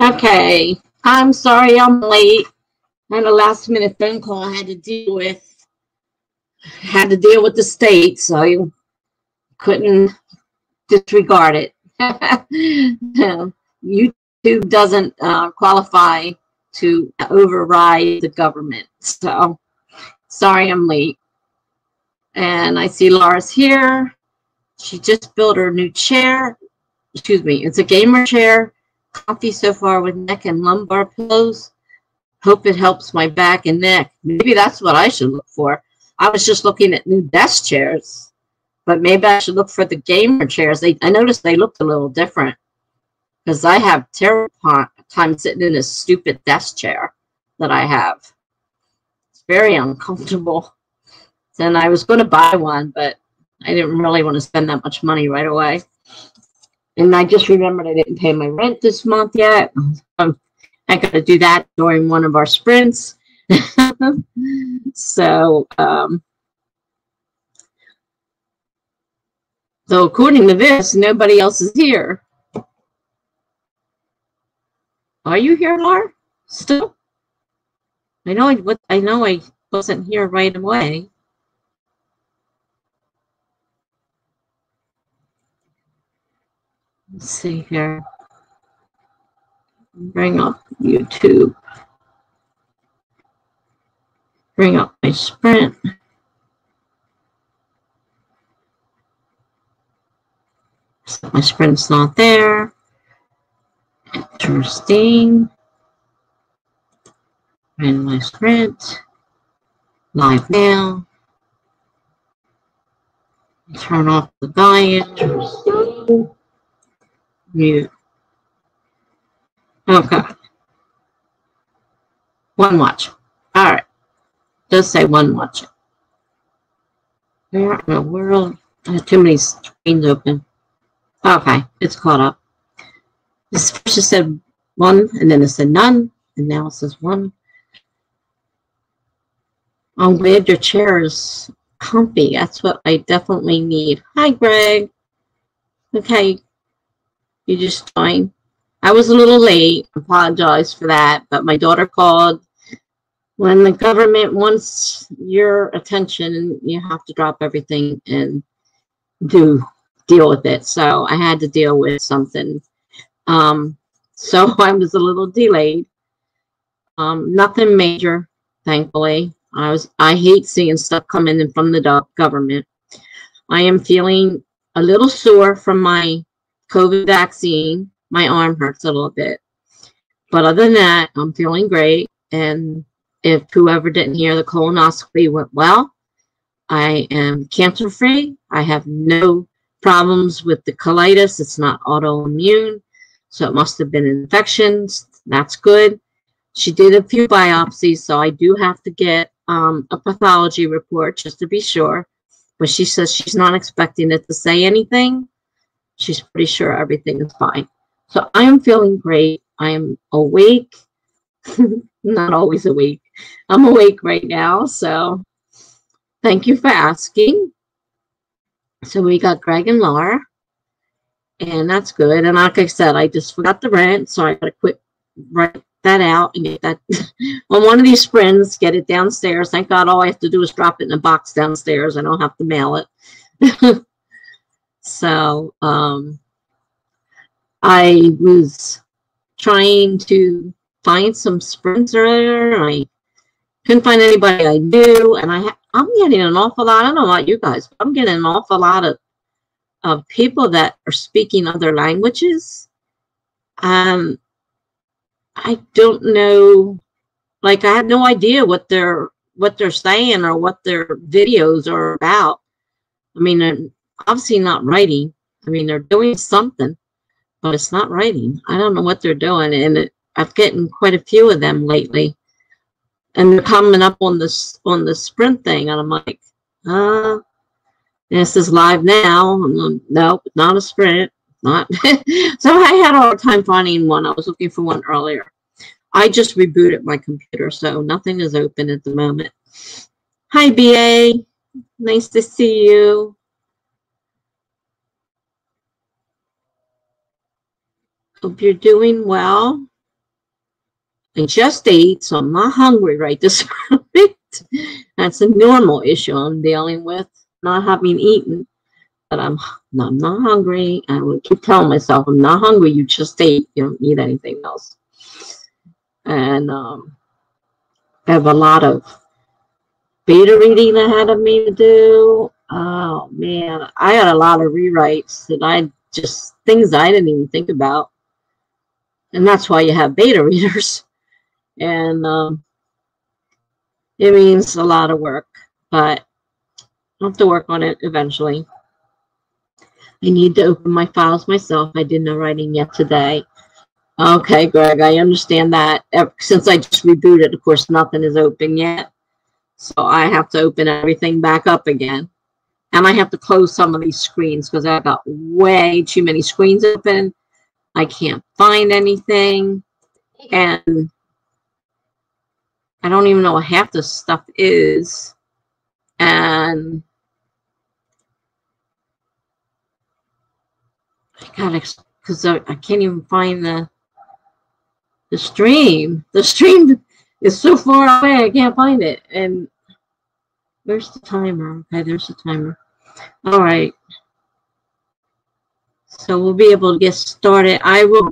Okay, I'm sorry I'm late. I had a last minute phone call I had to deal with. Had to deal with the state, so I couldn't disregard it. YouTube doesn't qualify to override the government. So sorry I'm late. And I see Laura's here. She just built her new chair. Excuse me, it's a gamer chair. Comfy so far with neck and lumbar pillows. Hope it helps my back and neck. Maybe that's what I should look for. I was just looking at new desk chairs, but maybe I should look for the gamer chairs. I noticed they looked a little different because I have terrible time sitting in this stupid desk chair that I have. It's very uncomfortable. And I was going to buy one, but I didn't really want to spend that much money right away. And I just remembered I didn't pay my rent this month yet. I got to do that during one of our sprints. So according to this, nobody else is here. Are you here, Laura? Still? I know I wasn't here right away. Let's see here. Bring up YouTube. Bring up my sprint. So my sprint's not there. Interesting. Bring my sprint. Live now. Turn off the volume. Mute. Okay. One watch. All right. Does say one watch. Where in the world? I have too many screens open. Okay, it's caught up. This first it said one, and then it said none, and now it says one. I'm glad your chair is comfy. That's what I definitely need. Hi, Greg. Okay, you just joined. I was a little late. I apologize for that, but my daughter called. When the government wants your attention, you have to drop everything and deal with it. So I had to deal with something. So I was a little delayed. Nothing major, thankfully. I hate seeing stuff coming in from the government. I am feeling a little sore from my COVID vaccine. My arm hurts a little bit. But other than that, I'm feeling great. And if whoever didn't hear, the colonoscopy went well. I am cancer-free. I have no problems with the colitis. It's not autoimmune. So it must have been infections. That's good. She did a few biopsies, so I do have to get a pathology report just to be sure. But she says she's not expecting it to say anything. She's pretty sure everything is fine. So I am feeling great. I am awake. Not always awake. I'm awake right now, so thank you for asking. So we got Greg and Laura, and that's good. And like I said, I just forgot the rent, so I got to write that out and get that on one of these sprints, get it downstairs. Thank God all I have to do is drop it in a box downstairs. I don't have to mail it. So I was trying to find some sprints earlier, and I couldn't find anybody I knew, and I'm getting an awful lot. I don't know about you guys, but I'm getting an awful lot of people that are speaking other languages. I don't know, like I have no idea what they're saying or what their videos are about. I mean, they're obviously not writing. I mean, they're doing something, but it's not writing. I don't know what they're doing, and I've gotten quite a few of them lately. And they're coming up on the sprint thing, and I'm like, this is live now. I'm like, nope, not a sprint, not. So I had a hard time finding one. I was looking for one earlier. I just rebooted my computer, so nothing is open at the moment. Hi, BA. Nice to see you. Hope you're doing well. I just ate, so I'm not hungry right this moment. That's a normal issue I'm dealing with, not having eaten. But I'm not hungry. I would keep telling myself, I'm not hungry. You just ate. You don't need anything else. And I have a lot of beta reading ahead of me to do. Oh, man. I had a lot of rewrites that things I didn't even think about. And that's why you have beta readers. And it means a lot of work. But I'll have to work on it eventually. I need to open my files myself. I did no writing yet today. Okay, Greg, I understand that. Since I just rebooted, of course, nothing is open yet. So I have to open everything back up again. And I have to close some of these screens because I've got way too many screens open. I can't find anything. And I don't even know what half this stuff is. And I gotta, because I can't even find the stream. The stream is so far away, I can't find it. And where's the timer? Okay, there's the timer. All right. So we'll be able to get started. I will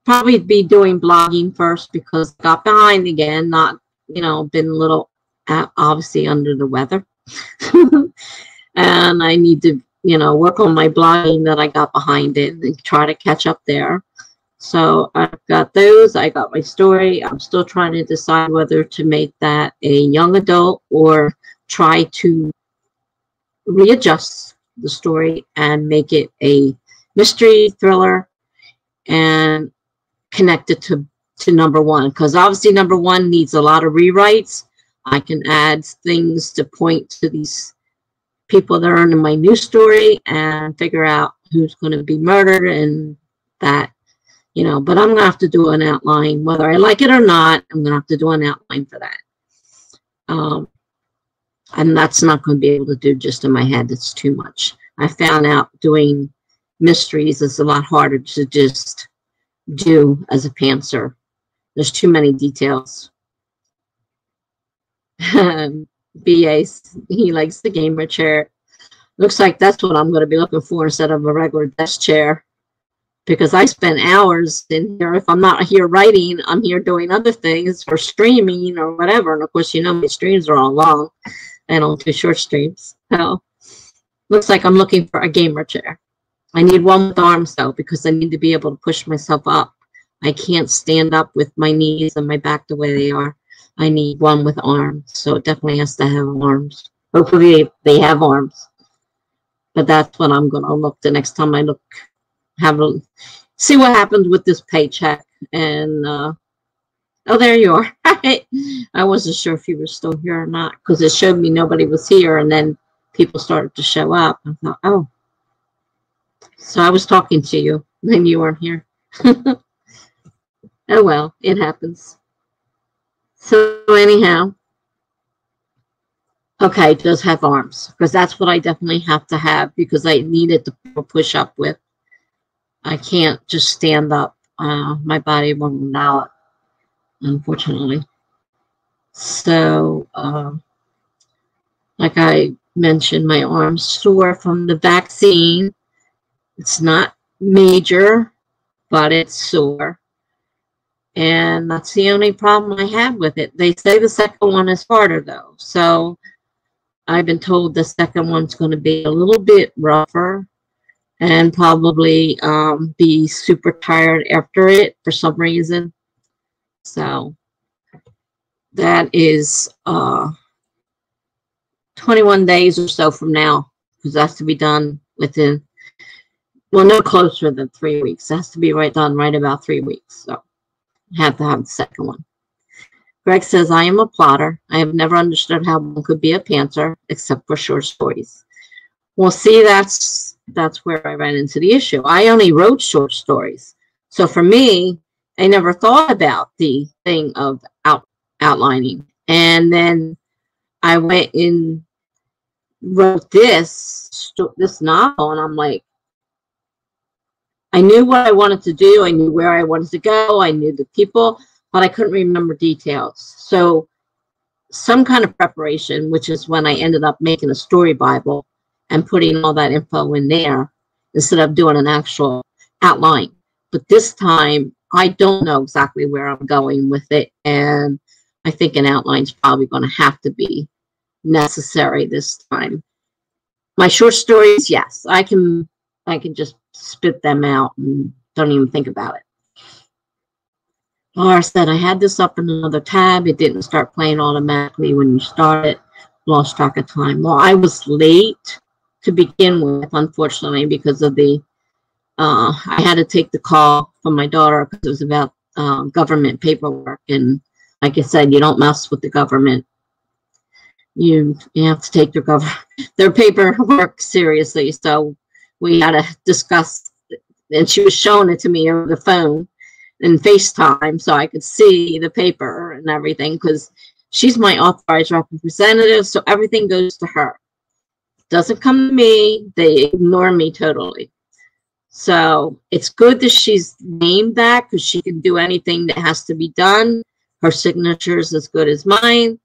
probably be doing blogging first because I got behind again, not, been a little obviously under the weather. And I need to, work on my blogging that I got behind in and try to catch up there. So I've got those. I got my story. I'm still trying to decide whether to make that a young adult or try to readjust the story and make it a mystery thriller and connect it to number one. Because obviously number one needs a lot of rewrites. I can add things to point to these people that are in my new story and figure out who's going to be murdered and that. But I'm going to have to do an outline. Whether I like it or not, I'm going to have to do an outline for that. And that's not going to be able to do just in my head. It's too much. I found out doing mysteries is a lot harder to just do as a pantser. There's too many details. BA, he likes the gamer chair. Looks like that's what I'm going to be looking for instead of a regular desk chair. Because I spend hours in here. If I'm not here writing, I'm here doing other things or streaming or whatever. And of course, my streams are all long. I don't do short streams. So looks like I'm looking for a gamer chair. I need one with arms though, because I need to be able to push myself up. I can't stand up with my knees and my back the way they are. I need one with arms. So it definitely has to have arms. Hopefully they have arms. But that's what I'm going to look the next time I look. See what happens with this paycheck. And oh, there you are. I wasn't sure if you were still here or not because it showed me nobody was here, and then people started to show up. I thought, oh, so I was talking to you and you weren't here. Oh well, it happens. So anyhow, okay, it does have arms because that's what I definitely have to have because I need it to push up with. I can't just stand up. My body won't allow it, unfortunately. So, like I mentioned, my arm's sore from the vaccine. It's not major, but it's sore. And that's the only problem I have with it. They say the second one is harder, though. So, I've been told the second one's going to be a little bit rougher. And probably be super tired after it for some reason. So that is 21 days or so from now, because that's to be done within, well, no closer than 3 weeks. It has to be done right about 3 weeks. So I have to have the second one. Greg says, I am a plotter. I have never understood how one could be a pantser except for short stories. Well, see, that's where I ran into the issue. I only wrote short stories. So for me, I never thought about the thing of outlining. And then I went and wrote this novel, and I'm like, I knew what I wanted to do. I knew where I wanted to go. I knew the people. but I couldn't remember details. So some kind of preparation, which is when I ended up making a story Bible and putting all that info in there instead of doing an actual outline. But this time, I don't know exactly where I'm going with it, and I think an outline's probably going to have to be necessary this time. My short stories, yes, I can just spit them out and don't even think about it. Laura said, I had this up in another tab. It didn't start playing automatically when you started. Lost track of time. Well, I was late to begin with, unfortunately, because of the, I had to take the call from my daughter because it was about government paperwork. And like I said, you don't mess with the government. You have to take their paperwork seriously. So we had to discuss, and she was showing it to me over the phone in FaceTime so I could see the paper and everything, because she's my authorized representative, so everything goes to her. Doesn't come to me. They ignore me totally. So it's good that she's named that, because she can do anything that has to be done. Her signature is as good as mine,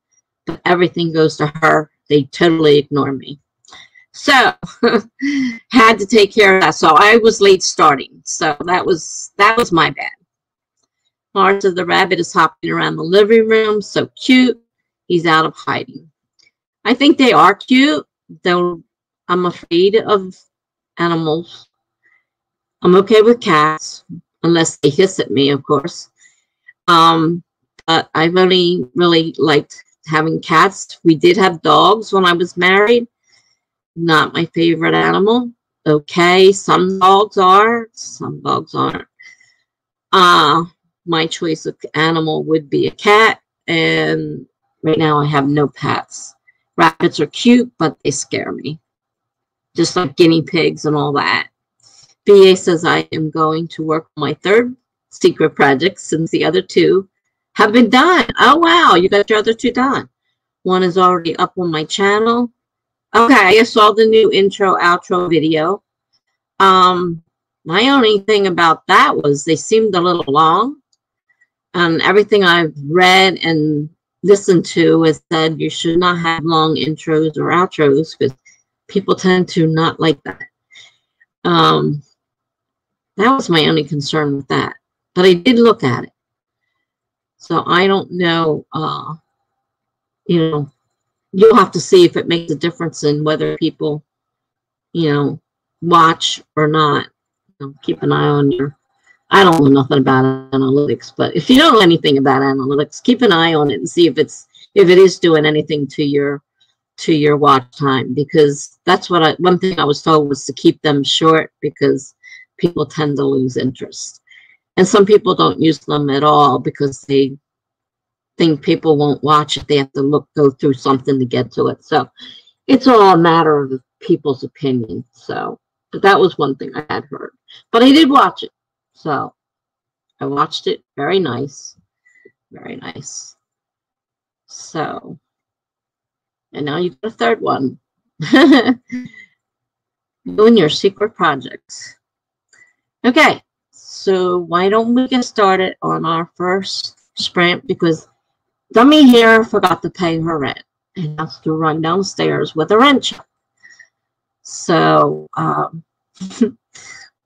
but everything goes to her. They totally ignore me. So had to take care of that. So I was late starting. So that was my bad. Mars of the rabbit is hopping around the living room. So cute. He's out of hiding. I think they are cute, though I'm afraid of animals. I'm okay with cats, unless they hiss at me, of course. But I really liked having cats. We did have dogs when I was married. Not my favorite animal. Okay, some dogs are, some dogs aren't. My choice of animal would be a cat, and right now I have no pets. Rabbits are cute, but they scare me. Just like guinea pigs and all that. BA says I am going to work on my third secret project since the other two have been done. Oh, wow. You got your other two done. One is already up on my channel. Okay, I saw the new intro, outro video. My only thing about that was they seemed a little long. Everything I've read and listened to is said you should not have long intros or outros because people tend to not like that. That was my only concern with that. But I did look at it. So I don't know, you know, you'll have to see if it makes a difference in whether people, watch or not. Keep an eye on your, I don't know nothing about analytics, but if you don't know anything about analytics, keep an eye on it and see if it is doing anything to your watch time, because that's what one thing I was told was to keep them short because people tend to lose interest. And some people don't use them at all because they think people won't watch it. They have to go through something to get to it. So it's all a matter of people's opinion. So, but that was one thing I had heard. But I did watch it. So I watched it. Very nice. Very nice. So, and now you got a third one. Doing your secret projects. Okay, so why don't we get started on our first sprint, because Dummy here forgot to pay her rent and has to run downstairs with a rent check. So I'm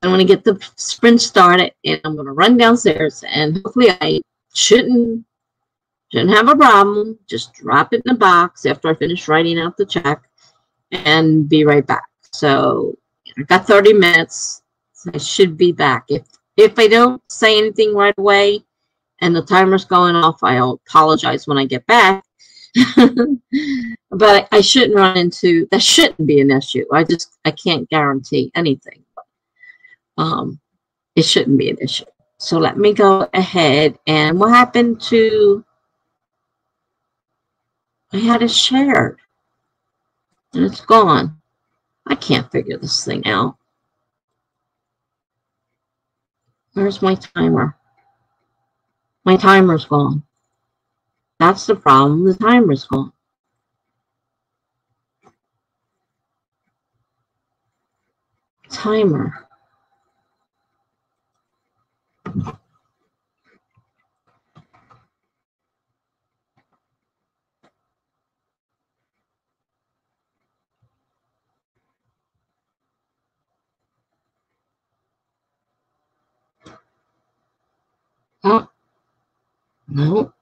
going to get the sprint started, and I'm going to run downstairs, and hopefully I shouldn't have a problem. Just drop it in the box after I finish writing out the check and be right back. So I got 30 minutes. So I should be back. If I don't say anything right away and the timer's going off, I'll apologize when I get back. But I shouldn't run into, that shouldn't be an issue. I can't guarantee anything. It shouldn't be an issue. So let me go ahead. And what happened to, I had it shared and it's gone. I can't figure this thing out. Where's my timer? My timer's gone. That's the problem. The timer's gone. Timer. Oh, no.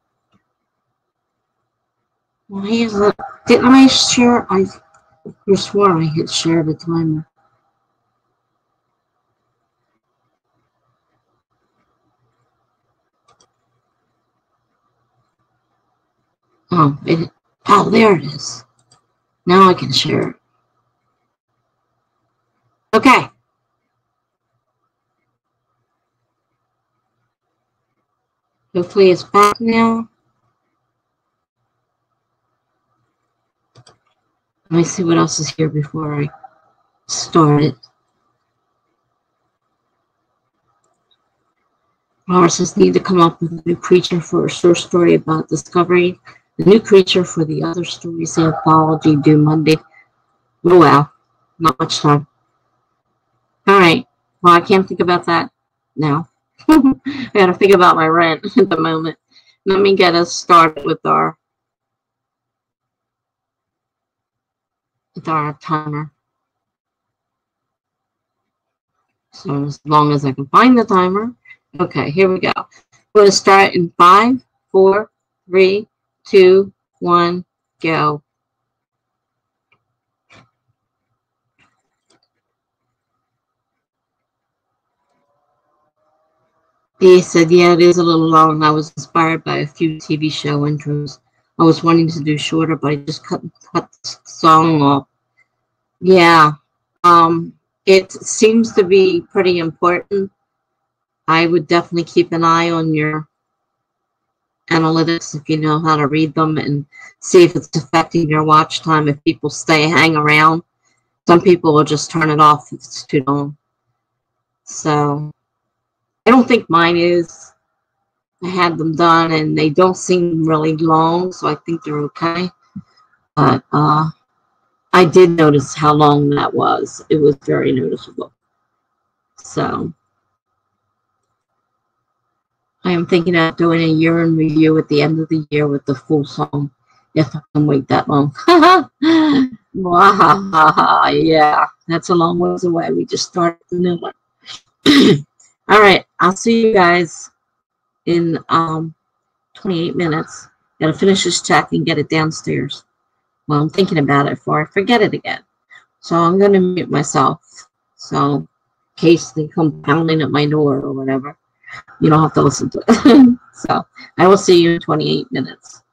Why is it? Didn't I share? I swore I hit share the timer. Oh, there it is. Now I can share it. Okay. Hopefully it's back now. Let me see what else is here before I start it. Horses need to come up with a new creature for a short story about discovery. The new creature for the other stories, the anthology due Monday. Oh wow, not much time. All right. Well, I can't think about that now. I got to think about my rent at the moment. Let me get us started with our timer. So as long as I can find the timer. Okay, here we go. We're going to start in 5, 4, 3, 2, 1, go. He said, yeah, it is a little long. I was inspired by a few TV show intros. I was wanting to do shorter, but I just cut the song off. Yeah. It seems to be pretty important. I would definitely keep an eye on your analytics if you know how to read them and see if it's affecting your watch time. If people hang around, some people will just turn it off if it's too long. So I don't think mine is. I had them done and they don't seem really long, so I think they're okay. But I did notice how long that was. It was very noticeable. So I am thinking of doing a year in review at the end of the year with the full song, if I can wait that long. Yeah, that's a long ways away. We just started the new one. All right, I'll see you guys in 28 minutes. Gotta finish this check and get it downstairs. Well, I'm thinking about it before I forget it again. So I'm gonna mute myself. So in case they come pounding at my door or whatever, you don't have to listen to it. So I will see you in 28 minutes.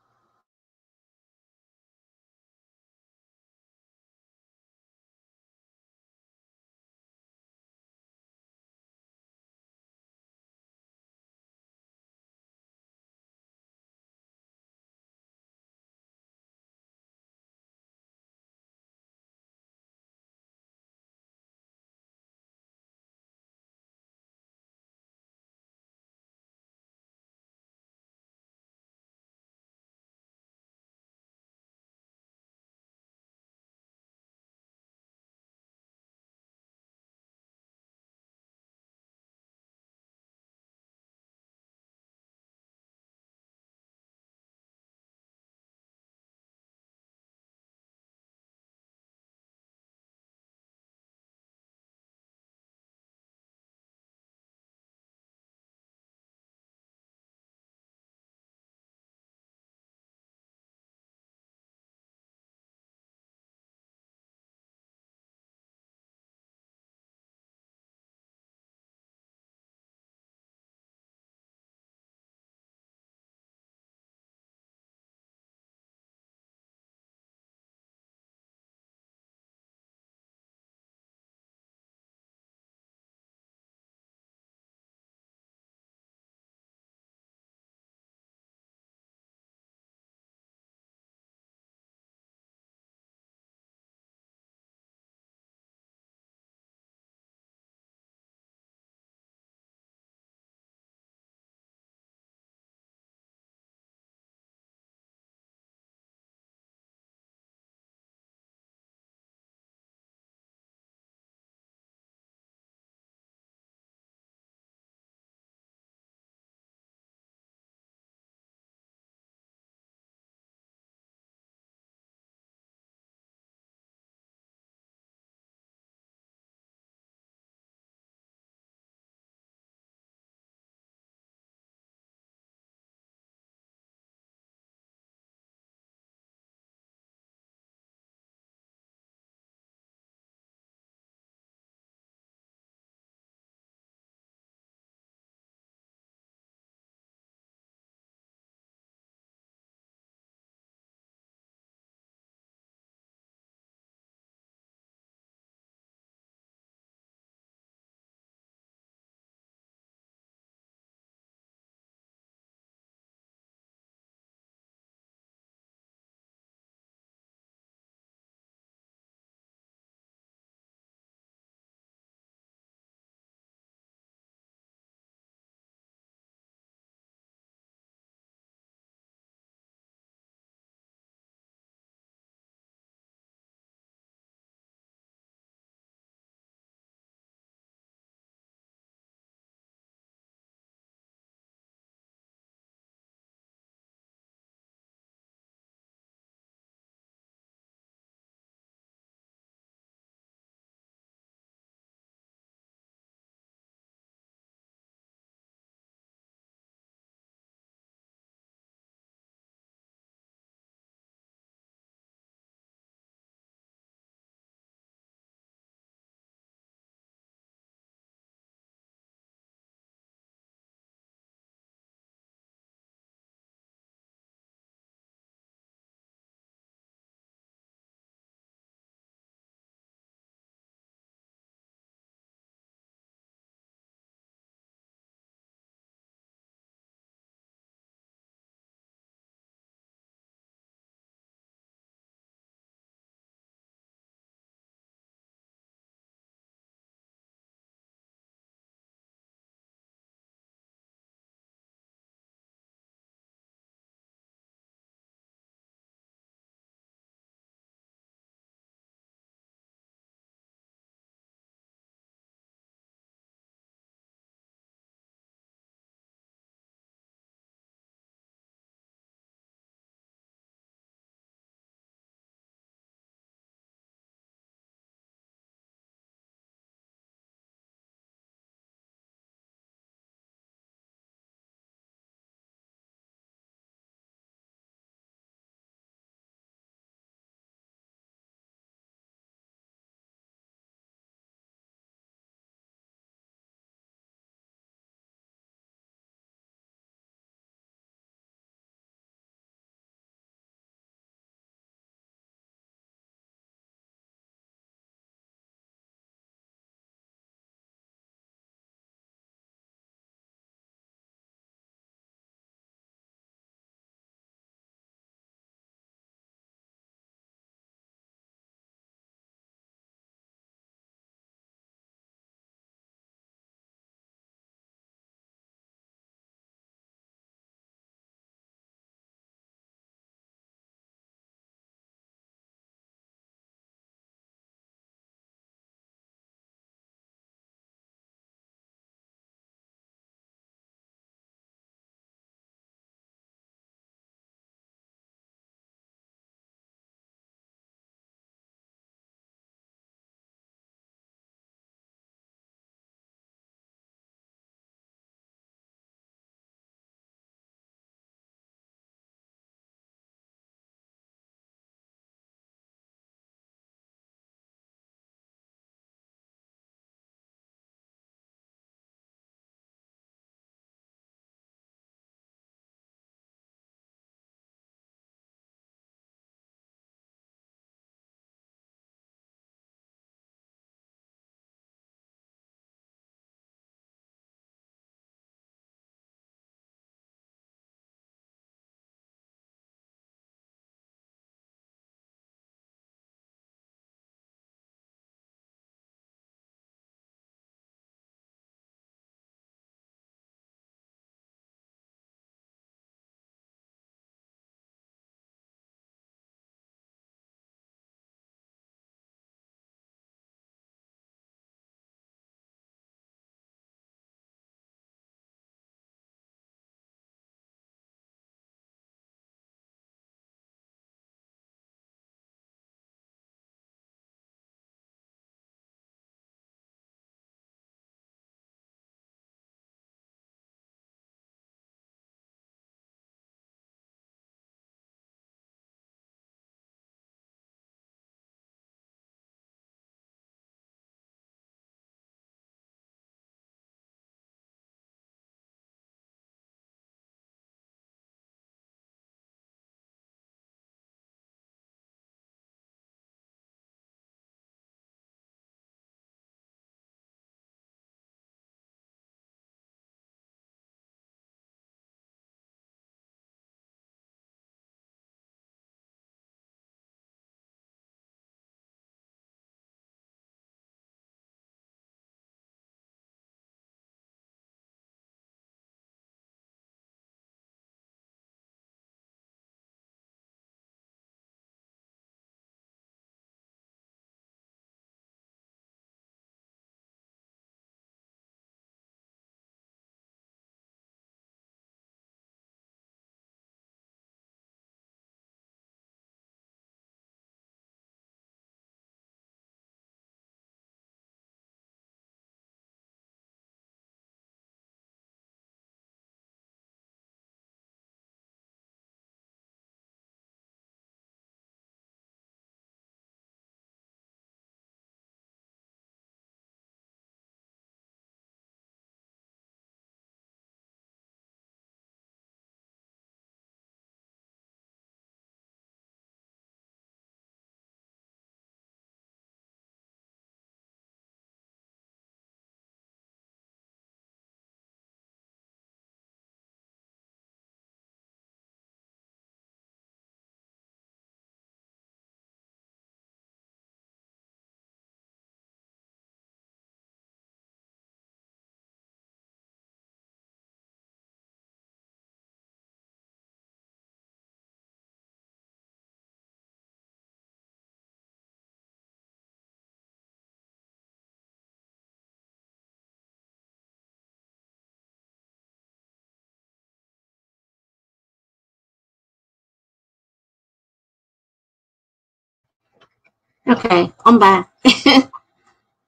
Okay, I'm back.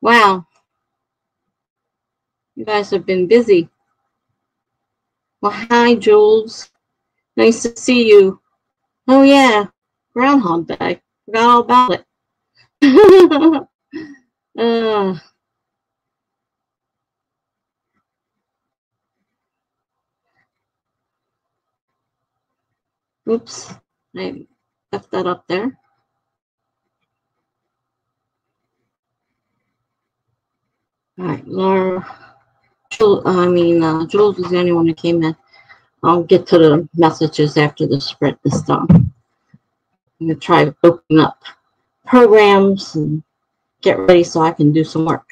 Wow, you guys have been busy. Well, hi, Jules. Nice to see you. Oh, yeah, Groundhog Day. Forgot all about it. uh, oops, I left that up there. All right, Laura. Jules is the only one who came in. I'll get to the messages after the sprint is done. I'm going to try opening up programs and get ready so I can do some work.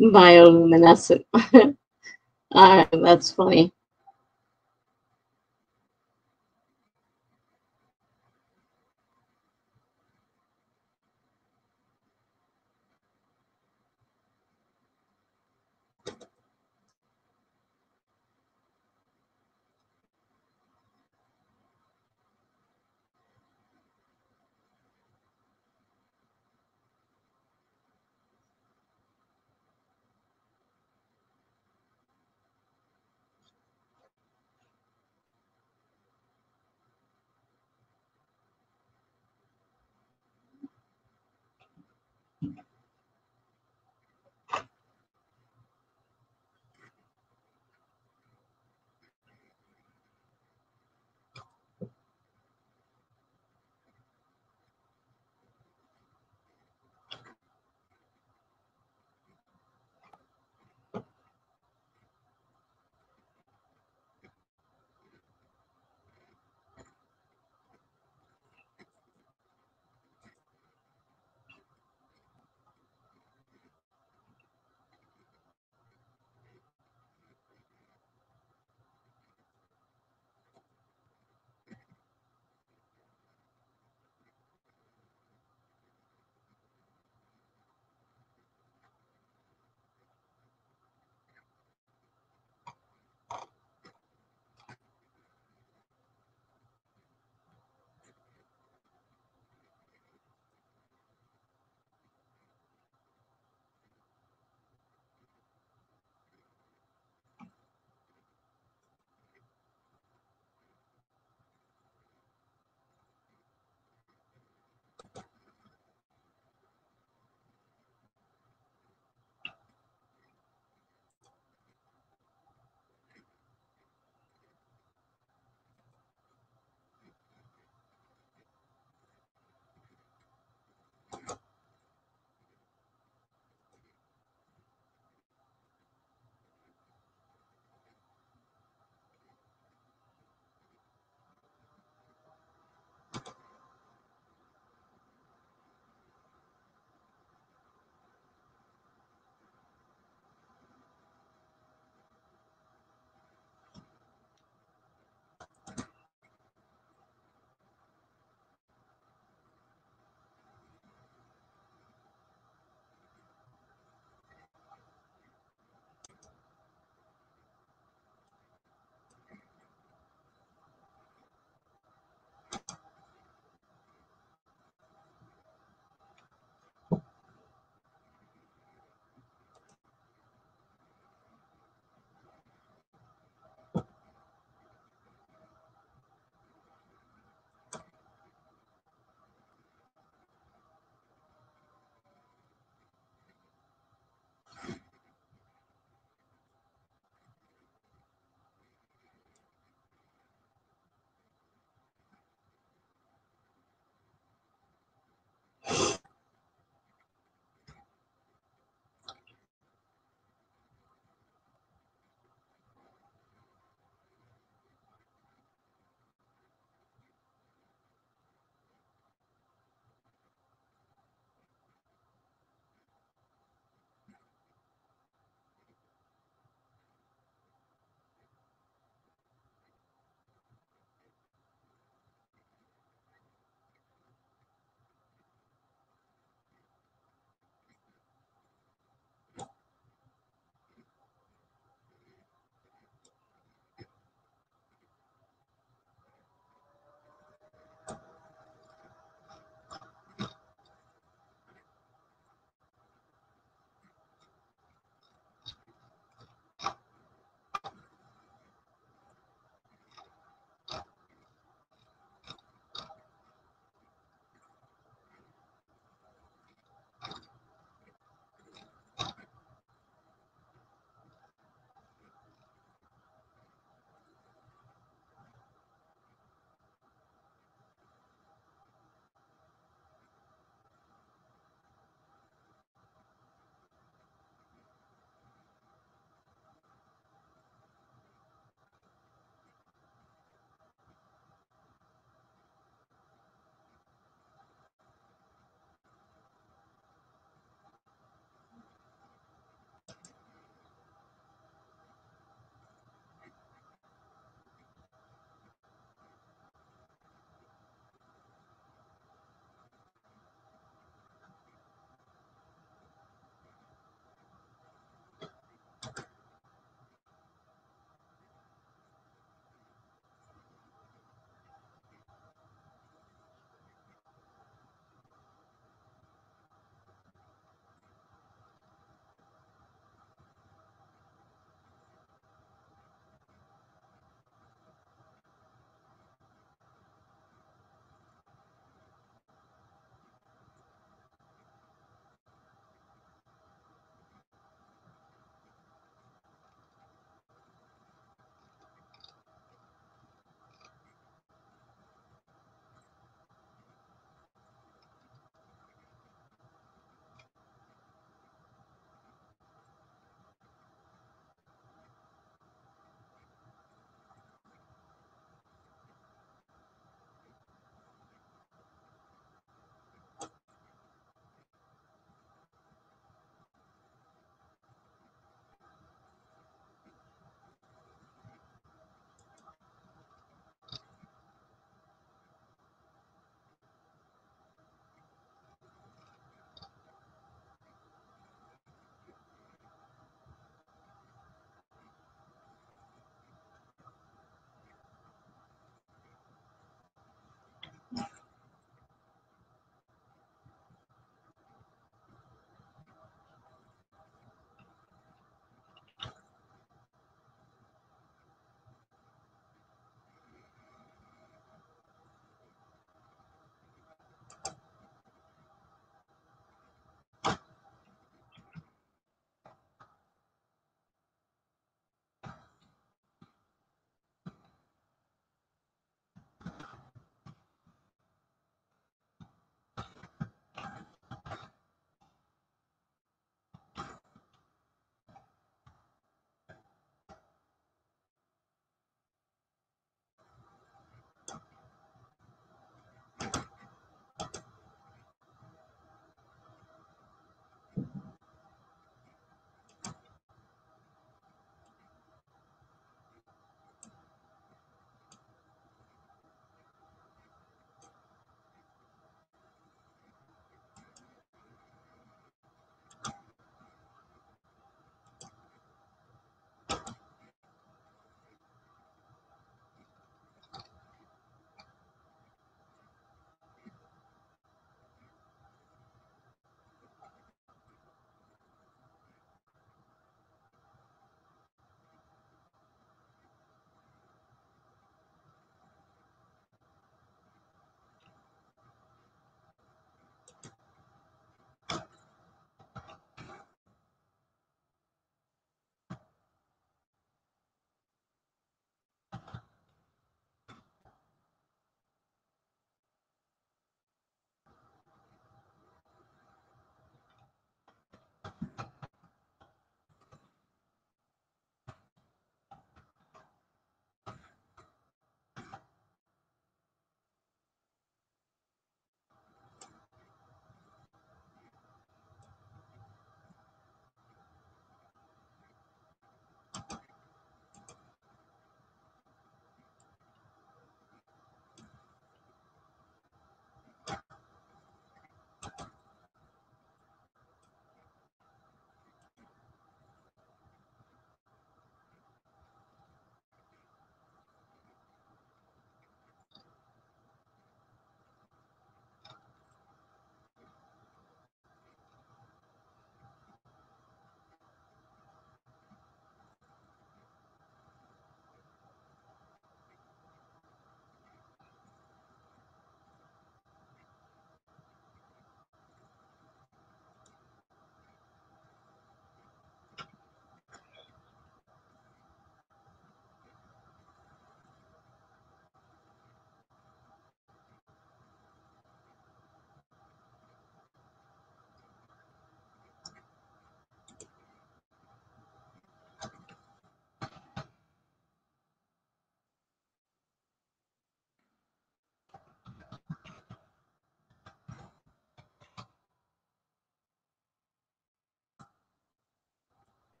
Bioluminescent. All right, that's funny.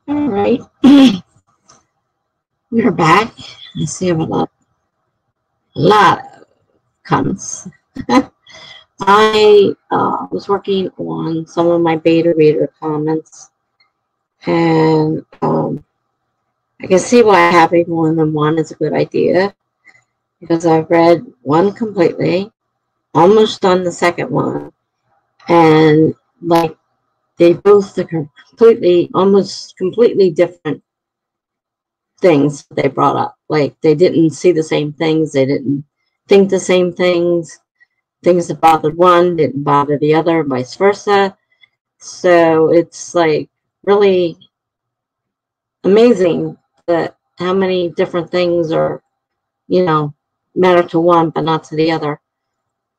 All right. We're back. I see a lot of comments. I was working on some of my beta reader comments, and I can see why having more than one is a good idea, because I've read one completely, almost done the second one, and like they both are almost completely different things they brought up. Like they didn't see the same things, they didn't think the same things. Things that bothered one didn't bother the other, vice versa. So it's like really amazing that how many different things are, matter to one but not to the other.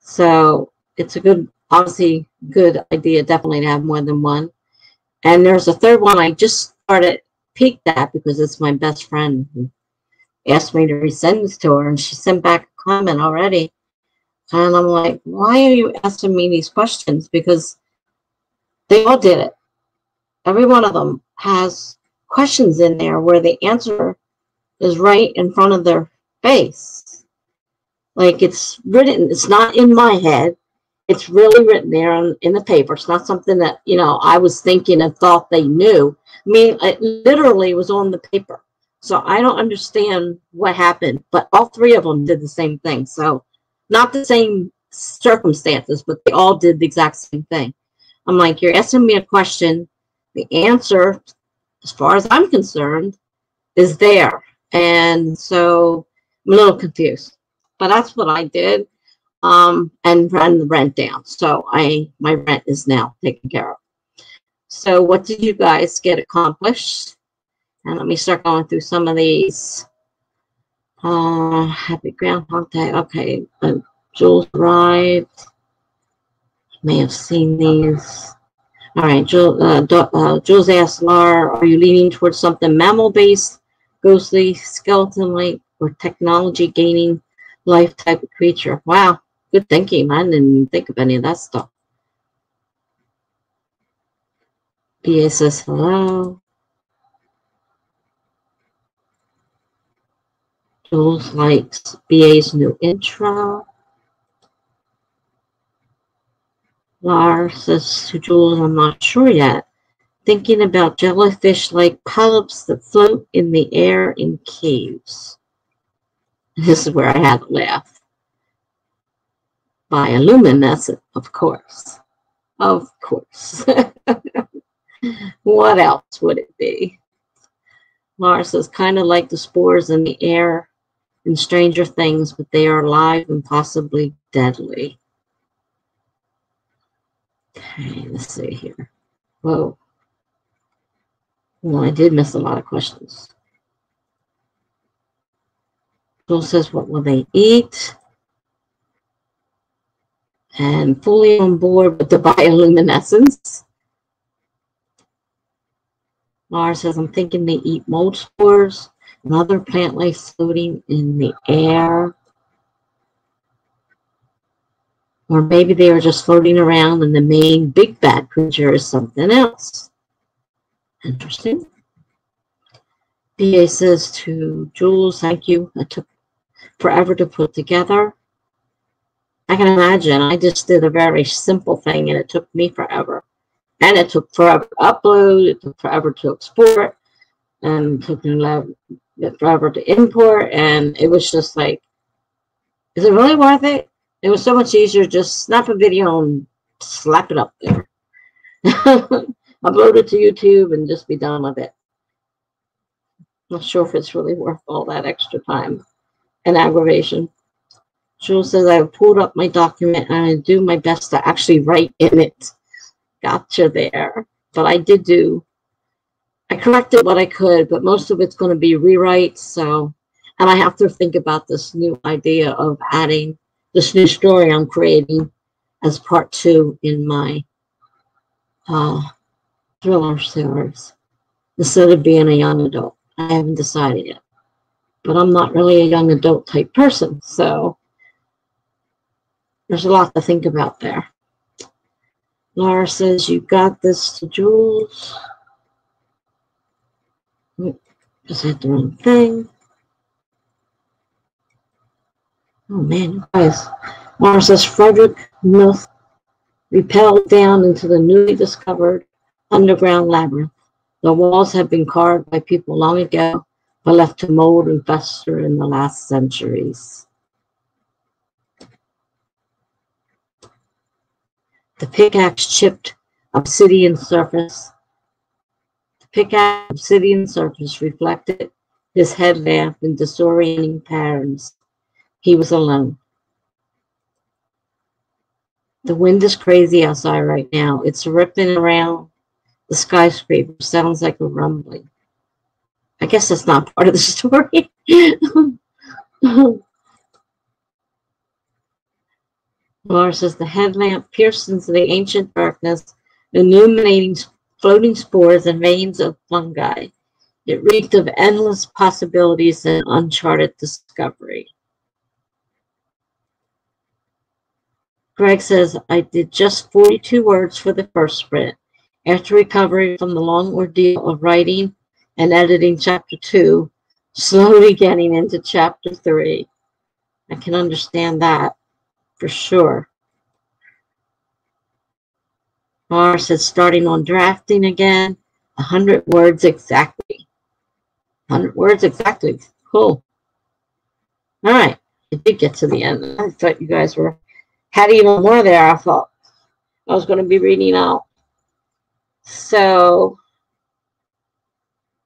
So it's a good, obviously good idea, definitely, to have more than one. And there's a third one I just started peeked at because it's my best friend who asked me to resend this to her, and she sent back a comment already. And I'm like, why are you asking me these questions? Because they all did it. Every one of them has questions in there where the answer is right in front of their face. Like, it's written, it's not in my head. It's really written there in the paper. It's not something that, you know, I was thinking and thought they knew. I mean, it literally was on the paper. So I don't understand what happened, but all three of them did the same thing. So not the same circumstances, but they all did the exact same thing. I'm like, you're asking me a question. The answer, as far as I'm concerned, is there. And so I'm a little confused. But that's what I did. And run the rent down. So my rent is now taken care of. So what did you guys get accomplished? And let me start going through some of these. Happy Groundhog Day. Okay, Jules arrived. May have seen these. All right, Jules asked Laura, are you leaning towards something mammal-based, ghostly, skeleton-like, or technology gaining life type of creature? Wow, good thinking. I didn't even think of any of that stuff. BA says hello. Jules likes BA's new intro. Lars says to Jules, I'm not sure yet. Thinking about jellyfish-like polyps that float in the air in caves. This is where I had to laugh. Bioluminescent, of course. Of course. What else would it be? Lars says, kind of like the spores in the air in Stranger Things, but they are alive and possibly deadly. Okay, let's see here. Whoa. Well, I did miss a lot of questions. Bill says, what will they eat? And fully on board with the bioluminescence. Lars says, I'm thinking they eat mold spores and other plant life floating in the air. Or maybe they are just floating around and the main big bad creature is something else. Interesting. BA says to Jules, thank you. It took forever to put together. I can imagine. I just did a very simple thing and it took me forever. And it took forever to upload. It took forever to export. And it took forever to import. And it was just like, is it really worth it? It was so much easier just snap a video and slap it up there. Upload it to YouTube and just be done with it. Not sure if it's really worth all that extra time and aggravation. Jules says, I pulled up my document and I do my best to actually write in it. Gotcha there. But I corrected what I could, but most of it's going to be rewrites. So, and I have to think about this new idea of adding this new story I'm creating as part 2 in my thriller series, instead of being a young adult. I haven't decided yet. But I'm not really a young adult type person, so there's a lot to think about there. Laura says, you got this to Jules. Just hit the wrong thing. Oh man, you guys. Laura says, Frederick Mills repelled down into the newly discovered underground labyrinth. The walls have been carved by people long ago, but left to mold and fester in the last centuries. The pickaxe chipped obsidian surface. The pickaxe obsidian surface reflected his headlamp in disorienting patterns. He was alone. The wind is crazy outside right now. It's ripping around the skyscraper. Sounds like a rumbling. I guess that's not part of the story. Laura says the headlamp pierced into the ancient darkness, illuminating floating spores and veins of fungi. It reeked of endless possibilities and uncharted discovery. Greg says, I did just 42 words for the first sprint. After recovering from the long ordeal of writing and editing chapter 2, slowly getting into chapter 3. I can understand that for sure. Laura says, starting on drafting again, 100 words exactly. 100 words exactly. Cool. All right. I did get to the end. I thought you guys had even more there. I thought I was going to be reading out. So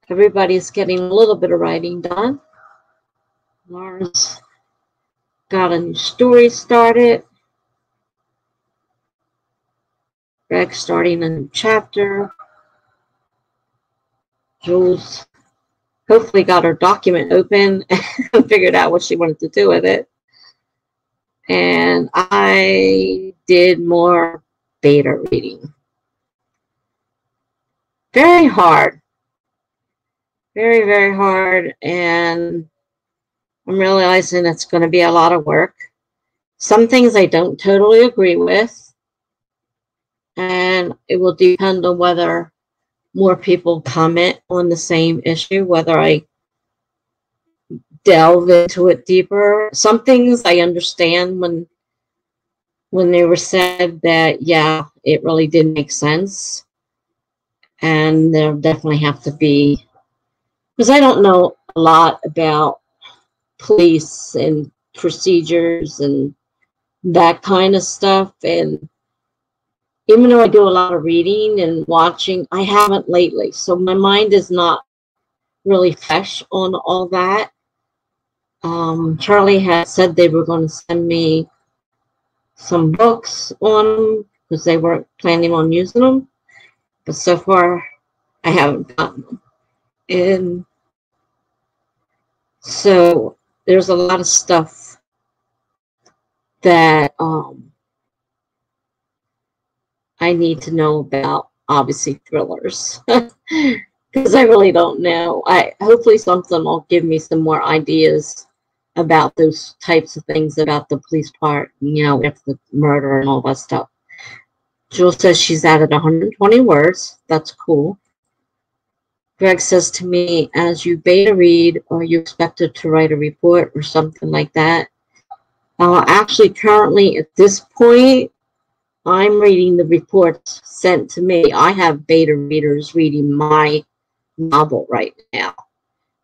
everybody's getting a little bit of writing done. Laura's got a new story started. Greg's starting a new chapter. Jules hopefully got her document open and figured out what she wanted to do with it. And I did more beta reading. Very hard. Very, very hard. And I'm realizing it's going to be a lot of work. Some things I don't totally agree with. And it will depend on whether more people comment on the same issue, whether I delve into it deeper. Some things I understand when they were said that, yeah, it really did make sense. And there'll definitely have to be, because I don't know a lot about police and procedures and that kind of stuff. And even though I do a lot of reading and watching, I haven't lately. So my mind is not really fresh on all that. Charlie had said they were going to send me some books on them because they weren't planning on using them. But so far, I haven't gotten them. And so there's a lot of stuff that I need to know about, obviously, thrillers. Because I really don't know. Hopefully something will give me some more ideas about those types of things, about the police part, you know, with the murder and all that stuff. Jules says she's added 120 words. That's cool. Greg says to me, as you beta read, are you expected to write a report or something like that? Actually, currently at this point, I'm reading the reports sent to me. I have beta readers reading my novel right now.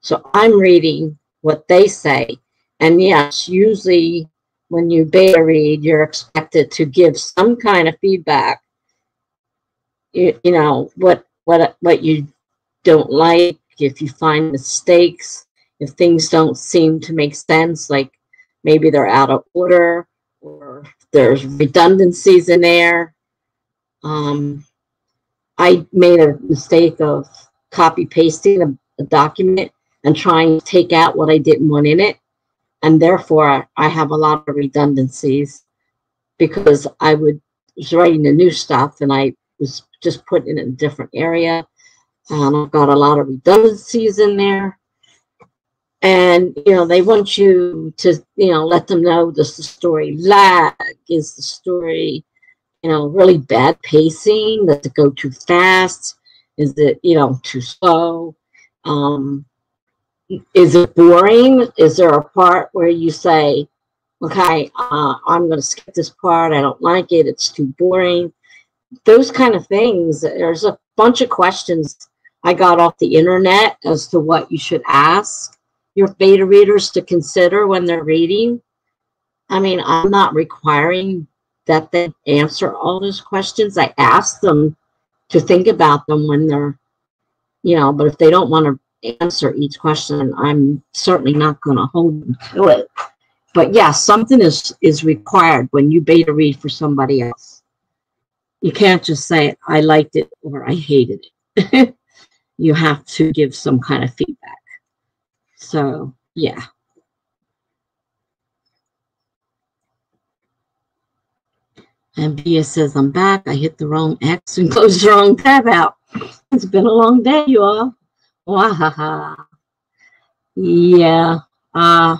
So I'm reading what they say. And yes, usually when you beta read, you're expected to give some kind of feedback. You know, what you don't like, if you find mistakes, if things don't seem to make sense, like maybe they're out of order or there's redundancies in there. I made a mistake of copy pasting a document and trying to take out what I didn't want in it. And therefore, I have a lot of redundancies because I was writing the new stuff and I was just putting it in a different area. I've got a lot of redundancies in there. And, you know, they want you to, you know, let them know, does the story lag? Is the story, you know, really bad pacing? Does it go too fast? Is it, you know, too slow? Is it boring? Is there a part where you say, okay, I'm going to skip this part. I don't like it. It's too boring. Those kind of things. There's a bunch of questions I got off the internet as to what you should ask your beta readers to consider when they're reading. I mean, I'm not requiring that they answer all those questions. I ask them to think about them when they're, you know, but if they don't want to answer each question, I'm certainly not going to hold them to it. But yeah, something is required when you beta read for somebody else. You can't just say, I liked it or I hated it. You have to give some kind of feedback. So, yeah. And Bia says, I'm back. I hit the wrong X and closed the wrong tab out. It's been a long day, you all. Wahaha. Yeah. I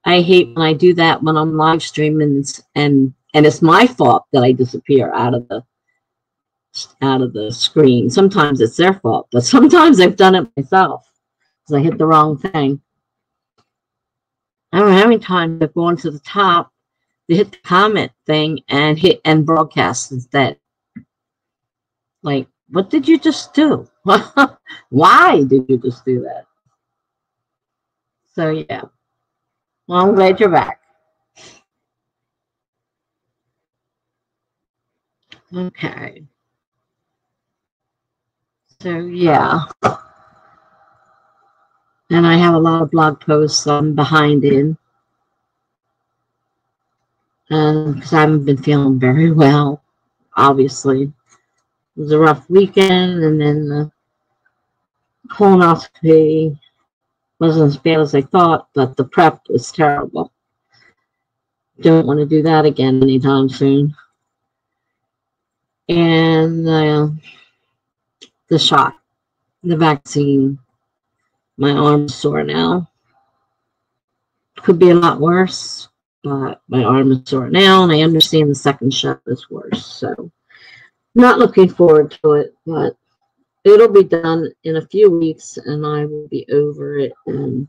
hate when I do that when I'm live streaming, and it's my fault that I disappear out of the screen. Sometimes it's their fault, but sometimes I've done it myself because I hit the wrong thing. I don't know how many times I've gone to the top to hit the comment thing and hit end broadcast instead. Like, what did you just do? Why did you just do that? So yeah. Well, I'm glad you're back. Okay. So yeah. And I have a lot of blog posts I'm behind in. Because I haven't been feeling very well, obviously. It was a rough weekend, and then the colonoscopy wasn't as bad as I thought, but the prep was terrible. Don't want to do that again anytime soon. And the shot, the vaccine, my arm's sore now. Could be a lot worse, but my arm is sore now, and I understand the second shot is worse. So, not looking forward to it, but it'll be done in a few weeks, and I will be over it, and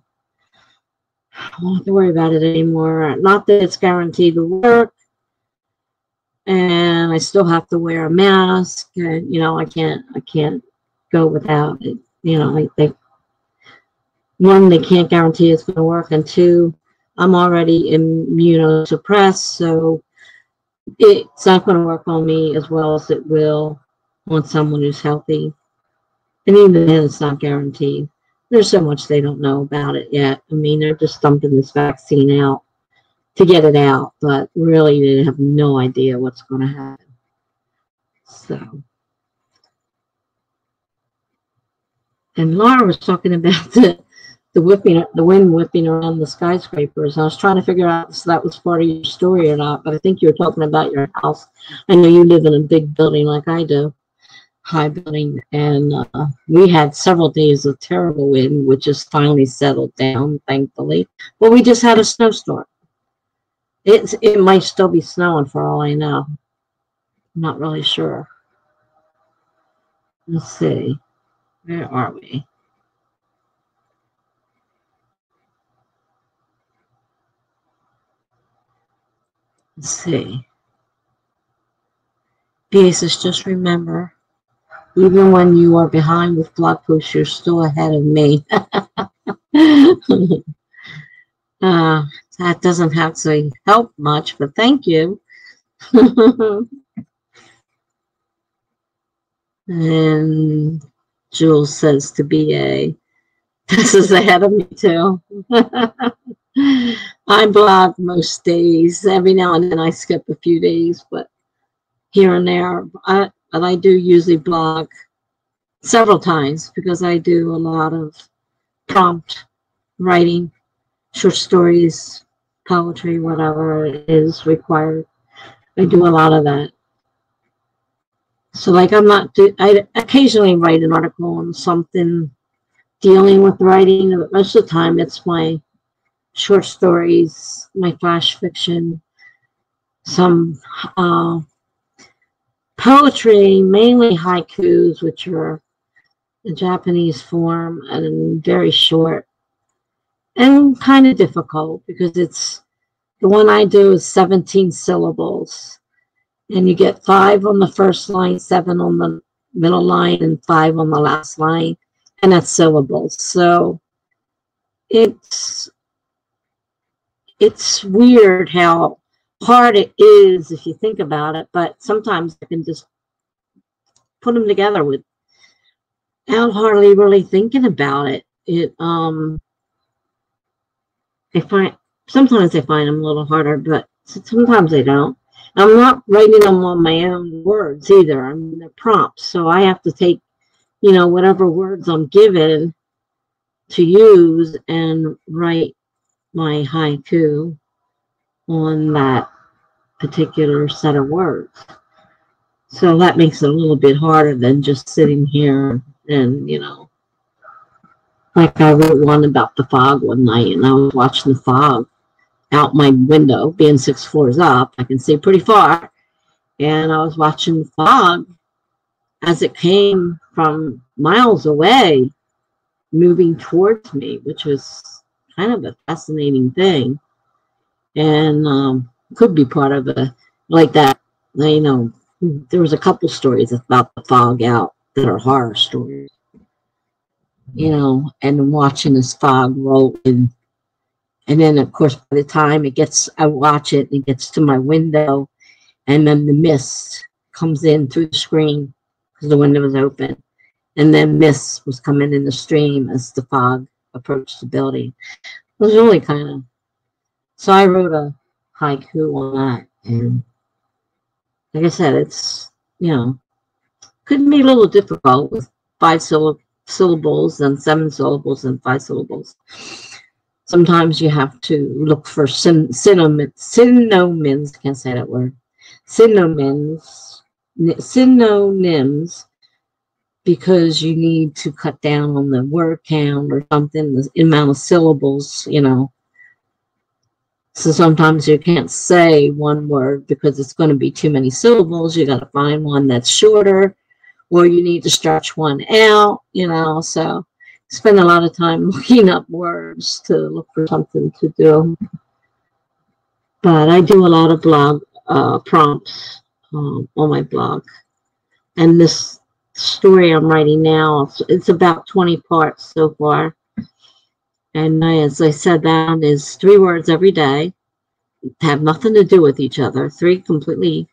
I won't have to worry about it anymore. Not that it's guaranteed to work, and I still have to wear a mask, and I can't go without it. They can't guarantee it's going to work, and two, I'm already immunosuppressed, so it's not going to work on me as well as it will on someone who's healthy. And even then, it's not guaranteed. There's so much they don't know about it yet. I mean, they're just dumping this vaccine out to get it out, but really they have no idea what's going to happen. So, and Laura was talking about the wind whipping around the skyscrapers. I was trying to figure out if that was part of your story or not, but I think you were talking about your house. I know you live in a big building like I do, high building, and we had several days of terrible wind, which has finally settled down, thankfully. But we just had a snowstorm. It might still be snowing for all I know. I'm not really sure. Let's see. Where are we? Let's see. Says, just remember, even when you are behind with blog posts, you're still ahead of me. That doesn't have to help much, but thank you. And Jules says to BA, this is ahead of me too. I blog most days. Every now and then I skip a few days, but here and there. But I do usually blog several times because I do a lot of prompt writing, short stories, poetry, whatever is required. I do a lot of that. So like I occasionally write an article on something dealing with writing, but most of the time it's my short stories, my flash fiction, some poetry, mainly haikus, which are a Japanese form and very short and kind of difficult because it's the one I do is 17 syllables, and you get 5 on the first line, 7 on the middle line, and 5 on the last line, and that's syllables. So it's weird how hard it is if you think about it, but sometimes I can just put them together without hardly really thinking about it. Sometimes I find them a little harder, but sometimes I don't. I'm not writing them on my own words either. I mean, they're prompts, so I have to take, whatever words I'm given to use and write my haiku on that particular set of words. So that makes it a little bit harder than just sitting here and, you know, like I wrote one about the fog one night, and I was watching the fog out my window, being 6 floors up. I can see pretty far. And I was watching the fog as it came from miles away, moving towards me, which was kind of a fascinating thing. And could be part of a, like that, you know, there was a couple stories about the fog out that are horror stories, you know, and watching this fog roll in. And then, of course, by the time it gets, I watch it, and it gets to my window, and then the mist comes in through the screen because the window was open. And then mist was coming in the stream as the fog approached the building. It was really kind of, so I wrote a haiku on that. And like I said, it's, you know, could be a little difficult with 5 syllables and 7 syllables and 5 syllables. Sometimes you have to look for synonyms, can't say that word, synonyms, because you need to cut down on the word count or something, the amount of syllables, you know. So sometimes you can't say one word because it's going to be too many syllables. You got to find one that's shorter, or you need to stretch one out, you know. So spend a lot of time looking up words to look for something to do. But I do a lot of blog prompts on my blog. And this story I'm writing now, it's about 20 parts so far. And as I said, that is 3 words every day, have nothing to do with each other, 3 completely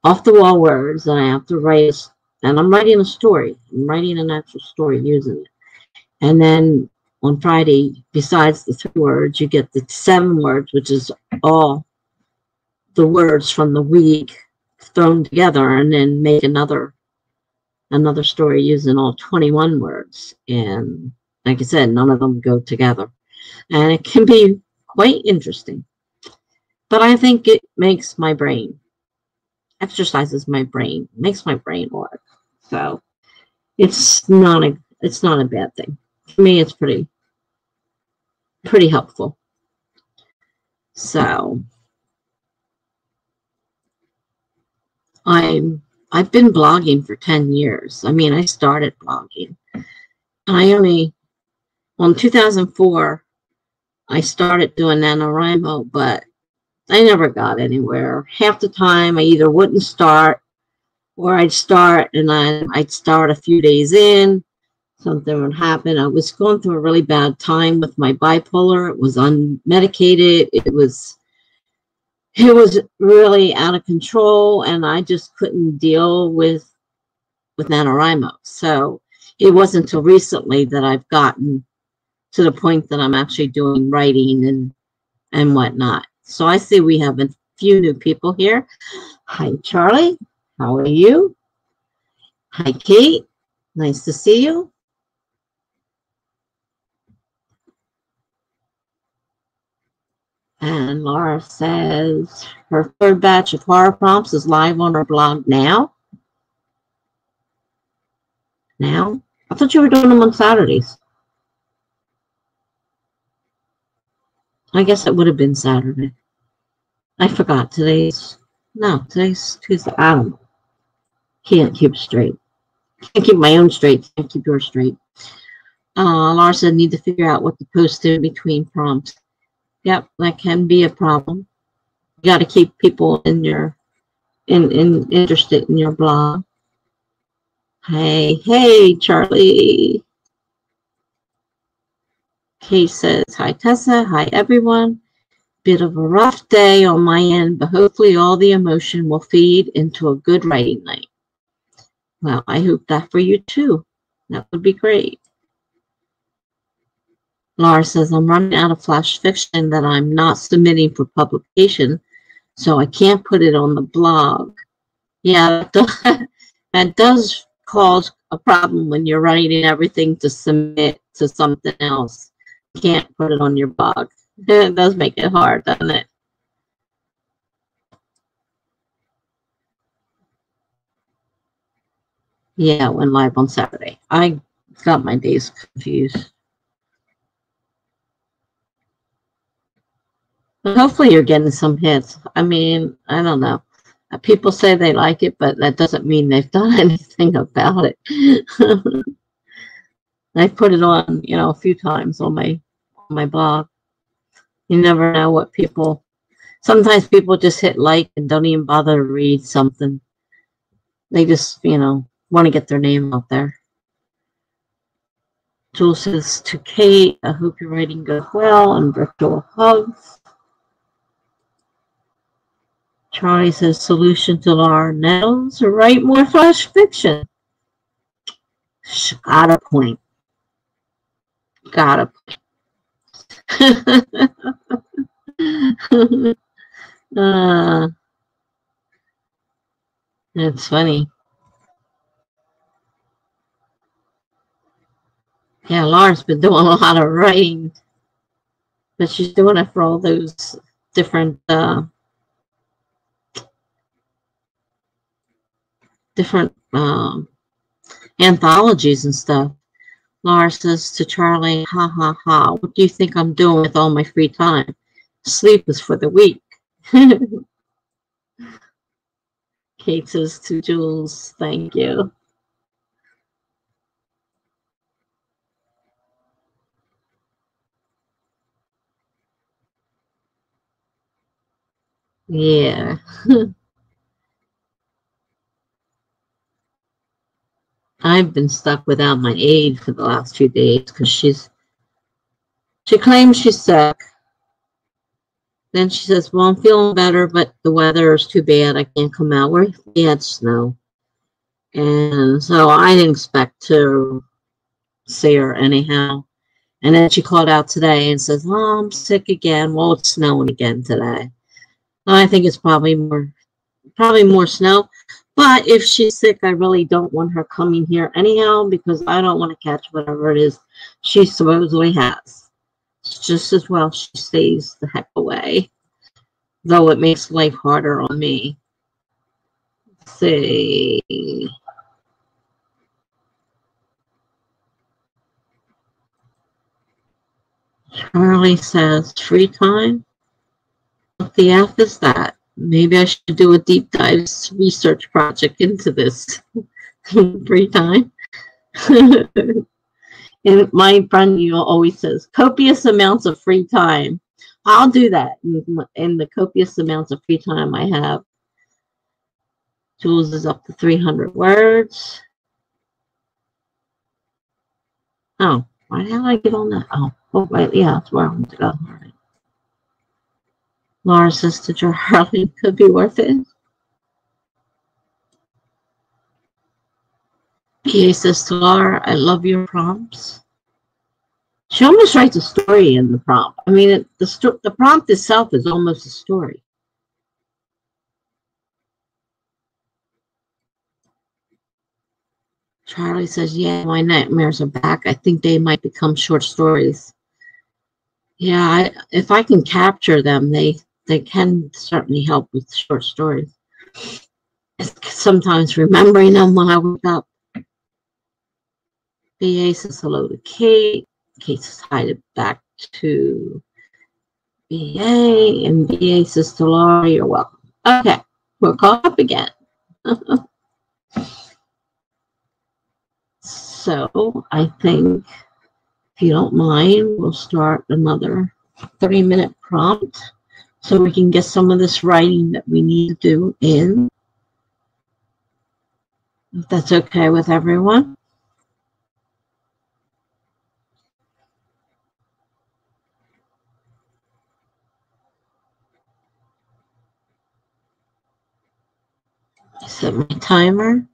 off-the-wall words that I have to write. And I'm writing a story. I'm writing an actual story using it. And then on Friday, besides the 3 words, you get the 7 words, which is all the words from the week thrown together, and then make another story using all 21 words. And like I said, none of them go together. And it can be quite interesting. But I think it makes my brain, exercises my brain, makes my brain work. So it's not a bad thing. For me, it's pretty helpful. So I've been blogging for 10 years. I mean, I started blogging. And in 2004, I started doing NaNoWriMo, but I never got anywhere. Half the time, I either wouldn't start, or I'd start and I'd start a few days in. Something would happen. I was going through a really bad time with my bipolar. It was unmedicated. It was really out of control, and I just couldn't deal with NaNoWriMo. So it wasn't until recently that I've gotten to the point that I'm actually doing writing and whatnot. So I see we have a few new people here. Hi, Charlie. How are you? Hi, Kate. Nice to see you. And Laura says her 3rd batch of horror prompts is live on her blog now. Now? I thought you were doing them on Saturdays. I guess it would have been Saturday. I forgot. Today's Tuesday. I don't know. Can't keep straight. Can't keep my own straight. Can't keep yours straight. Laura said, need to figure out what to post in between prompts. Yep, that can be a problem. You got to keep people interested in your blog. Hey, Charlie. Kate says, hi, Tessa. Hi, everyone. Bit of a rough day on my end, but hopefully all the emotion will feed into a good writing night. Well, I hope that for you too. That would be great. Laura says, I'm running out of flash fiction that I'm not submitting for publication, so I can't put it on the blog. Yeah, that does cause a problem when you're writing everything to submit to something else. You can't put it on your blog. It does make it hard, doesn't it? Yeah, went live on Saturday. I got my days confused. But hopefully you're getting some hits. I mean, I don't know. People say they like it, but that doesn't mean they've done anything about it. I put it on, a few times on my blog. You never know what people. Sometimes people just hit like and don't even bother to read something. They just, want to get their name out there. Jules says to Kate, I hope your writing goes well, and virtual hugs. Charlie says solution to Laura Nettles, write more flash fiction. Got a point. Got a point. It's funny. Yeah, Laura's been doing a lot of writing, but she's doing it for all those different anthologies and stuff. Laura says to Charlie, ha ha ha, what do you think I'm doing with all my free time? Sleep is for the weak. Kate says to Jules, thank you. Yeah. I've been stuck without my aide for the last few days because she claims she's sick. Then she says, well, I'm feeling better, but the weather is too bad. I can't come out. We had snow. And so I didn't expect to see her anyhow. And then she called out today and says, oh, I'm sick again. Well, it's snowing again today. I think it's probably more snow. But if she's sick, I really don't want her coming here anyhow because I don't want to catch whatever it is she supposedly has. It's just as well she stays the heck away, though it makes life harder on me. Let's see. Charlie says, free time? What the F is that? Maybe I should do a deep dive research project into this. Free time? And my friend, always says, copious amounts of free time. I'll do that in the copious amounts of free time I have. Jules is up to 300 words. Oh, why did I get on that? Oh, right, yeah, that's where I want to go. All right. Laura says to Charlie, could be worth it. PA says to Laura, I love your prompts. She almost writes a story in the prompt. I mean, the prompt itself is almost a story. Charlie says, yeah, my nightmares are back. I think they might become short stories. Yeah, if I can capture them, they can certainly help with short stories. Sometimes remembering them when I wake up. BA says hello to Kate. Kate says hi back to BA. And BA says to Laura, you're welcome. Okay, we're caught up again. So I think, if you don't mind, we'll start another 30-minute prompt so we can get some of this writing that we need to do in. If that's okay with everyone. Set my timer.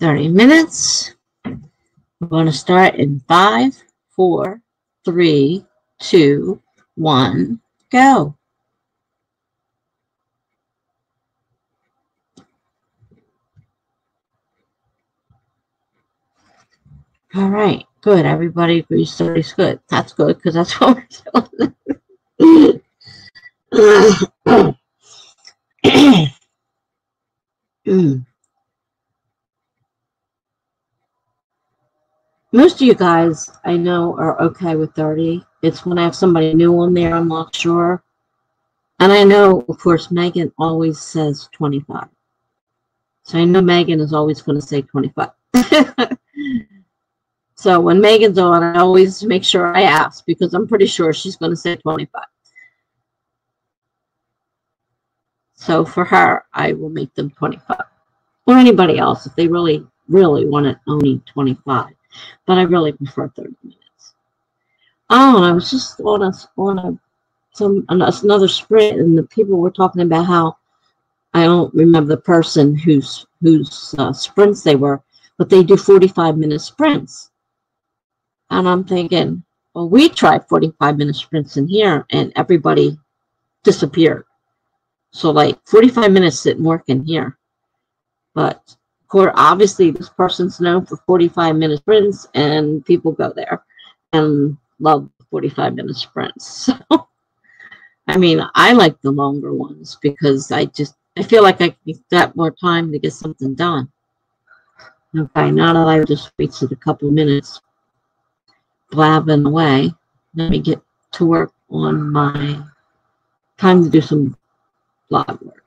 30 minutes. We're going to start in 5, 4, 3, 2, 1, go. All right, good. Everybody agrees 30 is good. That's good because that's what we're doing. Most of you guys I know are okay with 30. It's when I have somebody new on there, I'm not sure. And I know, of course, Megan always says 25. So I know Megan is always going to say 25. So when Megan's on, I always make sure I ask because I'm pretty sure she's going to say 25. So for her, I will make them 25. Or anybody else if they really, really want it only 25. But I really prefer 30 minutes. Oh, and I was just another sprint, and the people were talking about how I don't remember the person whose sprints they were, but they do 45-minute sprints. And I'm thinking, well, we tried 45-minute sprints in here, and everybody disappeared. So like 45 minutes didn't work in here. But obviously this person's known for 45-minute sprints, and people go there and love 45-minute sprints. So, I mean, I like the longer ones because I feel like I got more time to get something done. Okay, now that I've just wasted a couple minutes blabbing away, let me get to work on my time to do some blog work.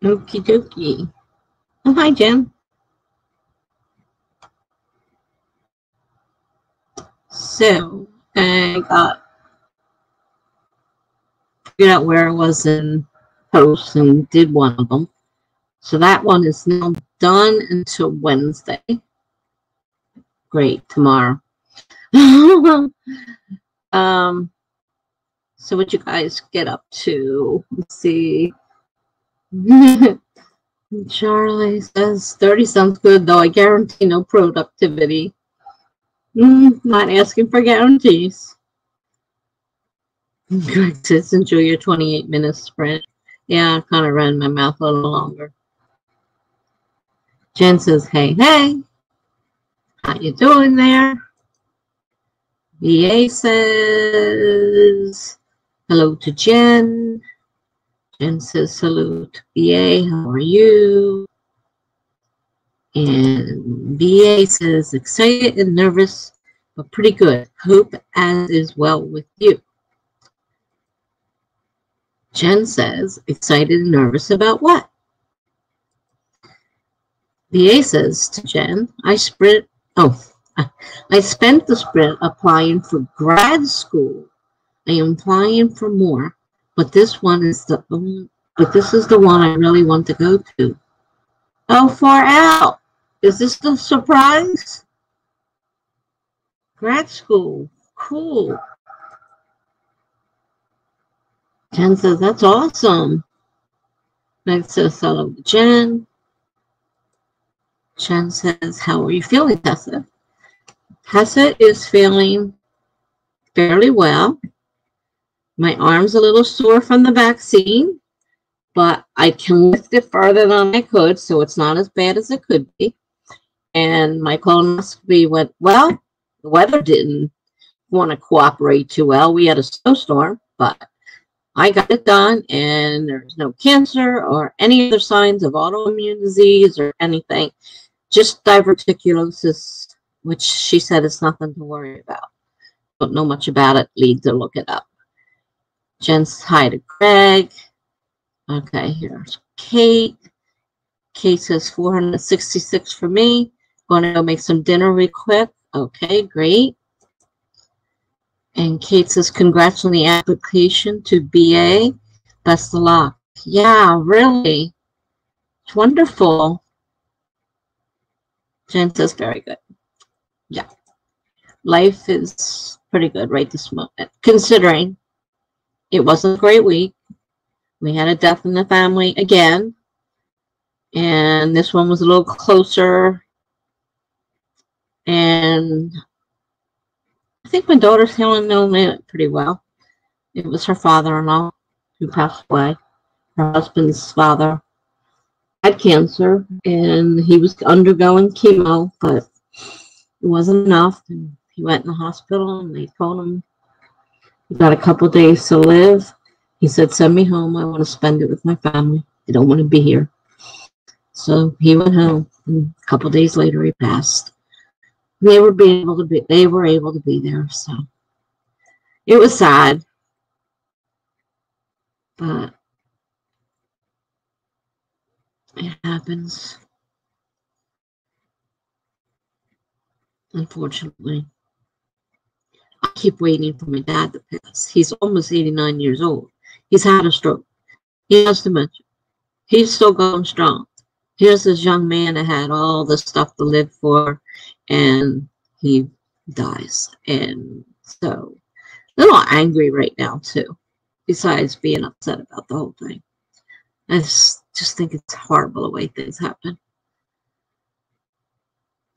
Okie dokie. Oh, hi, Jen. So, I got figured out where I was in posts and did one of them. So that one is now done until Wednesday. Great, tomorrow. So what you guys get up to? Let's see. Charlie says 30 sounds good, though I guarantee no productivity. Not asking for guarantees. Greg says enjoy your 28-minute sprint. Yeah, I kind of ran my mouth a little longer. Jen says, hey, hey. How you doing there? VA says hello to Jen. Jen says hello to VA. How are you? And VA says excited and nervous, but pretty good. Hope as is well with you. Jen says excited and nervous about what? VA says to Jen, I spent the sprint applying for grad school. I am applying for more, but this is the one I really want to go to. Oh, far out. Is this the surprise? Grad school. Cool. Jen says, that's awesome. Meg says, hello to Jen. Jen says, how are you feeling, Tessa? Tessa is feeling fairly well. My arm's a little sore from the vaccine, but I can lift it further than I could, so it's not as bad as it could be. And my colonoscopy went well. The weather didn't want to cooperate too well. We had a snowstorm, but I got it done, and there's no cancer or any other signs of autoimmune disease or anything. Just diverticulosis, which she said is nothing to worry about. Don't know much about it. Need to look it up. Jen's hi to Greg. Okay, here's Kate. Kate says 466 for me. Going to go make some dinner real quick. Okay, great. And Kate says congrats on the application to BA. Best of luck. Yeah, really. It's wonderful. Jen says very good. Yeah. Life is pretty good right this moment, considering it wasn't a great week. We had a death in the family again. And this one was a little closer. And I think my daughter's handling it pretty well. It was her father-in-law who passed away. Her husband's father had cancer, and he was undergoing chemo, but it wasn't enough. And he went in the hospital, and they told him he got a couple days to live. He said, send me home. I want to spend it with my family. I don't want to be here. So he went home, and a couple days later, he passed. They were able to be there. So it was sad, but it happens, unfortunately. I keep waiting for my dad to pass. He's almost 89 years old. He's had a stroke. He has dementia. He's still going strong. Here's this young man that had all the stuff to live for, and he dies. And so, a little angry right now, too, besides being upset about the whole thing. I just think it's horrible the way things happen.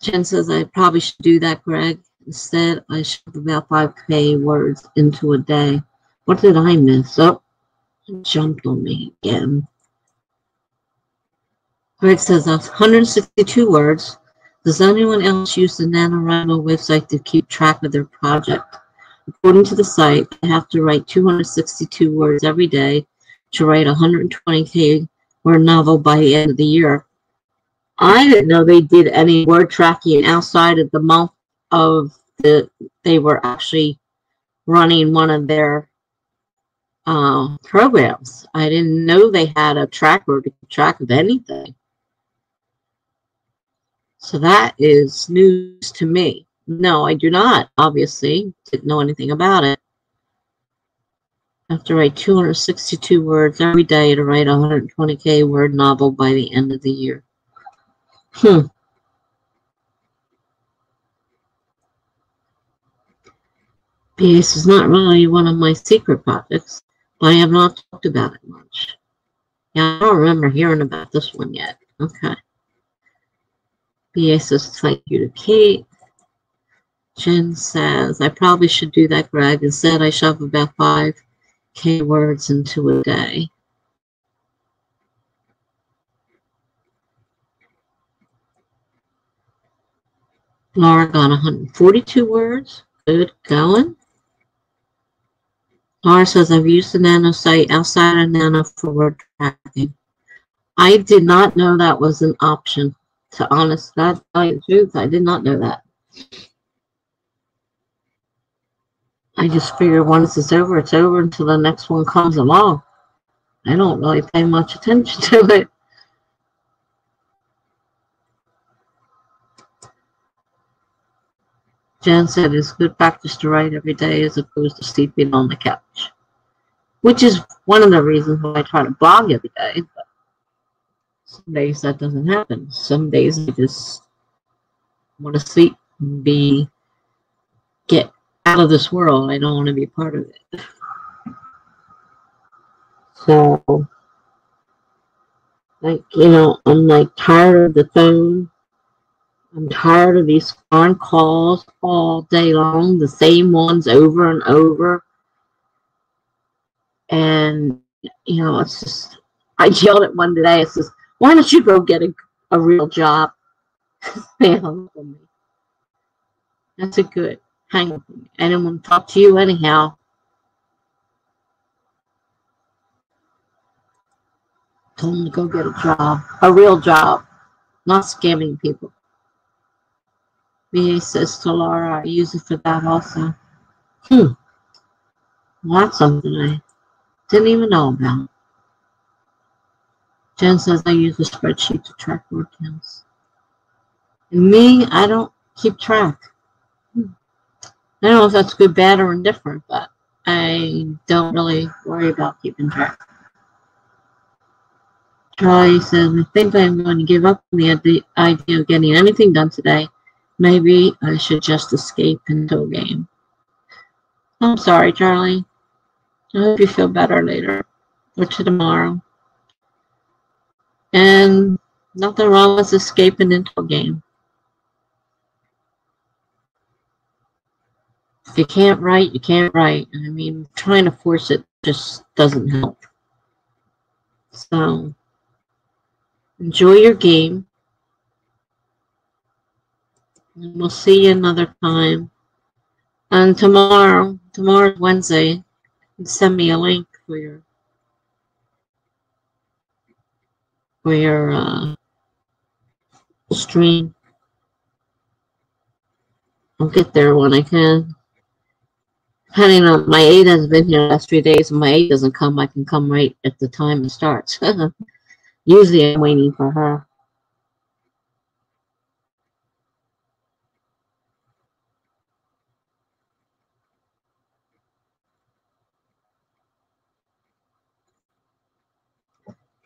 Jen says, I probably should do that, Greg. Instead, I shoved about 5K words into a day. What did I miss? Oh, it jumped on me again. Greg says, 162 words. Does anyone else use the NaNoWriMo website to keep track of their project? According to the site, I have to write 262 words every day to write a 120K word novel by the end of the year. I didn't know they did any word tracking outside of the month of they were actually running one of their programs. I didn't know they had a tracker to keep track of anything. So that is news to me. No, I do not, obviously. Didn't know anything about it. I have to write 262 words every day to write a 120K word novel by the end of the year. BS is not really one of my secret projects, but I have not talked about it much. Yeah, I don't remember hearing about this one yet. Okay. BA says thank you to Kate. Jen says, I probably should do that, Greg. Instead, I shove about 5K words into a day. Laura got 142 words. Good going. Laura says, I've used the Nano site outside of Nano for word tracking. I did not know that was an option. To honest God, tell you the truth, I did not know that. I just figure once it's over until the next one comes along. I don't really pay much attention to it. Jen said it's good practice to write every day as opposed to sleeping on the couch, which is one of the reasons why I try to blog every day. But some days that doesn't happen. Some days I just want to sleep and get out of this world. I don't want to be part of it. So, like, I'm like tired of the phone. I'm tired of these foreign calls all day long, the same ones over and over. And, it's just, I yelled at one today. It says, why don't you go get a real job? They hung up on me. That's a good hang up on me. I didn't want to talk to you anyhow. Told them to go get a job, a real job, not scamming people. VA says to Laura, I use it for that also. Well, that's something I didn't even know about. Jen says I use a spreadsheet to track word counts. And me, I don't keep track. I don't know if that's good, bad, or indifferent, but I don't really worry about keeping track. Charlie says, I think I'm going to give up on the idea of getting anything done today. Maybe I should just escape into a game. I'm sorry, Charlie. I hope you feel better later or tomorrow. And nothing wrong with escaping into a game. If you can't write, you can't write. I mean, trying to force it just doesn't help. So, enjoy your game. And we'll see you another time. And tomorrow's Wednesday. Send me a link for your stream. I'll get there when I can. Depending on my aide has been here the last 3 days, and my aide doesn't come, I can come right at the time it starts. Usually I'm waiting for her.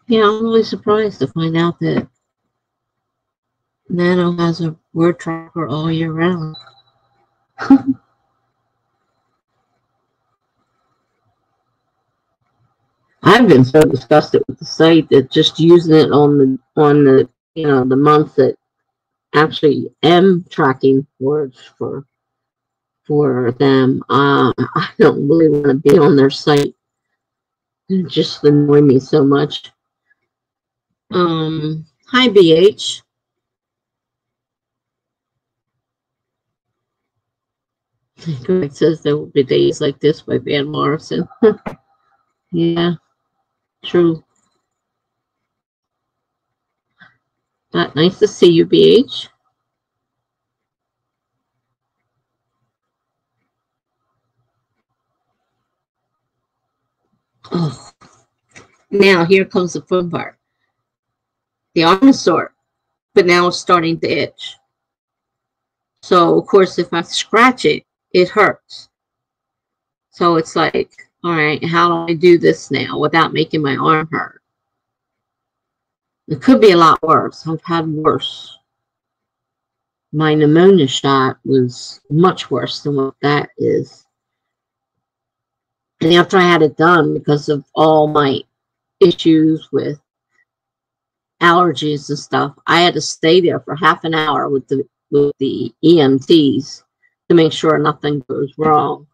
Yeah, I'm really surprised to find out that Nano has a word tracker all year round. I've been so disgusted with the site that just using it on the the month that actually am tracking words for them. I don't really want to be on their site. It just annoys me so much. Hi BH. Greg says there will be days like this by Van Morrison. Yeah, true. But nice to see you, BH. Now, here comes the fun part. The arm is sore, but now it's starting to itch. So, of course, if I scratch it, it hurts. So it's like, all right, how do I do this now without making my arm hurt? It could be a lot worse. I've had worse. My pneumonia shot was much worse than what that is. And after I had it done, because of all my issues with allergies and stuff, I had to stay there for half an hour with the EMTs to make sure nothing goes wrong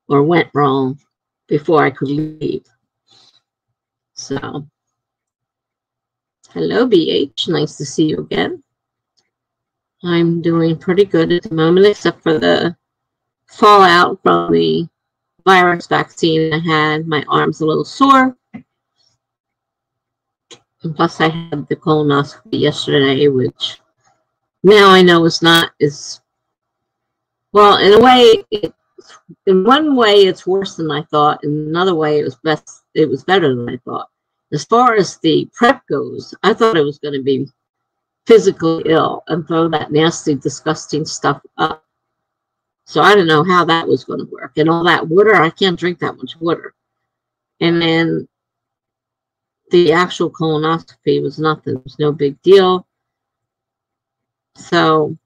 or went wrong before I could leave. So, hello, BH. Nice to see you again. I'm doing pretty good at the moment, except for the fallout from the virus vaccine I had. My arm's a little sore. And plus, I had the colonoscopy yesterday, which now I know is not as well. In a way, in one way, it's worse than I thought. In another way, it was best. It was better than I thought. As far as the prep goes, I thought it was going to be physically ill and throw that nasty, disgusting stuff up. So I didn't know how that was going to work. And all that water, I can't drink that much water. And then the actual colonoscopy was nothing. It was no big deal. So,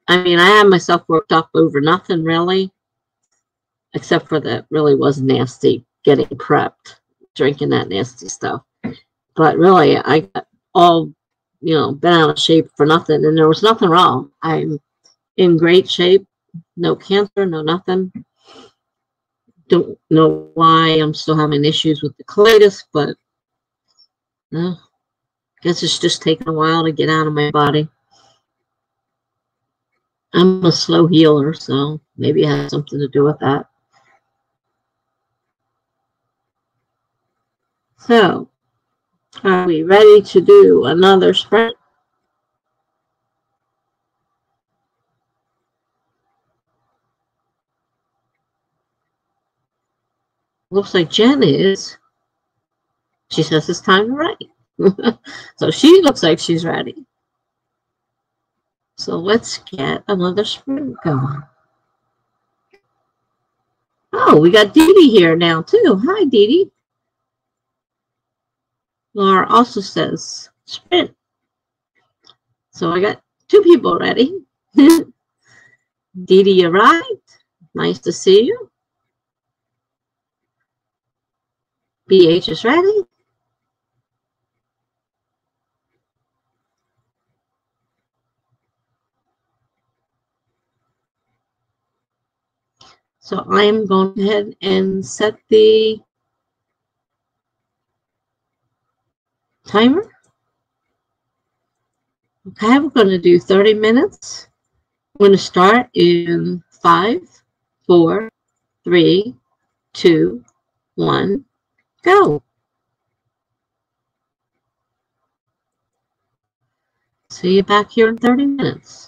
I mean, I had myself worked up over nothing really, except for that really was nasty getting prepped, drinking that nasty stuff. But really, I got all, been out of shape for nothing. And there was nothing wrong. I'm in great shape. No cancer, no nothing. Don't know why I'm still having issues with the colitis, but I guess it's just taking a while to get out of my body. I'm a slow healer, so maybe it has something to do with that. So, are we ready to do another sprint? Looks like Jen is. She says it's time to write. So she looks like she's ready. So let's get another sprint going. Oh, we got Dee Dee here now too. Hi, Dee Dee. Laura also says sprint. So I got 2 people ready. Dee Dee arrived. Nice to see you. BH is ready. So I'm going to go ahead and set the timer. Okay, we're going to do 30 minutes. I'm going to start in 5, 4, 3, 2, 1, go. See you back here in 30 minutes.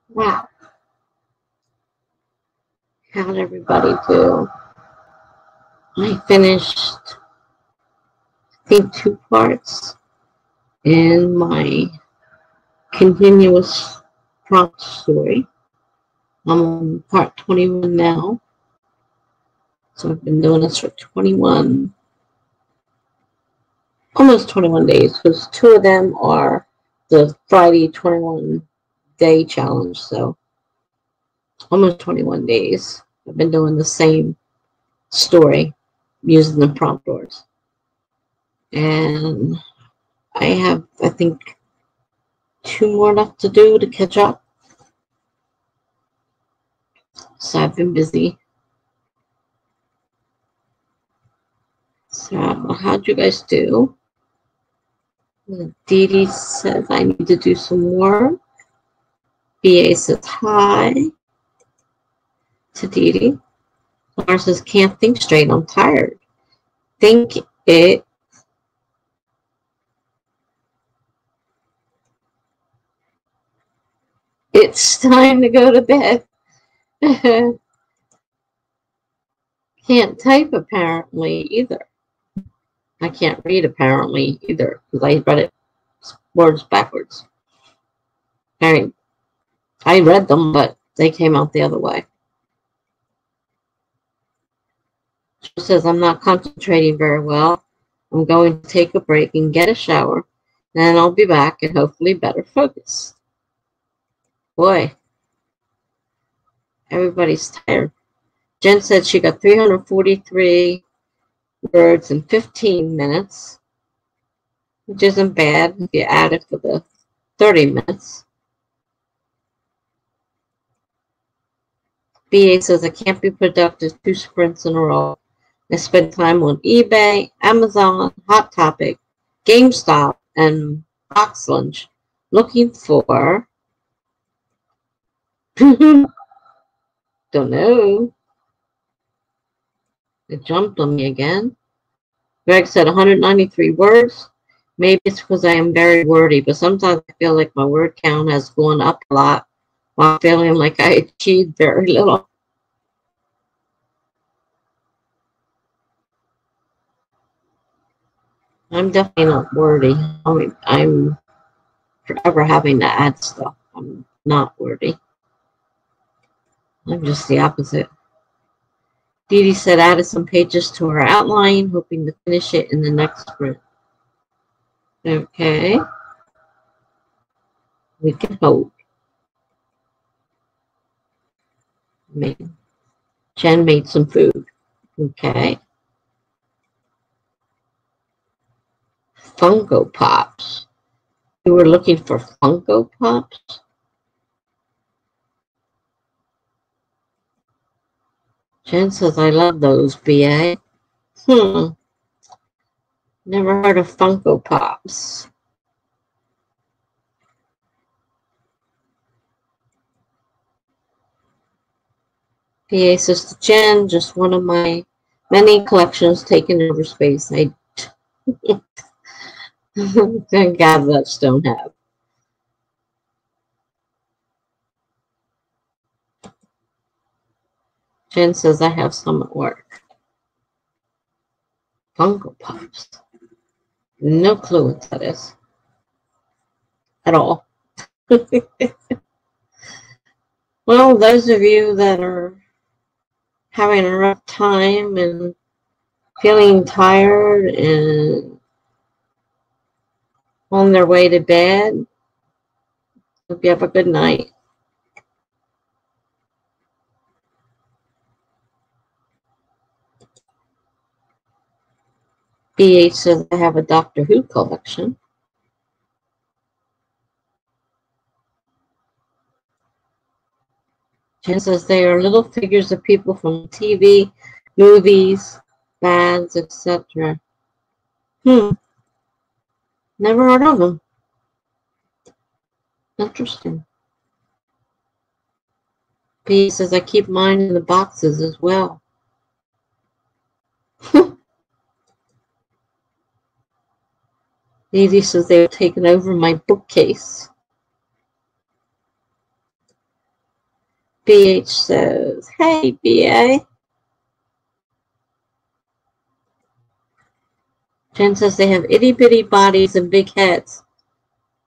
Wow. How'd everybody do? I finished, I think, 2 parts in my continuous prompt story. I'm on part 21 now. So I've been doing this for 21, almost 21 days, because 2 of them are the Friday 21 day challenge. So almost 21 days. I've been doing the same story using the prompters. And I have, I think, 2 more left to do to catch up. So I've been busy. So how'd you guys do? Dee Dee says I need to do some more. BA says hi to Dee Dee. Laura says can't think straight. I'm tired. Think it. It's time to go to bed. Can't type apparently either. I can't read apparently either because I read it words backwards. I read them, but they came out the other way. She says, I'm not concentrating very well. I'm going to take a break and get a shower. Then I'll be back and hopefully better focus. Boy, everybody's tired. Jen said she got 343 words in 15 minutes, which isn't bad if you add it for the 30 minutes. BA says, I can't be productive 2 sprints in a row. I spend time on eBay, Amazon, Hot Topic, GameStop, and Box Lunch looking for, don't know. It jumped on me again. Greg said 193 words. Maybe it's because I am very wordy, but sometimes I feel like my word count has gone up a lot while feeling like I achieved very little. I'm definitely not wordy. I mean, I'm forever having to add stuff. I'm not wordy. I'm just the opposite. Dee Dee said added some pages to her outline, hoping to finish it in the next sprint. Okay. We can hope. Jen made some food. Okay. Funko Pops. You were looking for Funko Pops? Jen says, I love those, BA. Never heard of Funko Pops. BA says to Jen, just one of my many collections taken over space. I thank God that don't have. Jen says, I have some at work. Funko Pops. No clue what that is. At all. Well, those of you that are having a rough time and feeling tired and on their way to bed, hope you have a good night. BH says I have a Doctor Who collection. Jen says they are little figures of people from TV, movies, bands, etc. Never heard of them. Interesting. BH says I keep mine in the boxes as well. Evie says they've taken over my bookcase. BH says, hey, BA. Jen says they have itty-bitty bodies and big heads.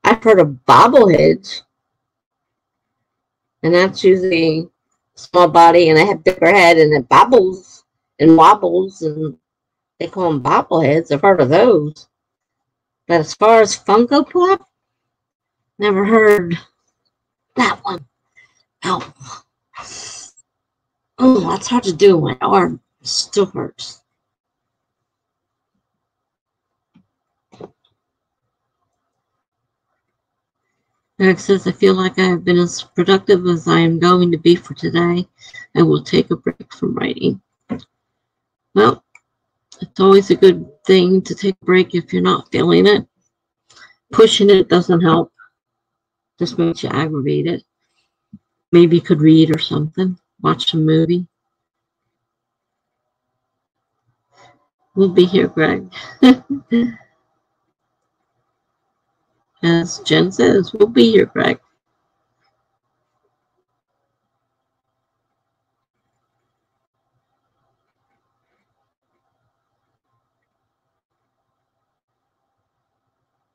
I've heard of bobbleheads. And that's usually a small body, and they have bigger head, and it bobbles and wobbles, and they call them bobbleheads. I've heard of those. But as far as Funko Pop, never heard that one. Oh, that's hard to do. My arm still hurts. Eric says, I feel like I have been as productive as I am going to be for today. I will take a break from writing. Well, it's always a good thing to take a break if you're not feeling it. Pushing it doesn't help. Just makes you aggravated. Maybe you could read or something. Watch a movie. We'll be here, Greg. As Jen says, we'll be here, Greg.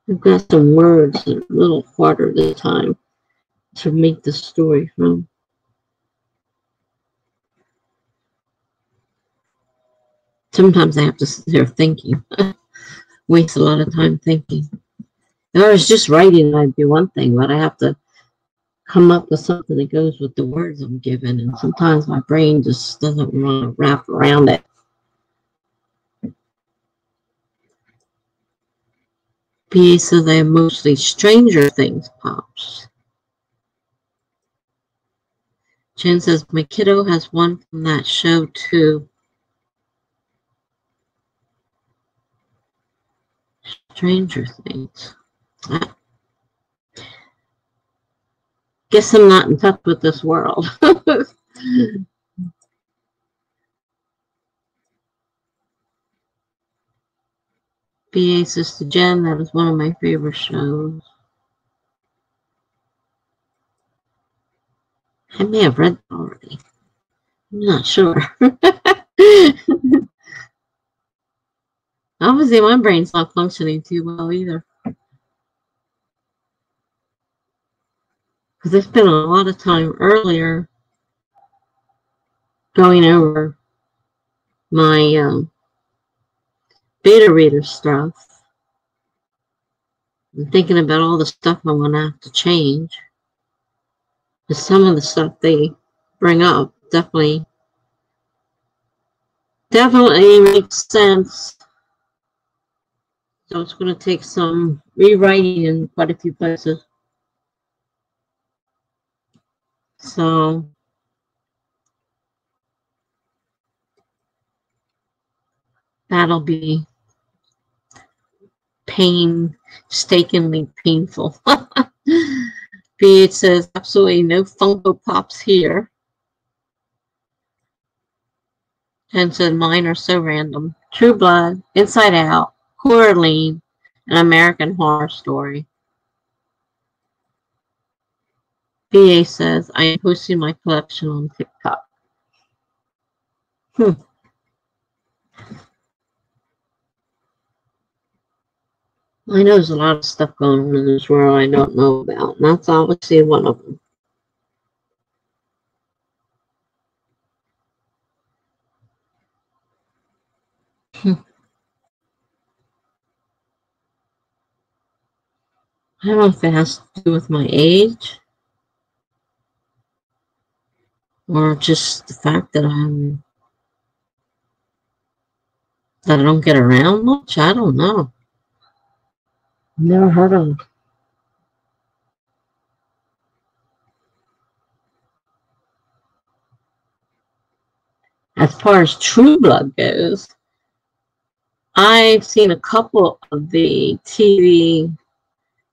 We've got some words that are a little harder this time to make the story from. Sometimes I have to sit there thinking. Waste a lot of time thinking. If I was just writing, I'd do one thing, but I have to come up with something that goes with the words I'm given, and sometimes my brain just doesn't want to wrap around it. PA says I have mostly Stranger Things pops. Jen says my kiddo has one from that show too. Stranger Things. Guess I'm not in touch with this world. BA says to Jen, that is one of my favorite shows. I may have read that already. I'm not sure. Obviously, my brain's not functioning too well either. Because I spent a lot of time earlier going over my beta reader stuff and thinking about all the stuff I'm going to have to change. Because some of the stuff they bring up definitely makes sense. So it's going to take some rewriting in quite a few places. So that'll be painstakingly painful. BH says, absolutely no Funko Pops here. Jen said, mine are so random. True Blood, Inside Out, Coraline, and American Horror Story. BA says, I am posting my collection on TikTok. I know there's a lot of stuff going on in this world I don't know about, and that's obviously one of them. I don't know if it has to do with my age or just the fact that I don't get around much. I don't know. Never heard of them. As far as True Blood goes, I've seen a couple of the TV,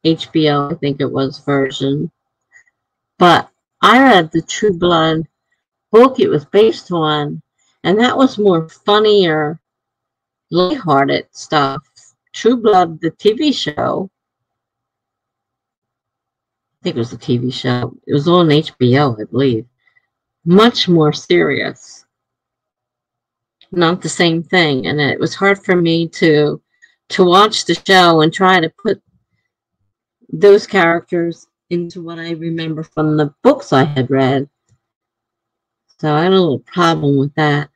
HBO, I think it was, version. But I read the True Blood book it was based on, and that was more funnier, lighthearted stuff. True Blood, the TV show, I think it was a TV show. It was on HBO, I believe. much more serious. Not the same thing. And it was hard for me to watch the show and try to put those characters into what I remember from the books I had read. So I had a little problem with that.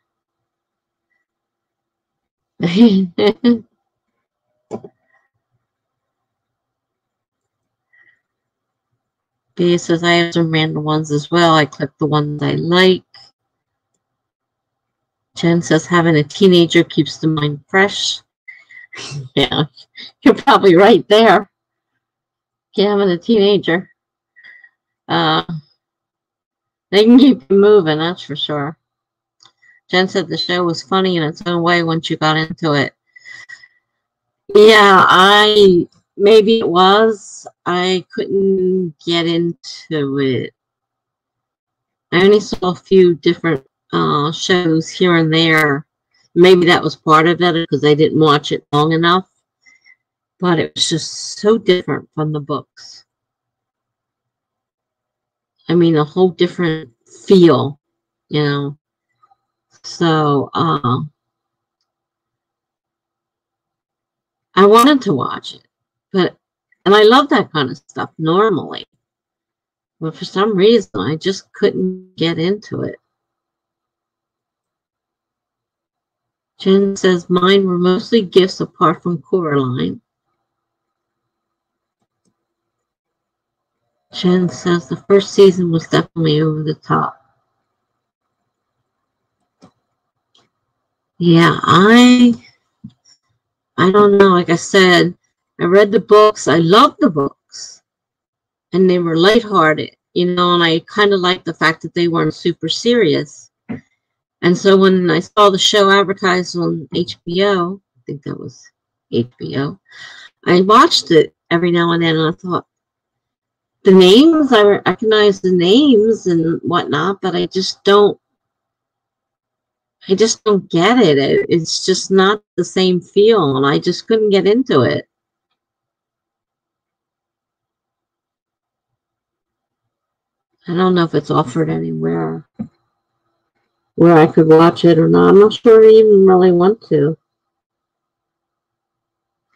B says I have some random ones as well. I click the ones I like. Jen says having a teenager keeps the mind fresh. Yeah, you're probably right there. Yeah, having a teenager. They can keep you moving, that's for sure. Jen said the show was funny in its own way once you got into it. Yeah, maybe it was. I couldn't get into it. I only saw a few different shows here and there. Maybe that was part of it because I didn't watch it long enough. But it was just so different from the books. I mean, a whole different feel, you know. So I wanted to watch it, and I love that kind of stuff normally. But for some reason, I just couldn't get into it. Jen says mine were mostly gifts apart from Coraline. Jen says the first season was definitely over the top. Yeah, I don't know. Like I said, I read the books. I loved the books. And they were lighthearted, you know, and I kind of liked the fact that they weren't super serious. And so when I saw the show advertised on HBO, I think that was HBO, I watched it every now and then, and I thought, the names, I recognize the names and whatnot, but I just don't get it. It's just not the same feel, and I just couldn't get into it. I don't know if it's offered anywhere where I could watch it or not. I'm not sure I even really want to.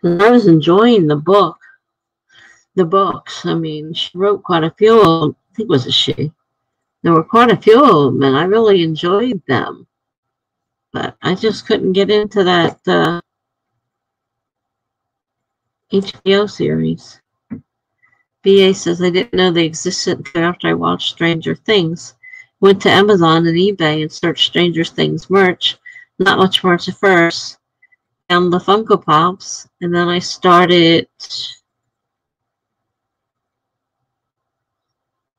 And I was enjoying the books. I mean, she wrote quite a few of them. I think it was a she. There were quite a few of them, and I really enjoyed them. But I just couldn't get into that HBO series. BA says I didn't know they existed until after I watched Stranger Things. Went to Amazon and eBay and searched Stranger Things merch. Not much merch at first. Found the Funko Pops, and then I started.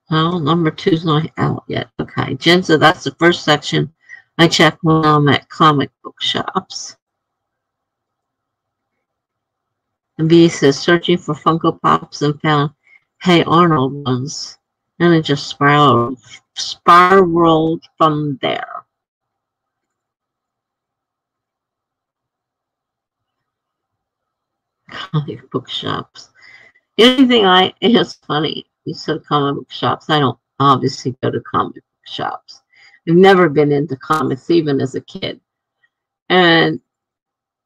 Well, number 2's not out yet. Okay, Jen said that's the first section I check when I'm at comic book shops. And B says searching for Funko Pops and found Hey Arnold ones. And it just spiraled from there. Comic book shops. It's funny. You said comic book shops. I don't obviously go to comic book shops. I've never been into comics, even as a kid. And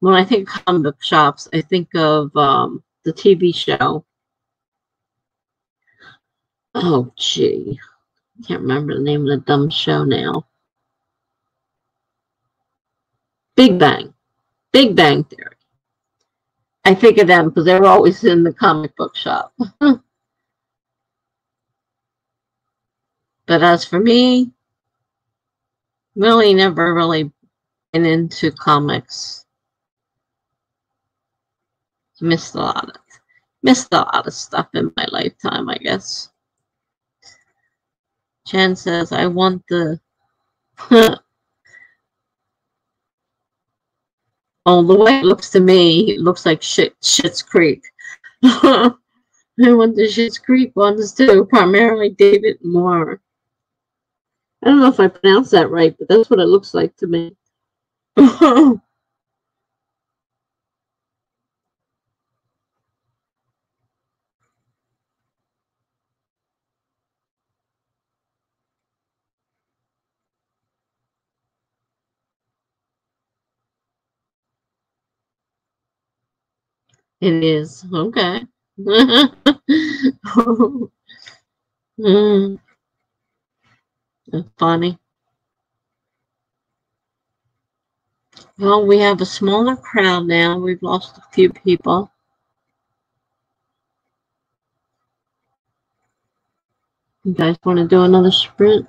when I think of comic book shops, I think of the TV show. Oh, gee. I can't remember the name of the dumb show now. Big Bang. Big Bang Theory. I think of them because they were always in the comic book shop. But as for me, really never really been into comics. Missed a lot of stuff in my lifetime, I guess. Chen says, I want the oh, the way it looks to me, it looks like Schitt's Creek. I want the Schitt's Creek ones too, primarily David Moore. I don't know if I pronounced that right, but that's what it looks like to me. It is. Okay. Mm, that's funny. Well, we have a smaller crowd now. We've lost a few people. You guys want to do another sprint?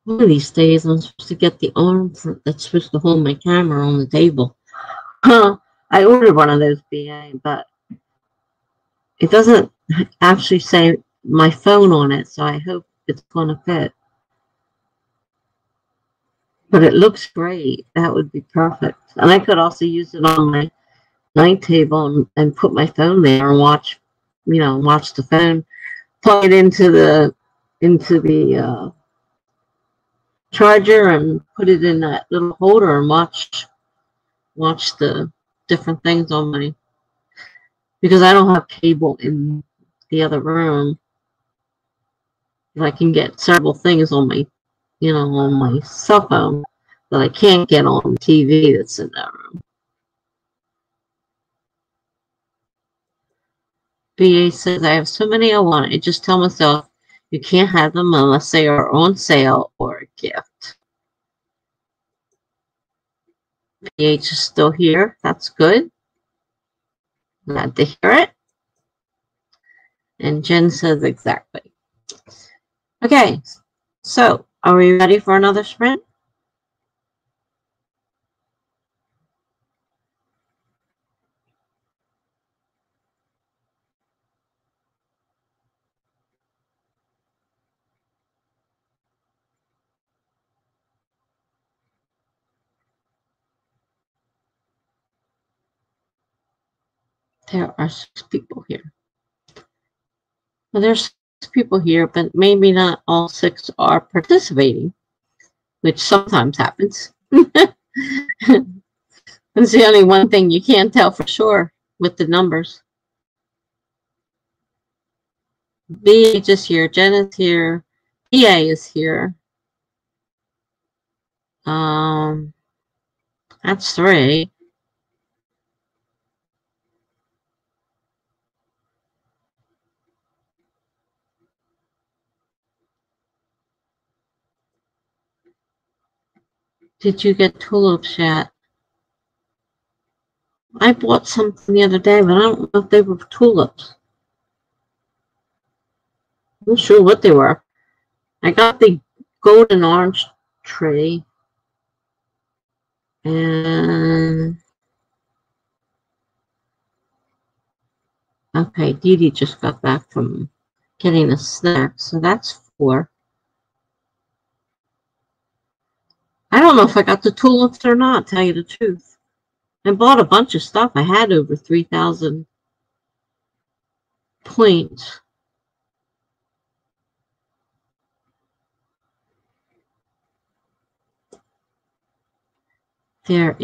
One of these days, I'm supposed to get the arm that's supposed to hold my camera on the table. Huh. I ordered one of those BA, but it doesn't actually say my phone on it, so I hope it's going to fit. But it looks great. That would be perfect. And I could also use it on my night table and put my phone there and watch, watch the phone. Plug it into the charger and put it in that little holder and watch the different things on my, because I don't have cable in the other room. I can get several things on my, on my cell phone that I can't get on the TV that's in that room. BA says, I have so many I want. I just tell myself you can't have them unless they are on sale or a gift. BH is still here. That's good. Glad to hear it. And Jen says exactly. Okay, so are we ready for another sprint? There are 6 people here. Well, there's 6 people here, but maybe not all 6 are participating, which sometimes happens. That's the only one thing you can't tell for sure with the numbers. BH is here, Jen is here, PA is here. That's 3. Did you get tulips yet? I bought something the other day, but I don't know if they were tulips. I'm not sure what they were. I got the golden orange tree. And okay, Dee Dee just got back from getting a snack, so that's 4. I don't know if I got the tulips or not, tell you the truth. I bought a bunch of stuff. I had over 3,000 points. There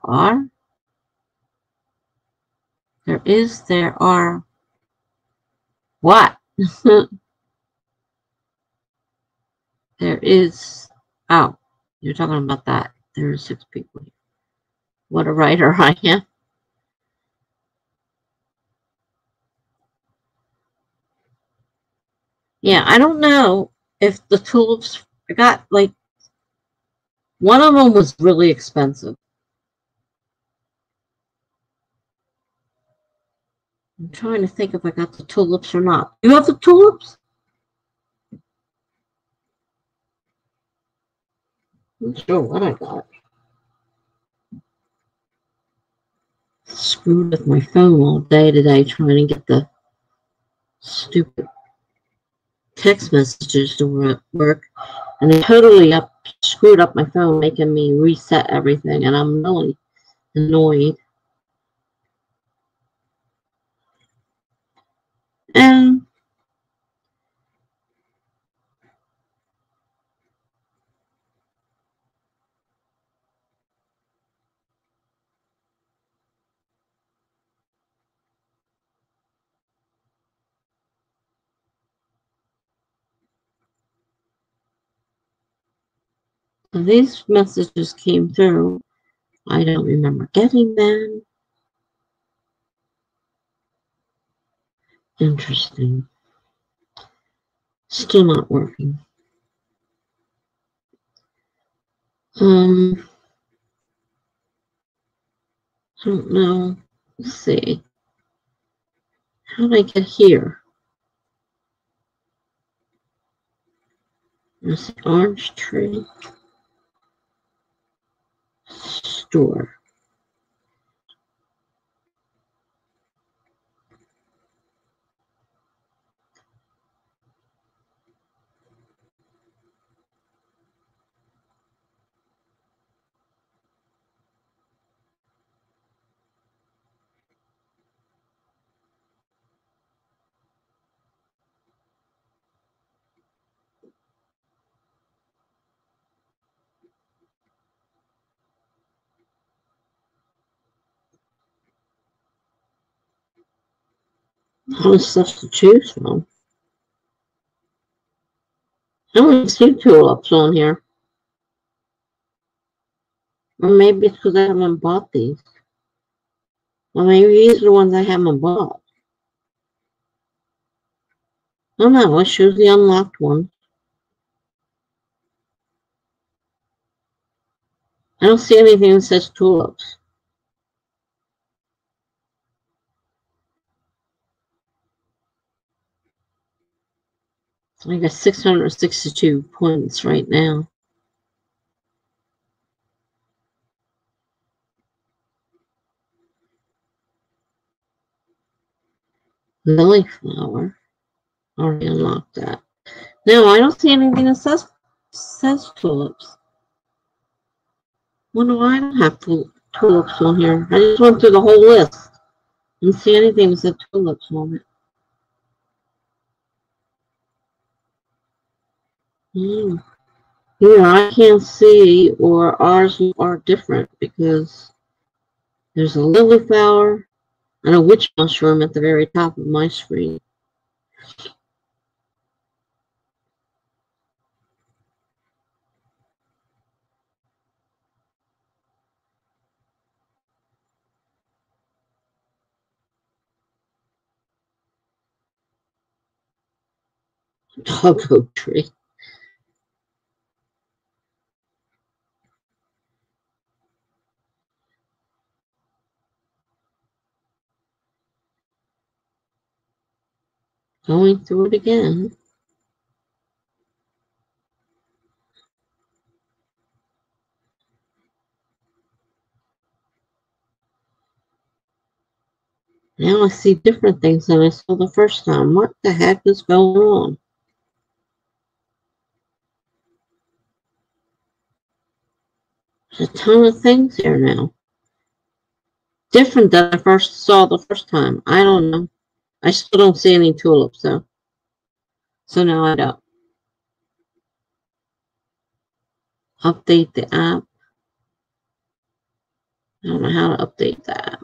are. What? There is. Oh, you're talking about that. There are 6 people here. What a writer I am. Yeah, I don't know if the tulips, I got like, one of them was really expensive. I'm trying to think if I got the tulips or not. You have the tulips? I'm not sure what I got. Screwed with my phone all day today trying to get the stupid text messages to work. And they totally screwed up my phone, making me reset everything. And I'm really annoyed. And These messages came through. I don't remember getting them. Interesting. Still not working. I don't know. Let's see. How did I get here? There's the orange tree. Store. How much stuff to choose from? I only see tulips on here. Or maybe it's because I haven't bought these. Well, maybe these are the ones I haven't bought. Oh no, let's choose the unlocked one. I don't see anything that says tulips. I got 662 points right now. Lily flower. Already unlocked that. No, I don't see anything that says tulips. Wonder why I don't have tulips on here. I just went through the whole list. Didn't see anything that said tulips on it. Yeah, I can't see, or ours are different because there's a lily flower and a witch mushroom at the very top of my screen. Doggo tree. Going through it again. Now I see different things than I saw the first time. What the heck is going on? There's a ton of things here now. Different than I first saw the first time. I don't know. I still don't see any tulips though. So now I don't. Update the app. I don't know how to update the app.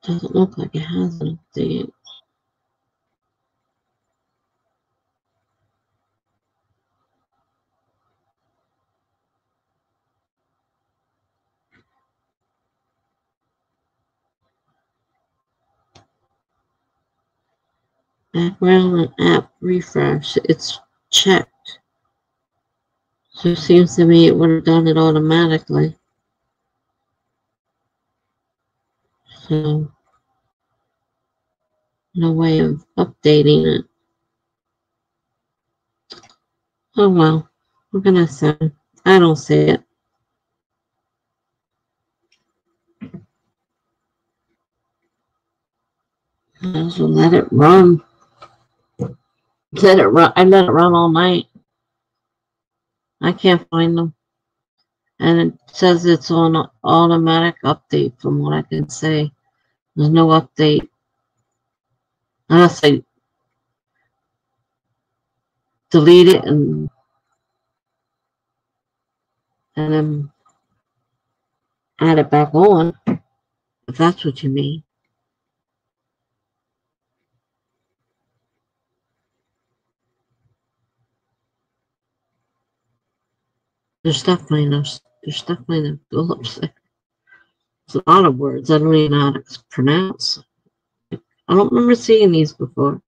Doesn't look like it has an update. Background and app refresh. It's checked. So it seems to me it would have done it automatically. So no way of updating it. Oh well. What can I say? I don't see it. Might as well let it run. Let it run. I let it run all night. I can't find them. And it says it's on automatic update from what I can say. There's no update. Unless I delete it and then add it back on, if that's what you mean. There's definitely no Phillips there. There's a lot of words I don't even know how to pronounce. I don't remember seeing these before.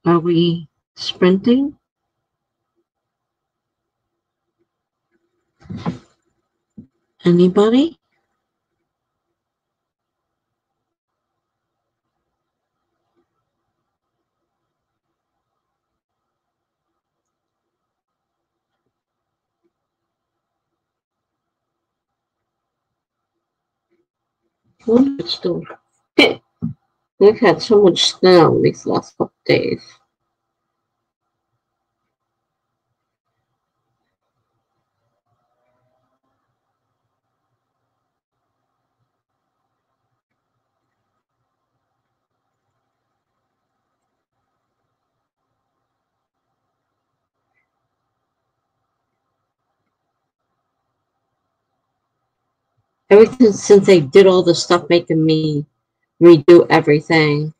Are we sprinting? Anybody? Still. We've had so much snow these last couple days. Ever since they did all the stuff making me redo everything,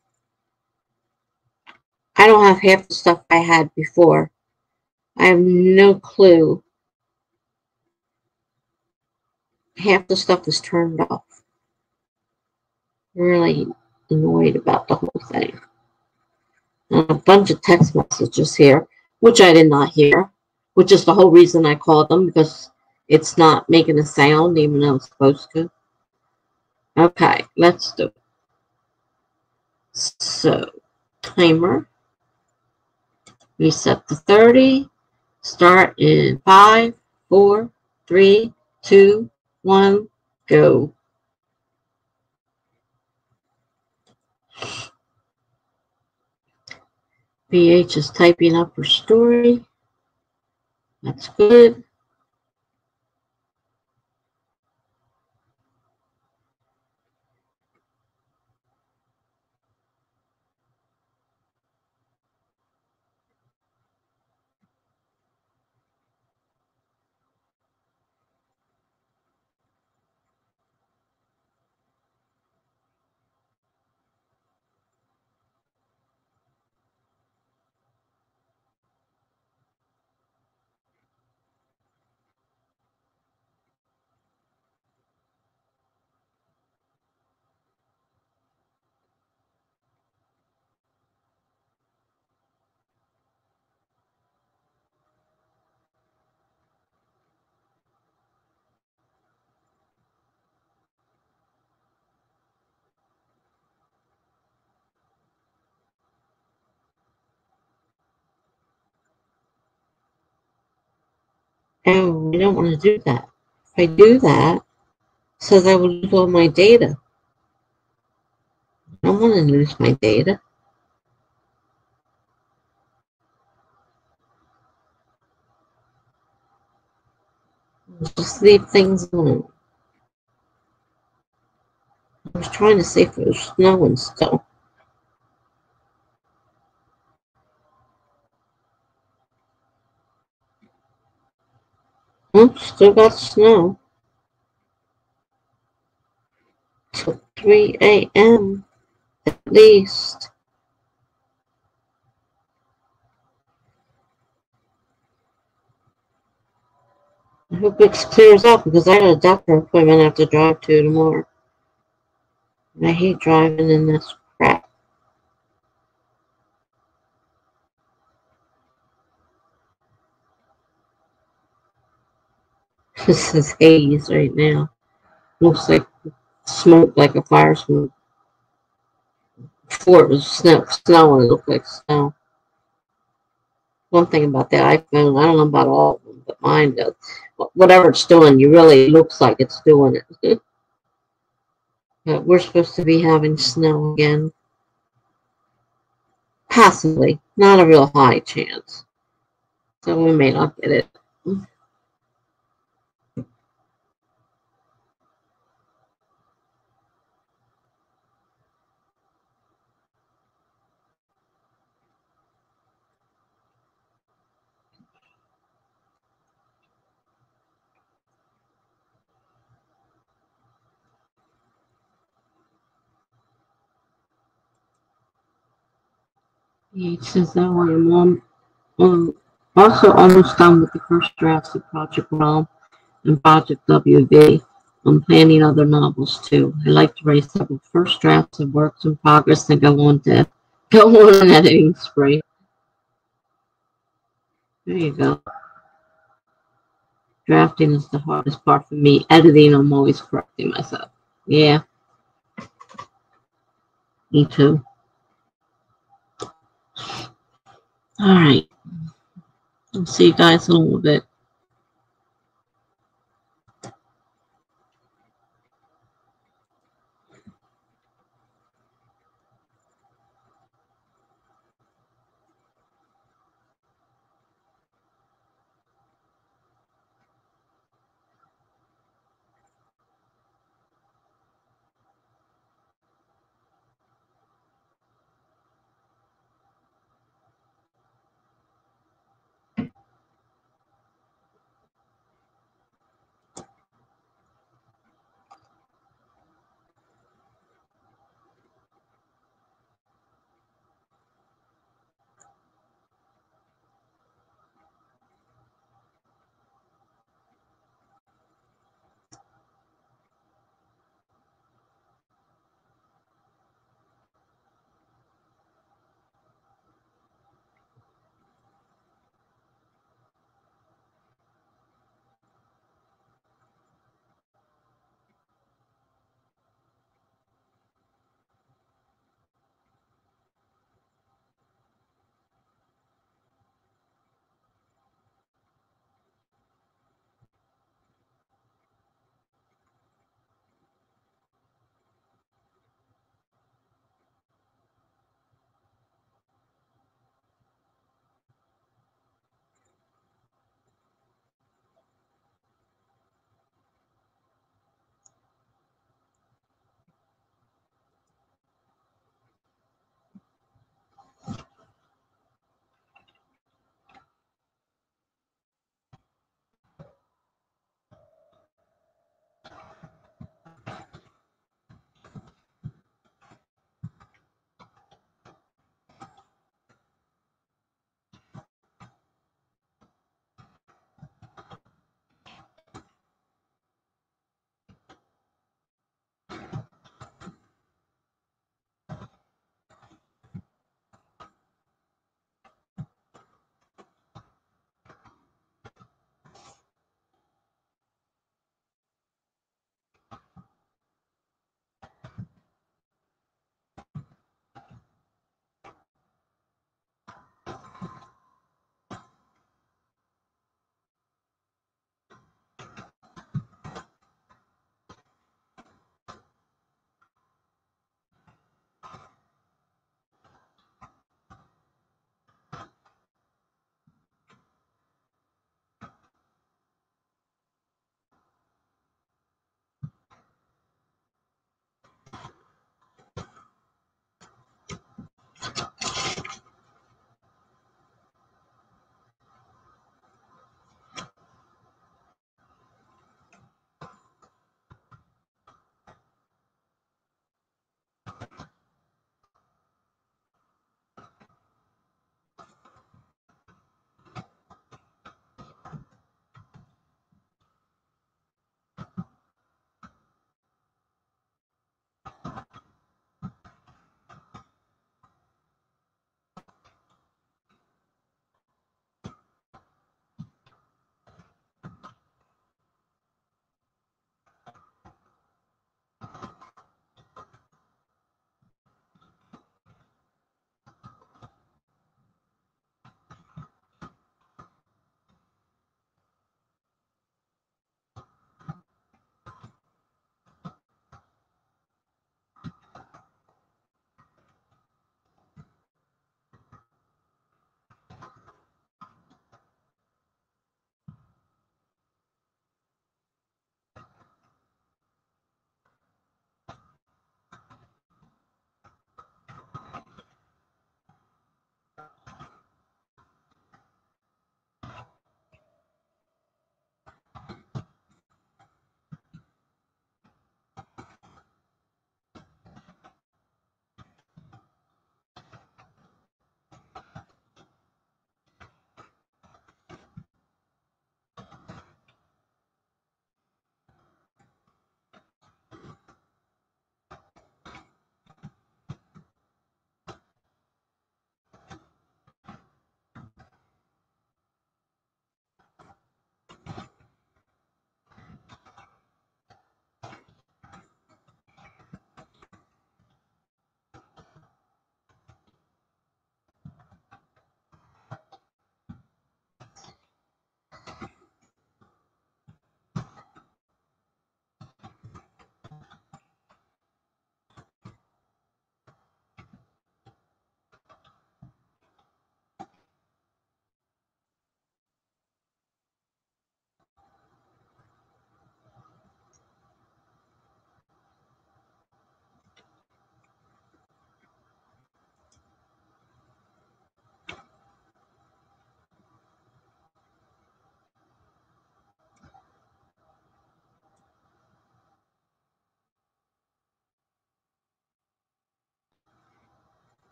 I don't have half the stuff I had before. I have no clue. Half the stuff is turned off. Really annoyed about the whole thing. And a bunch of text messages here, which I did not hear, which is the whole reason I called them, because it's not making a sound even though it's supposed to. Okay, let's do it. So, timer. Reset to 30. Start in 5, 4, 3, 2, 1, go. BH is typing up her story. That's good. Oh, I don't want to do that. If I do that, it says I will lose all my data. I don't want to lose my data. Just leave things alone. I was trying to see if it was snowing still. Oh, still got snow. Till 3 a.m. at least. I hope it clears up because I got a doctor appointment I have to drive to tomorrow. And I hate driving in this crap. This is haze right now. Looks like smoke, like a fire smoke. Before it was snow and it looked like snow. One thing about that iPhone, I don't know about all of them, but mine does. Whatever it's doing, you really looks like it's doing it. But we're supposed to be having snow again. Possibly. Not a real high chance. So we may not get it. It says that I am also almost done with the first drafts of Project Realm and Project WV. I'm planning other novels too. I like to write several first drafts of works in progress and go on an editing spree. There you go. Drafting is the hardest part for me. Editing, I'm always correcting myself. Yeah, me too. All right. I'll see you guys in a little bit.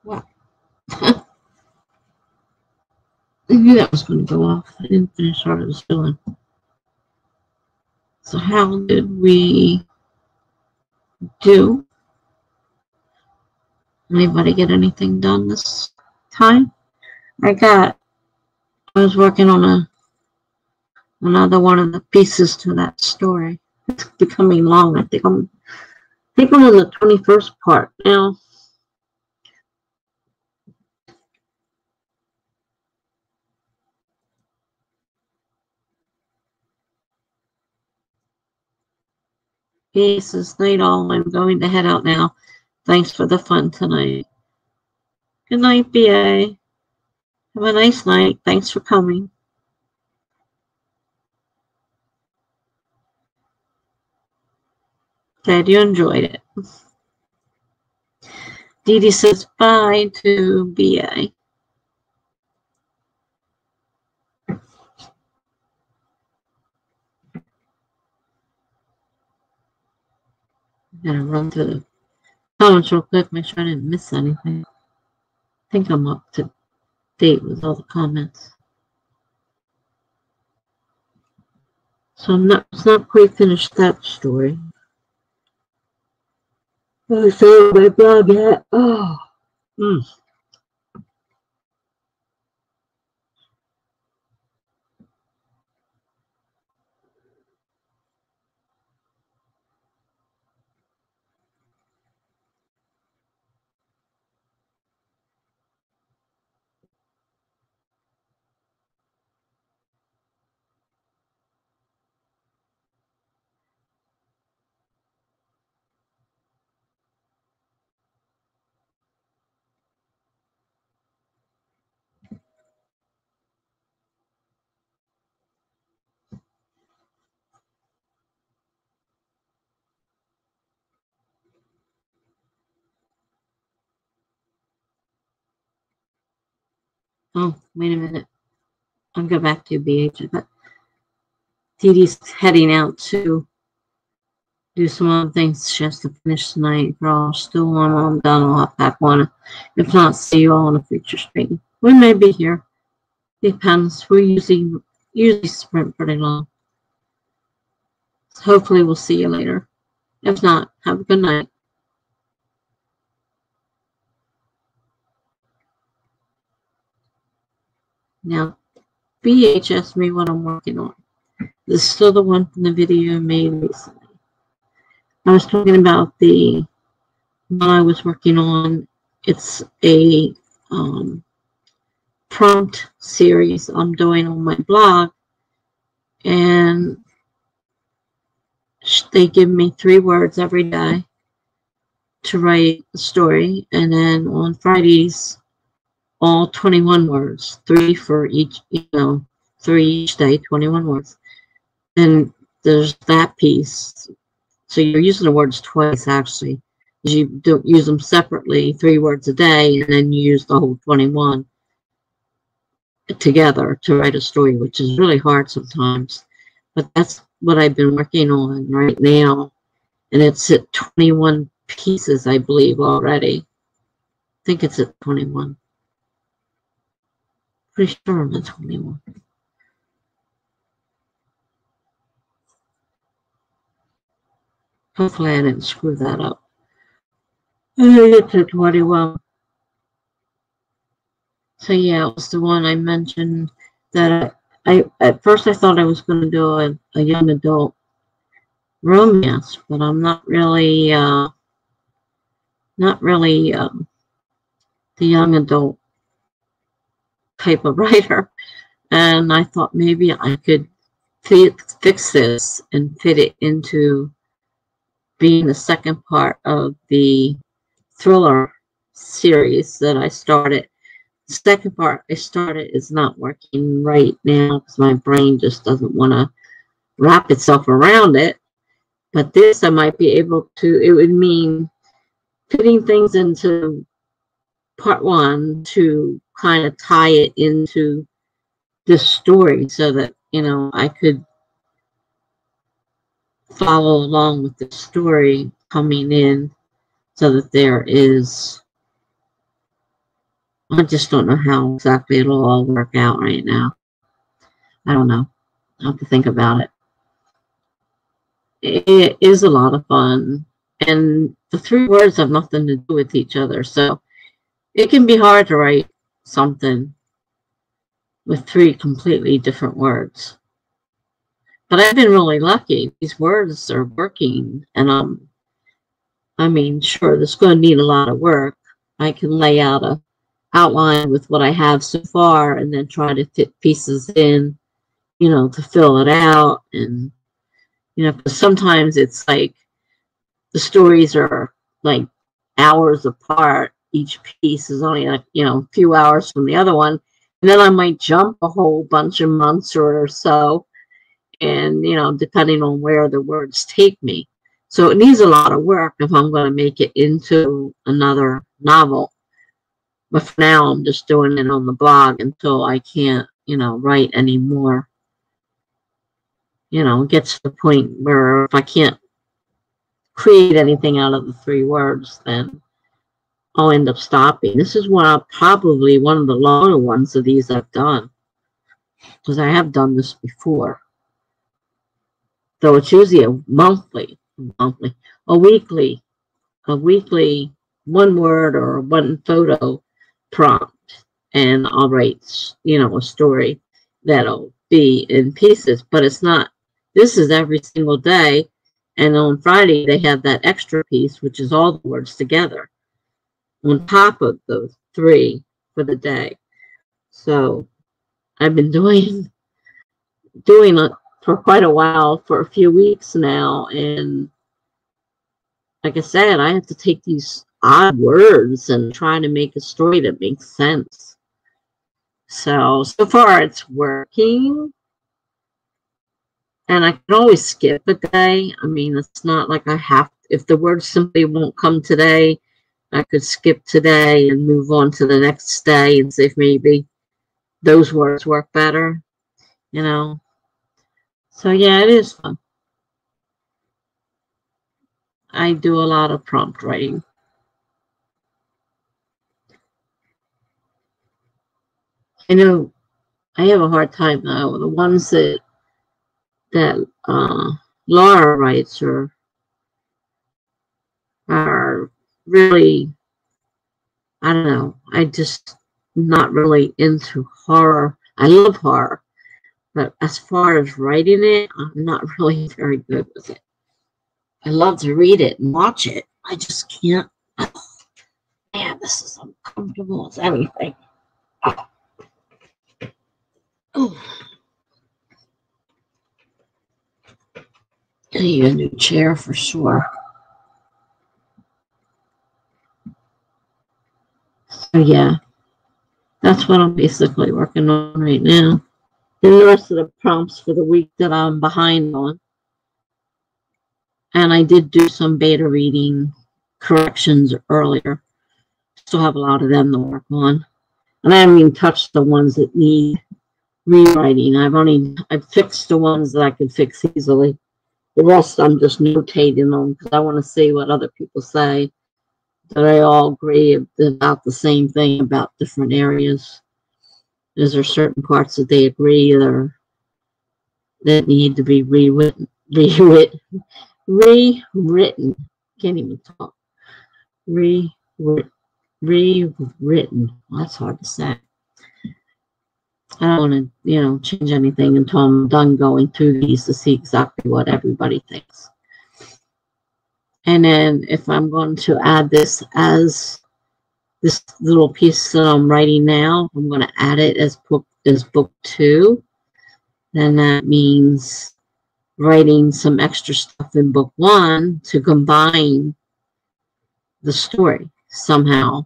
What? I knew that was going to go off. I didn't finish what I was doing. So how did we do? Anybody get anything done this time? I was working on another one of the pieces to that story. It's becoming long. I think I'm on the 21st part now. Pieces, night all. I'm going to head out now. Thanks for the fun tonight. Good night, BA. Have a nice night. Thanks for coming. Glad you enjoyed it. Dee Dee says bye to BA. I'm going to run through the comments real quick, make sure I didn't miss anything. I think I'm up to date with all the comments. So it's not quite finished that story. Oh, so my blog yet. Oh. Oh, wait a minute. I'll go back to BH. But Dee Dee's heading out to do some other things she has to finish tonight. If you're all still on, I'm done. I'll hop back on. If not, see you all on a future stream. We may be here. Depends. We usually sprint pretty long. So hopefully we'll see you later. If not, have a good night. Now, BH asked me what I'm working on. This is still the one from the video made recently. I was talking about the one I was working on. It's a prompt series I'm doing on my blog, and they give me 3 words every day to write a story, and then on Fridays, all 21 words, 3 for each, 3 each day, 21 words. And there's that piece. So you're using the words twice, actually. You don't use them separately, 3 words a day, and then you use the whole 21 together to write a story, which is really hard sometimes. But that's what I've been working on right now. And it's at 21 pieces, I believe, already. I think it's at 21. Pretty sure I'm at 21. Hopefully I didn't screw that up. I get to 21. So yeah, it was the one I mentioned that I at first I thought I was going to do a young adult romance, but I'm not really the young adult type of writer. And I thought maybe I could fix this and fit it into being the second part of the thriller series that I started. The second part I started is not working right now because my brain just doesn't want to wrap itself around it. But this I might be able to, it would mean putting things into part 1 to kind of tie it into this story so that, I could follow along with the story coming in so that there is, I just don't know how exactly it'll all work out right now. I don't know. I'll have to think about it. It is a lot of fun. And the 3 words have nothing to do with each other. So it can be hard to write something with 3 completely different words. But I've been really lucky. These words are working. And I mean, sure, this is going to need a lot of work. I can lay out a outline with what I have so far and then try to fit pieces in, you know, to fill it out. And, you know, because sometimes it's like the stories are like hours apart. Each piece is only like, you know, a few hours from the other one. And then I might jump a whole bunch of months or so. And, you know, depending on where the words take me. So it needs a lot of work if I'm going to make it into another novel. But for now, I'm just doing it on the blog until I can't, you know, write anymore. You know, it gets to the point where if I can't create anything out of the 3 words, then I'll end up stopping. This is probably one of the longer ones of these I've done. Because I have done this before. Though it's usually a weekly 1 word or 1 photo prompt, and I'll write, you know, a story that'll be in pieces, but it's not, this is every single day, and on Friday they have that extra piece, which is all the words together on top of those 3 for the day. So I've been doing it for quite a while, for a few weeks now, and like I said, I have to take these odd words and try to make a story that makes sense. So far it's working. And I can always skip a day. I mean, it's not like I have, if the words simply won't come today, I could skip today and move on to the next day and see if maybe those words work better, you know. So yeah, it is fun. I do a lot of prompt writing. I know I have a hard time though. The ones that Laura writes are really, I don't know. I just not really into horror. I love horror, but as far as writing it, I'm not really very good with it. I love to read it and watch it. I just can't. Oh, man, this is uncomfortable as anything. Oh. I need a new chair for sure. So yeah, that's what I'm basically working on right now. And the rest of the prompts for the week that I'm behind on. And I did do some beta reading corrections earlier. Still have a lot of them to work on. And I haven't even touched the ones that need rewriting. I've fixed the ones that I could fix easily. The rest I'm just notating on because I want to see what other people say. That I all agree about the same thing about different areas. Is there certain parts that they agree that need to be rewritten? Can't even talk. Rewritten. Well, that's hard to say. I don't want to, you know, change anything until I'm done going through these to see exactly what everybody thinks. And then if I'm going to add this as this little piece that I'm writing now, I'm going to add it as book 2. Then that means writing some extra stuff in book 1 to combine the story somehow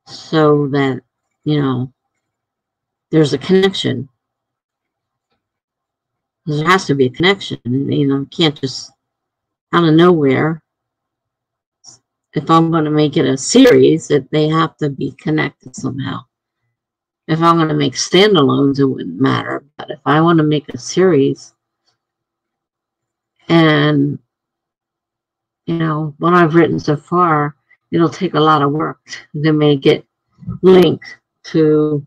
so that, you know, there's a connection. There has to be a connection. You know, you can't just out of nowhere. If I'm going to make it a series, they have to be connected somehow. If I'm going to make standalones, it wouldn't matter. But if I want to make a series and you know, what I've written so far, it'll take a lot of work to make it link to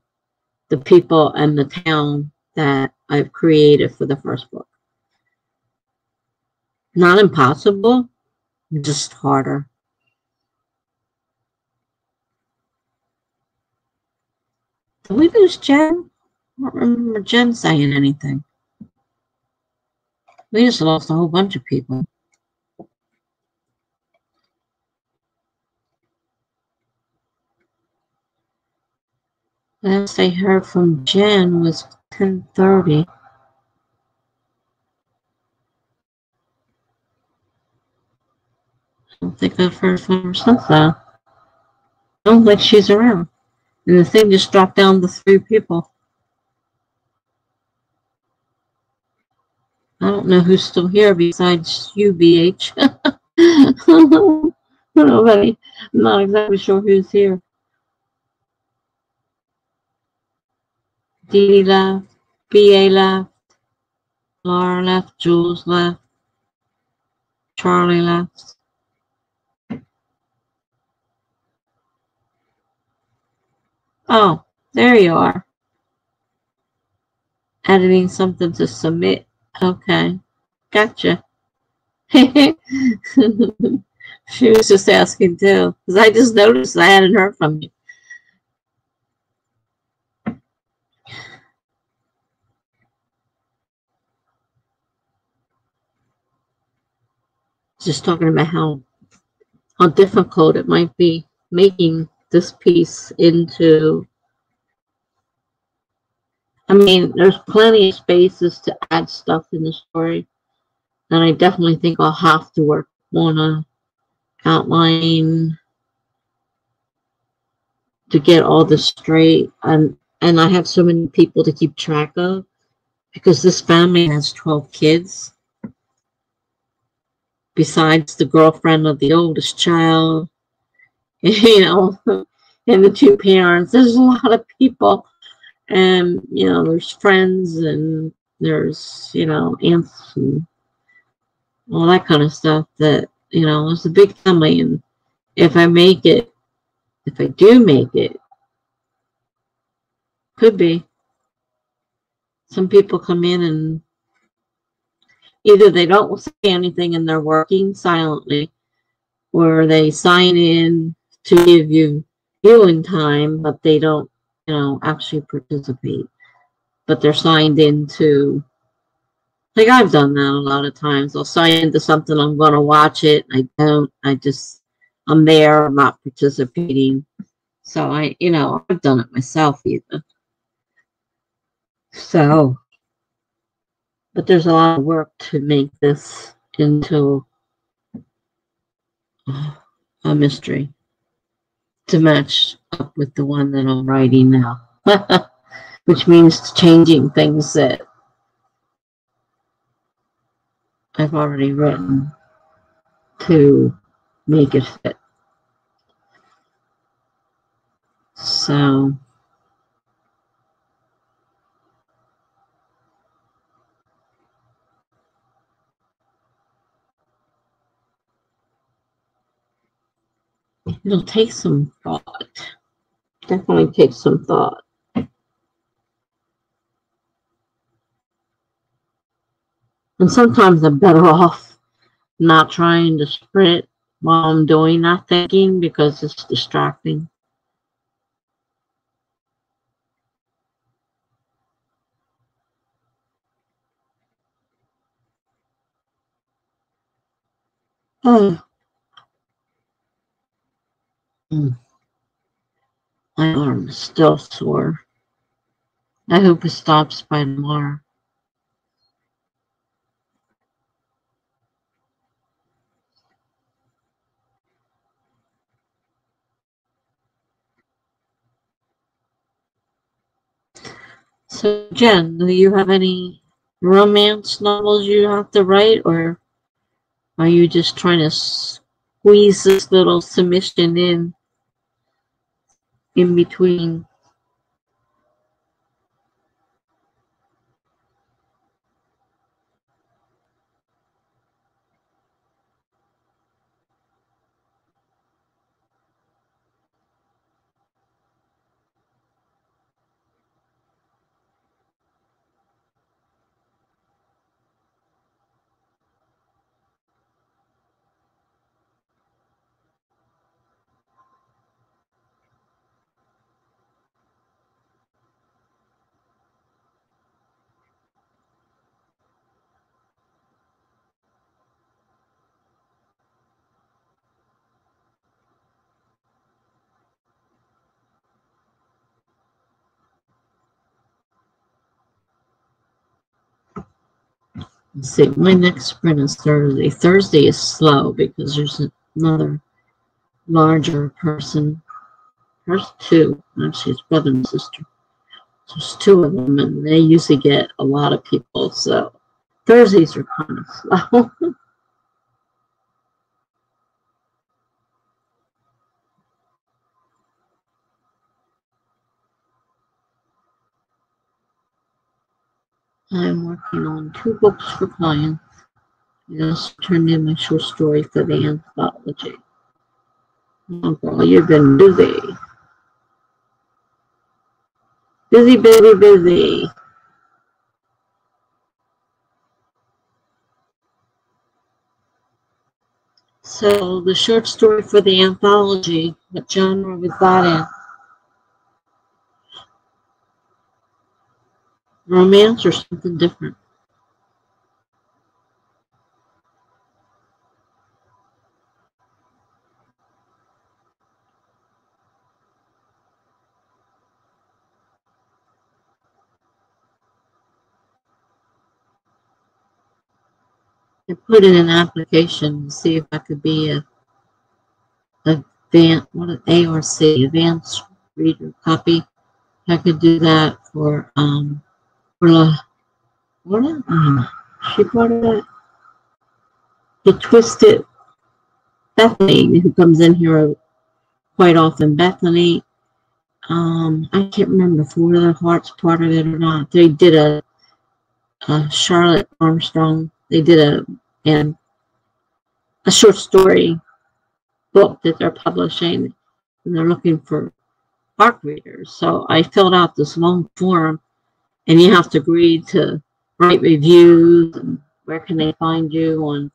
the people and the town that I've created for the first book. Not impossible, just harder. Did we lose Jen? I don't remember Jen saying anything. We just lost a whole bunch of people. Last I heard from Jen was 10:30. I don't think I've heard from her since then. I don't think she's around. And the thing just dropped down to 3 people. I don't know who's still here besides you, BH. Nobody. I'm not exactly sure who's here. Dee left. BA left. Laura left. Jules left. Charlie left. Oh, there you are. Editing something to submit. Okay. Gotcha. She was just asking too. Because I just noticed I hadn't heard from you. Just talking about how difficult it might be making this piece into. I mean, there's plenty of spaces to add stuff in the story. And I definitely think I'll have to work on a outline to get all this straight. And I have so many people to keep track of because this family has 12 kids. Besides the girlfriend of the oldest child, you know, and the 2 parents. There's a lot of people. And, you know, there's friends and there's, you know, aunts and all that kind of stuff that, you know, it's a big family. And if I do make it, could be. Some people come in and either they don't say anything and they're working silently, or they sign in to give you viewing time, but they don't, you know, actually participate. But they're signed into, like I've done that a lot of times. I'll sign into something, I'm going to watch it. I don't. I'm there. I'm not participating. So I've done it myself even. So, but there's a lot of work to make this into a mystery to match up with the one that I'm writing now, which means changing things that I've already written to make it fit. So, it'll take some thought. Definitely take some thought. And sometimes I'm better off not trying to sprint while I'm doing that thinking because it's distracting. Oh. My arm is still sore. I hope it stops by tomorrow. So, Jen, do you have any romance novels you have to write, or are you just trying to squeeze this little submission in between? Let's see, my next sprint is Thursday. Thursday is slow because there's another larger person. There's two. Actually, it's brother and sister. There's two of them, and they usually get a lot of people. So Thursdays are kind of slow. I'm working on 2 books for clients. I just turned in my short story for the anthology. Oh, girl, you've been busy. Busy, busy, busy. So the short story for the anthology, what genre was that in? Romance or something different? I put in an application to see if I could be a advanced, what an A or C, advanced reader copy. I could do that for she brought it. The Twisted Bethany, who comes in here quite often. Bethany, I can't remember if War of the Heart's part of it or not. They did a Charlotte Armstrong. They did a short story book that they're publishing, and they're looking for ARC readers. So I filled out this long form, and you have to agree to write reviews and where can they find you on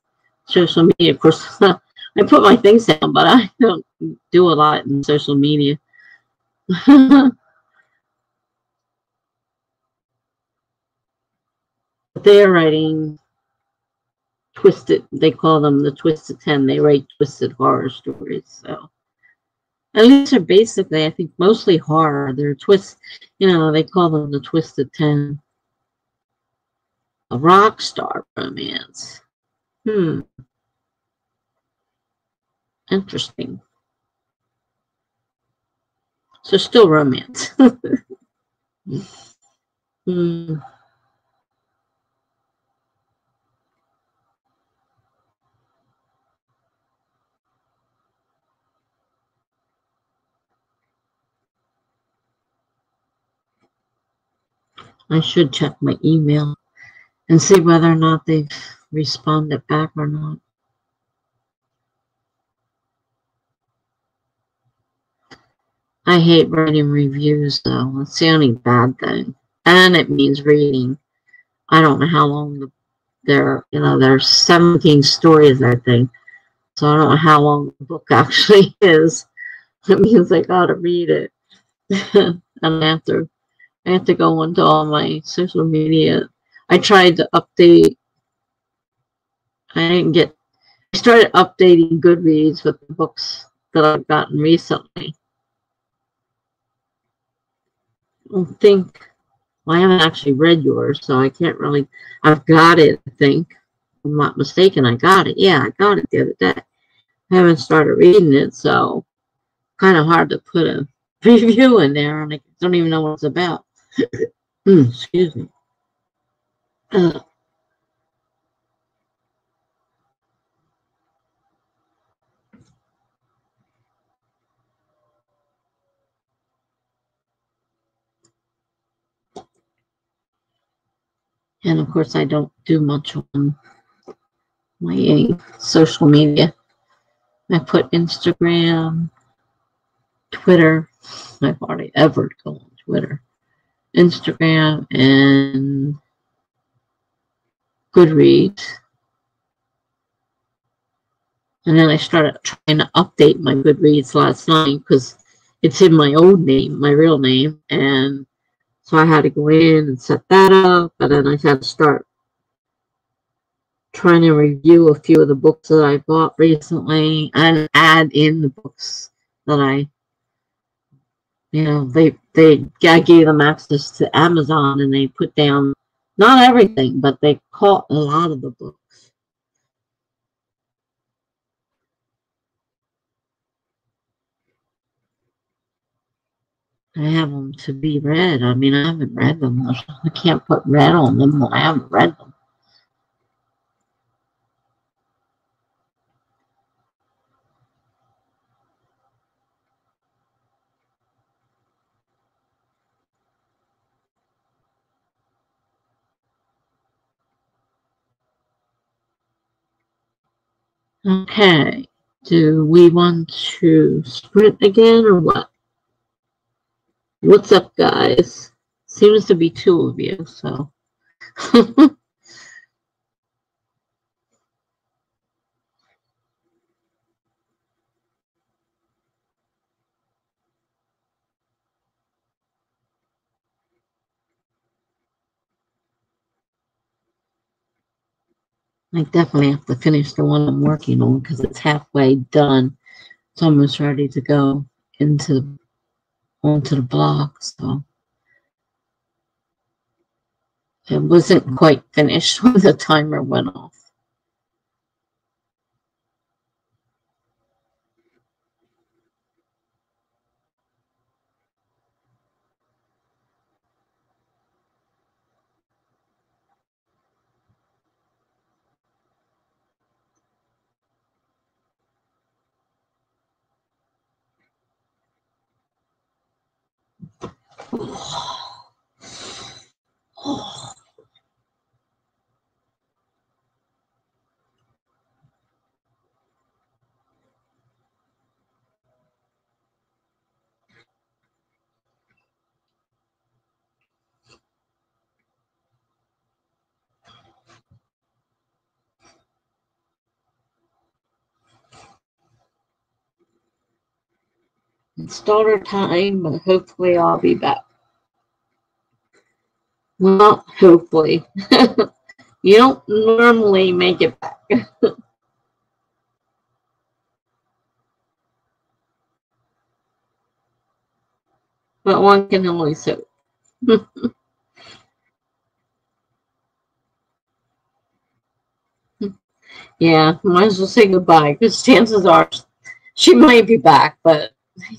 social media. Of course, I put my things down, but I don't do a lot in social media. They're writing twisted, they call them the Twisted 10. They write twisted horror stories. So at least they're basically, I think, mostly horror. They're they call them the Twisted 10. A rock star romance. Interesting. So still romance. I should check my email and see whether or not they've responded back or not. I hate writing reviews, though. It's the only bad thing. And it means reading. I don't know how long there's 17 stories, I think. So I don't know how long the book actually is. It means I gotta read it. And I have to go into all my social media. I tried to update. I started updating Goodreads with the books that I've gotten recently. I haven't actually read yours, so I can't really. I've got it, I think. If I'm not mistaken, I got it. Yeah, I got it the other day. I haven't started reading it, so kind of hard to put a review in there, and I don't even know what it's about. Excuse me. And of course, I don't do much on my social media. I put Instagram, Twitter. I've hardly ever go on Twitter, Instagram, and Goodreads. And then I started trying to update my Goodreads last night because it's in my old name, my real name. And so I had to go in and set that up. And then I had to start trying to review a few of the books that I bought recently and add in the books that I gave them access to Amazon, and they put down Not everything, but they caught a lot of the books. I have them to be read. I mean, I haven't read them. I can't put read on them when I haven't read them. Okay. Do we want to sprint again or what? What's up, guys? Seems to be two of you, so. I definitely have to finish the one I'm working on because it's halfway done. It's almost ready to go into onto the blog, so it wasn't quite finished when the timer went off. It's daughter time, but hopefully I'll be back. Well, not hopefully. You don't normally make it back. But one can always hope. Yeah, might as well say goodbye because chances are she might be back, but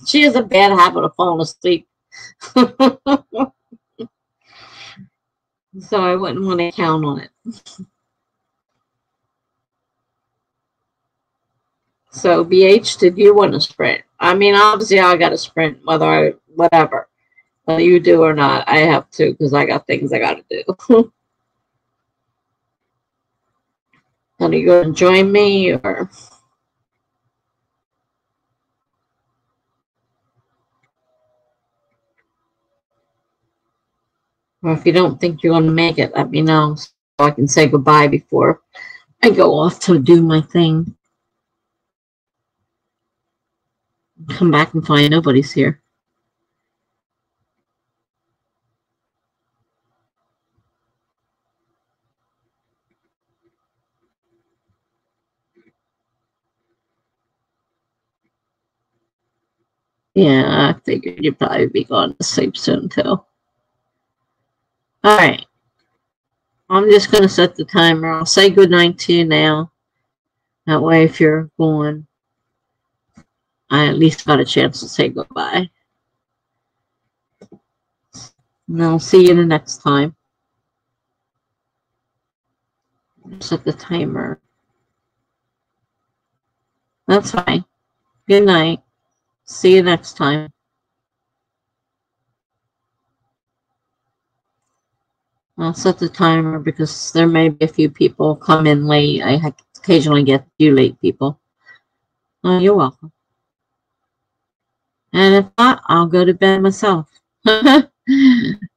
she has a bad habit of falling asleep. So I wouldn't want to count on it. So BH, did you want to sprint? I mean, obviously I got to sprint whatever you do or not. I have to because I got things I got to do. Are you going to join me or if you don't think you're going to make it, let me know so I can say goodbye before I go off to do my thing. Come back and find nobody's here. Yeah, I figured you'd probably be going to sleep soon too. All right. I'm just going to set the timer. I'll say goodnight to you now. That way, if you're going, I at least got a chance to say goodbye. And I'll see you the next time. Set the timer. That's fine. Good night. See you next time. I'll set the timer because there may be a few people come in late. I occasionally get a few late people. Oh, you're welcome. And if not, I'll go to bed myself. But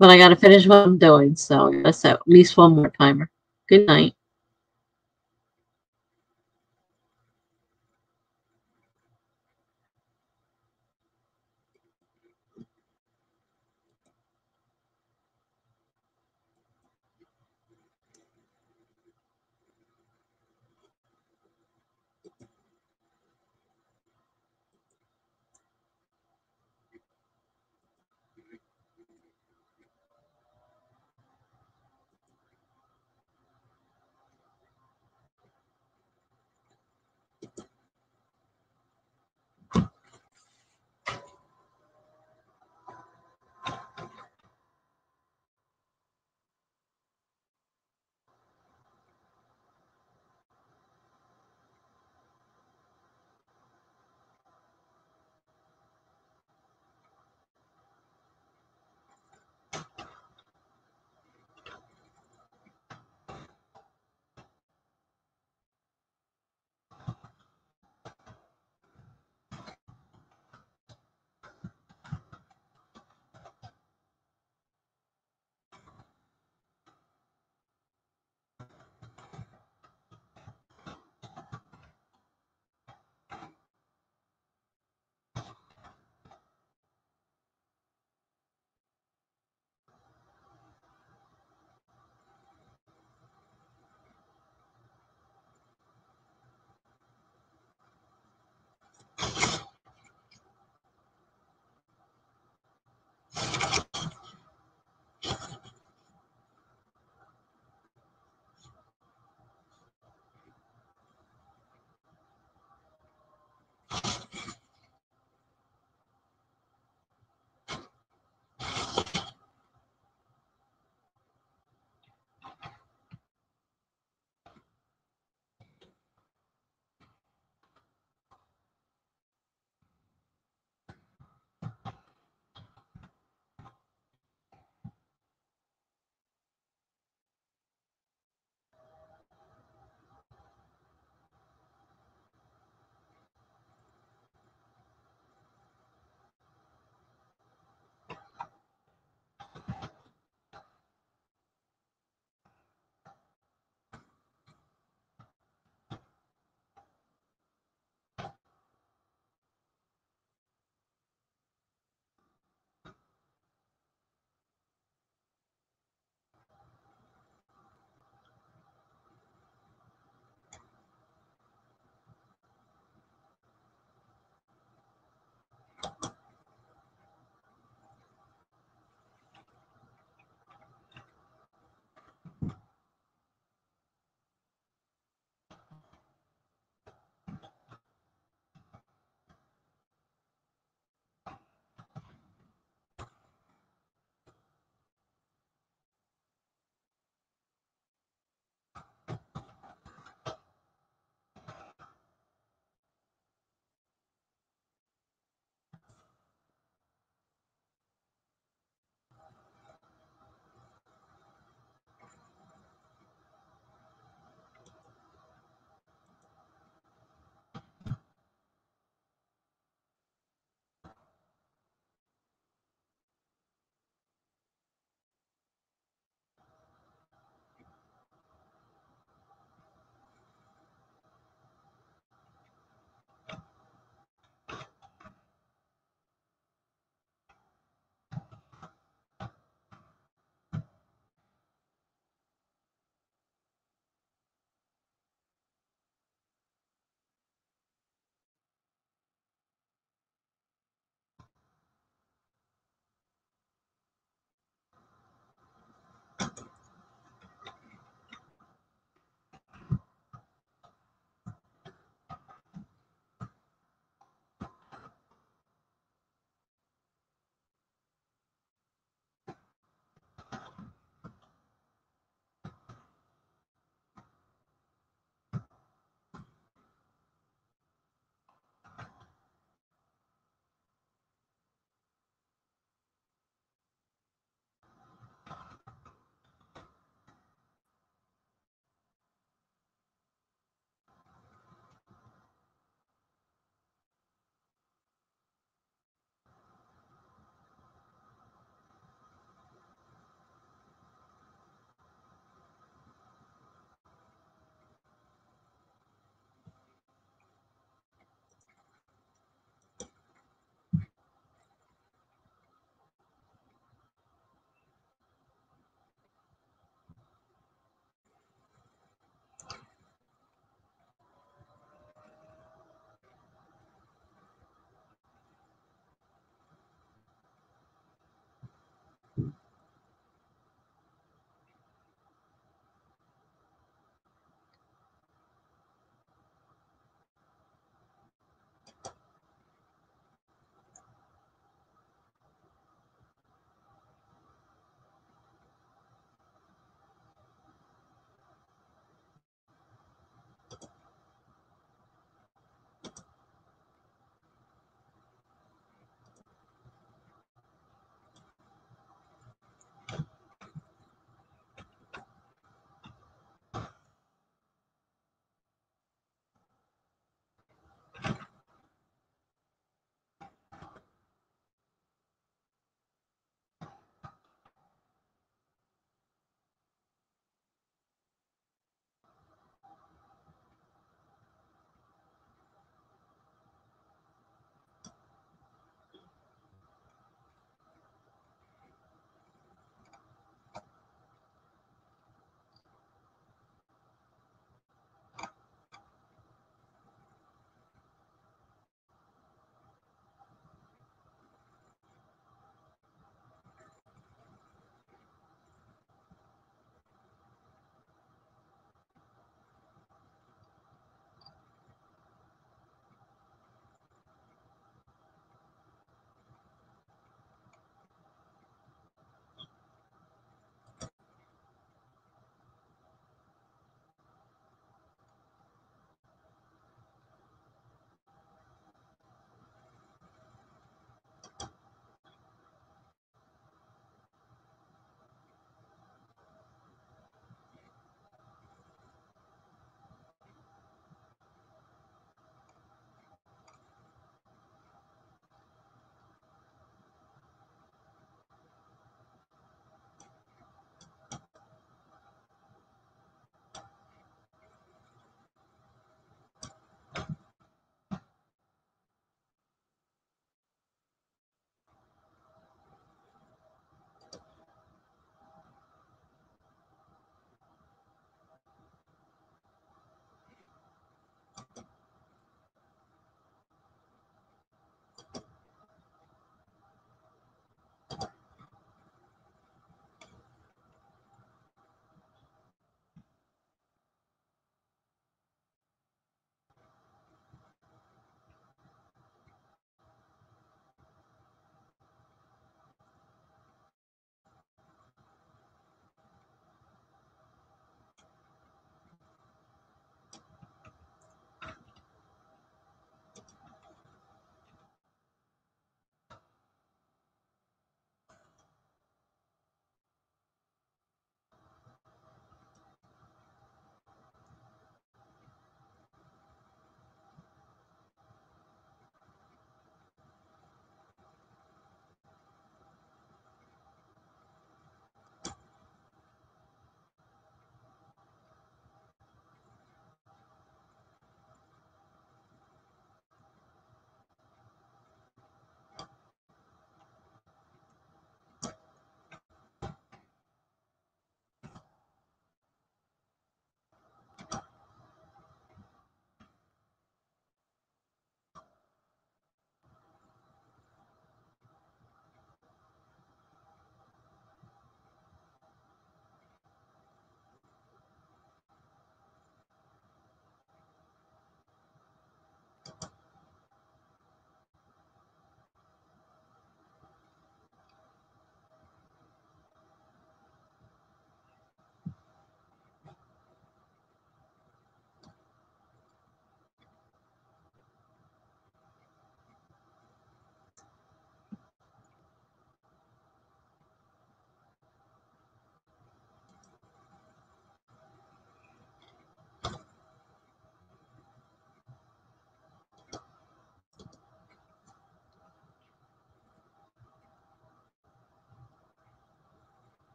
I got to finish what I'm doing, so I gotta set at least one more timer. Good night.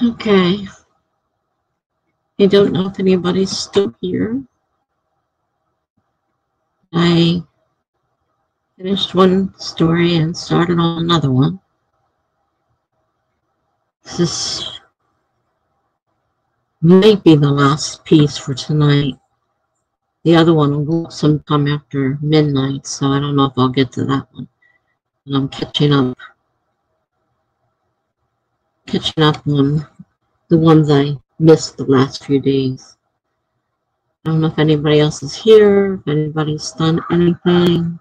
Okay. I don't know if anybody's still here. I finished one story and started on another one. This might be the last piece for tonight. The other one will go up sometime after midnight, so I don't know if I'll get to that one. And I'm catching up on the ones I missed the last few days. I don't know if anybody else is here, if anybody's done anything.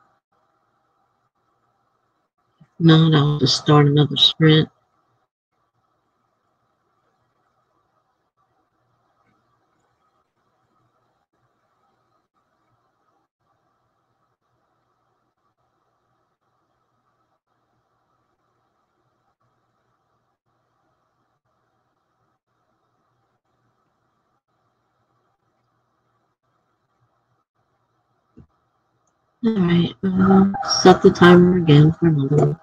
If not, I'll just start another sprint. Alright, set the timer again for another one.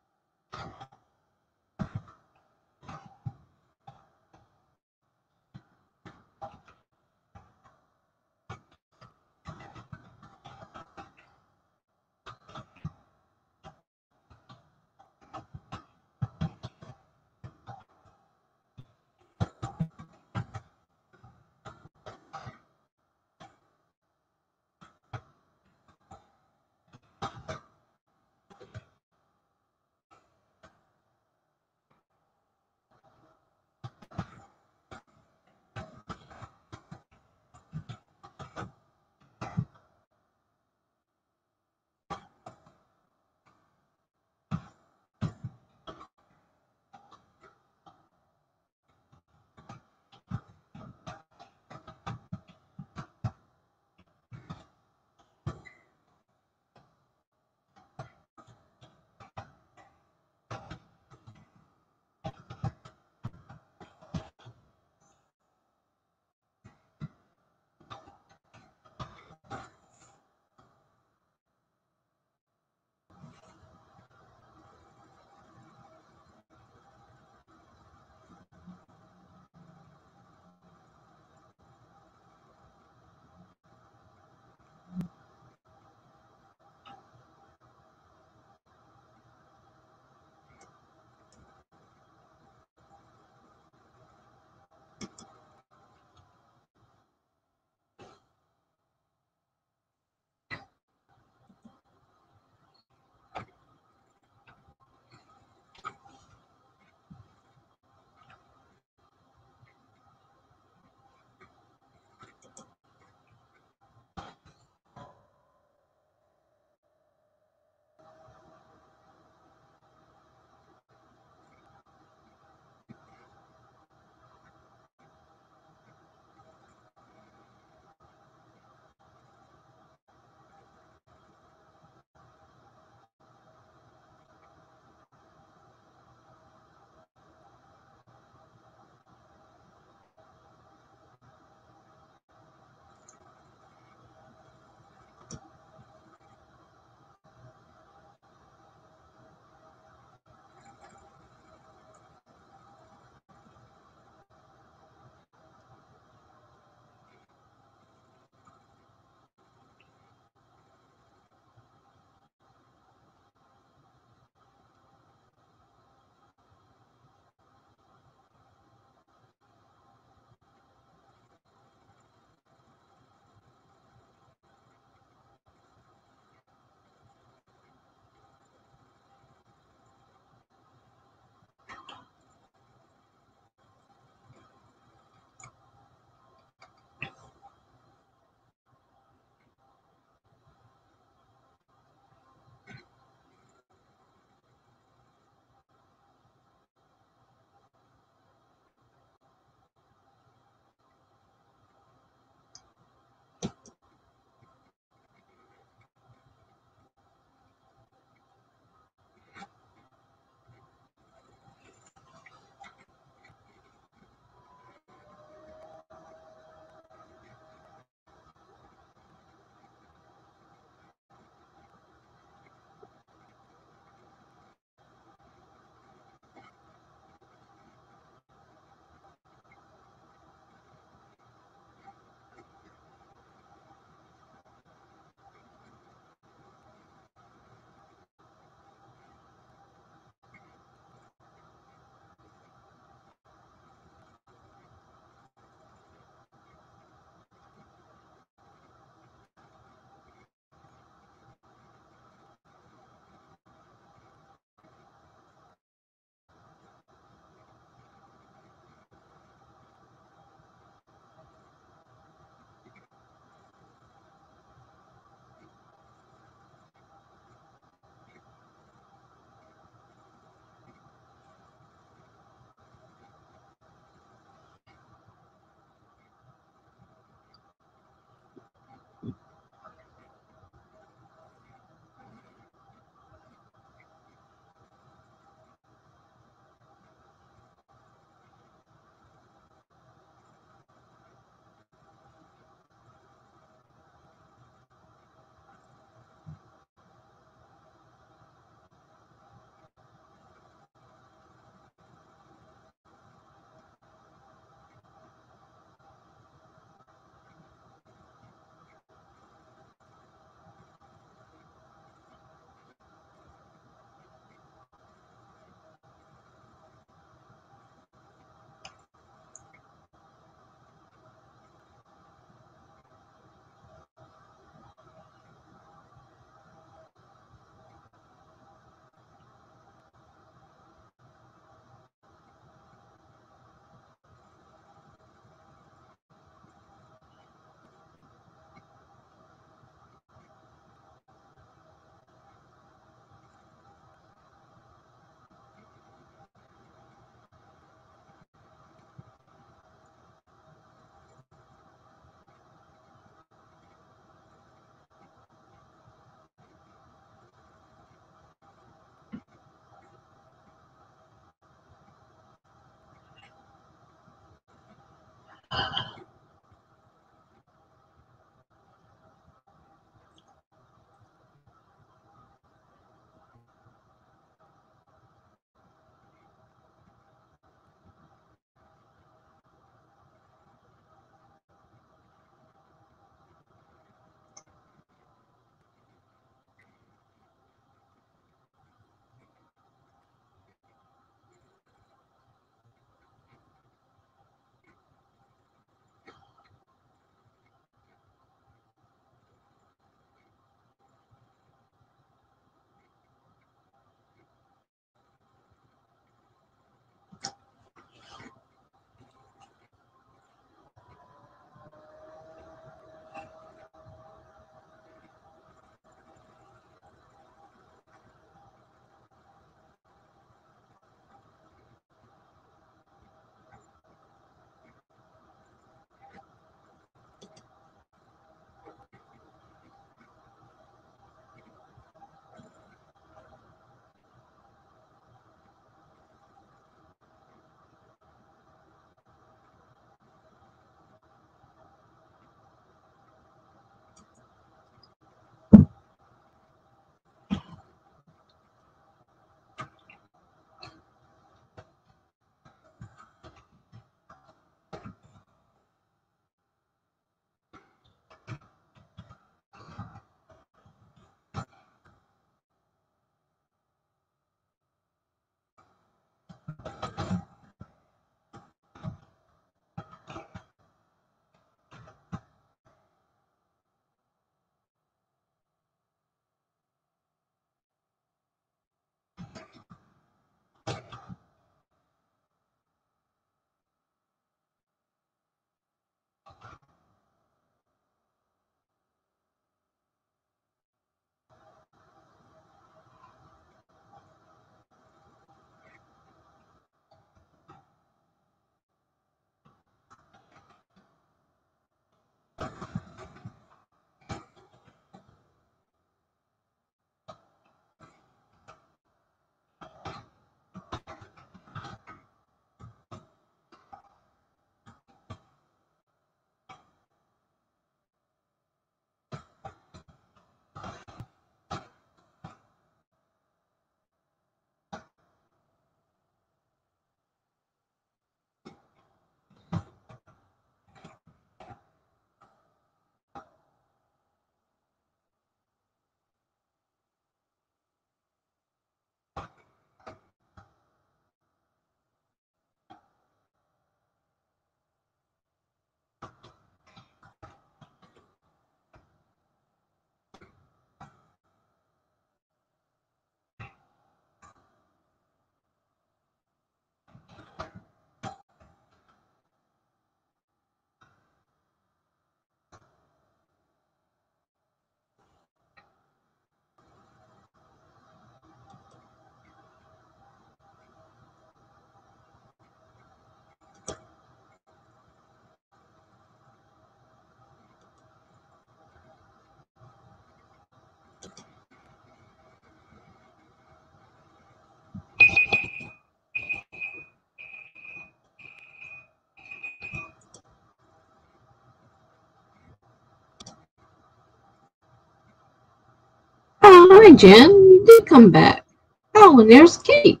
Hi, Jen. You did come back. Oh, and there's Kate.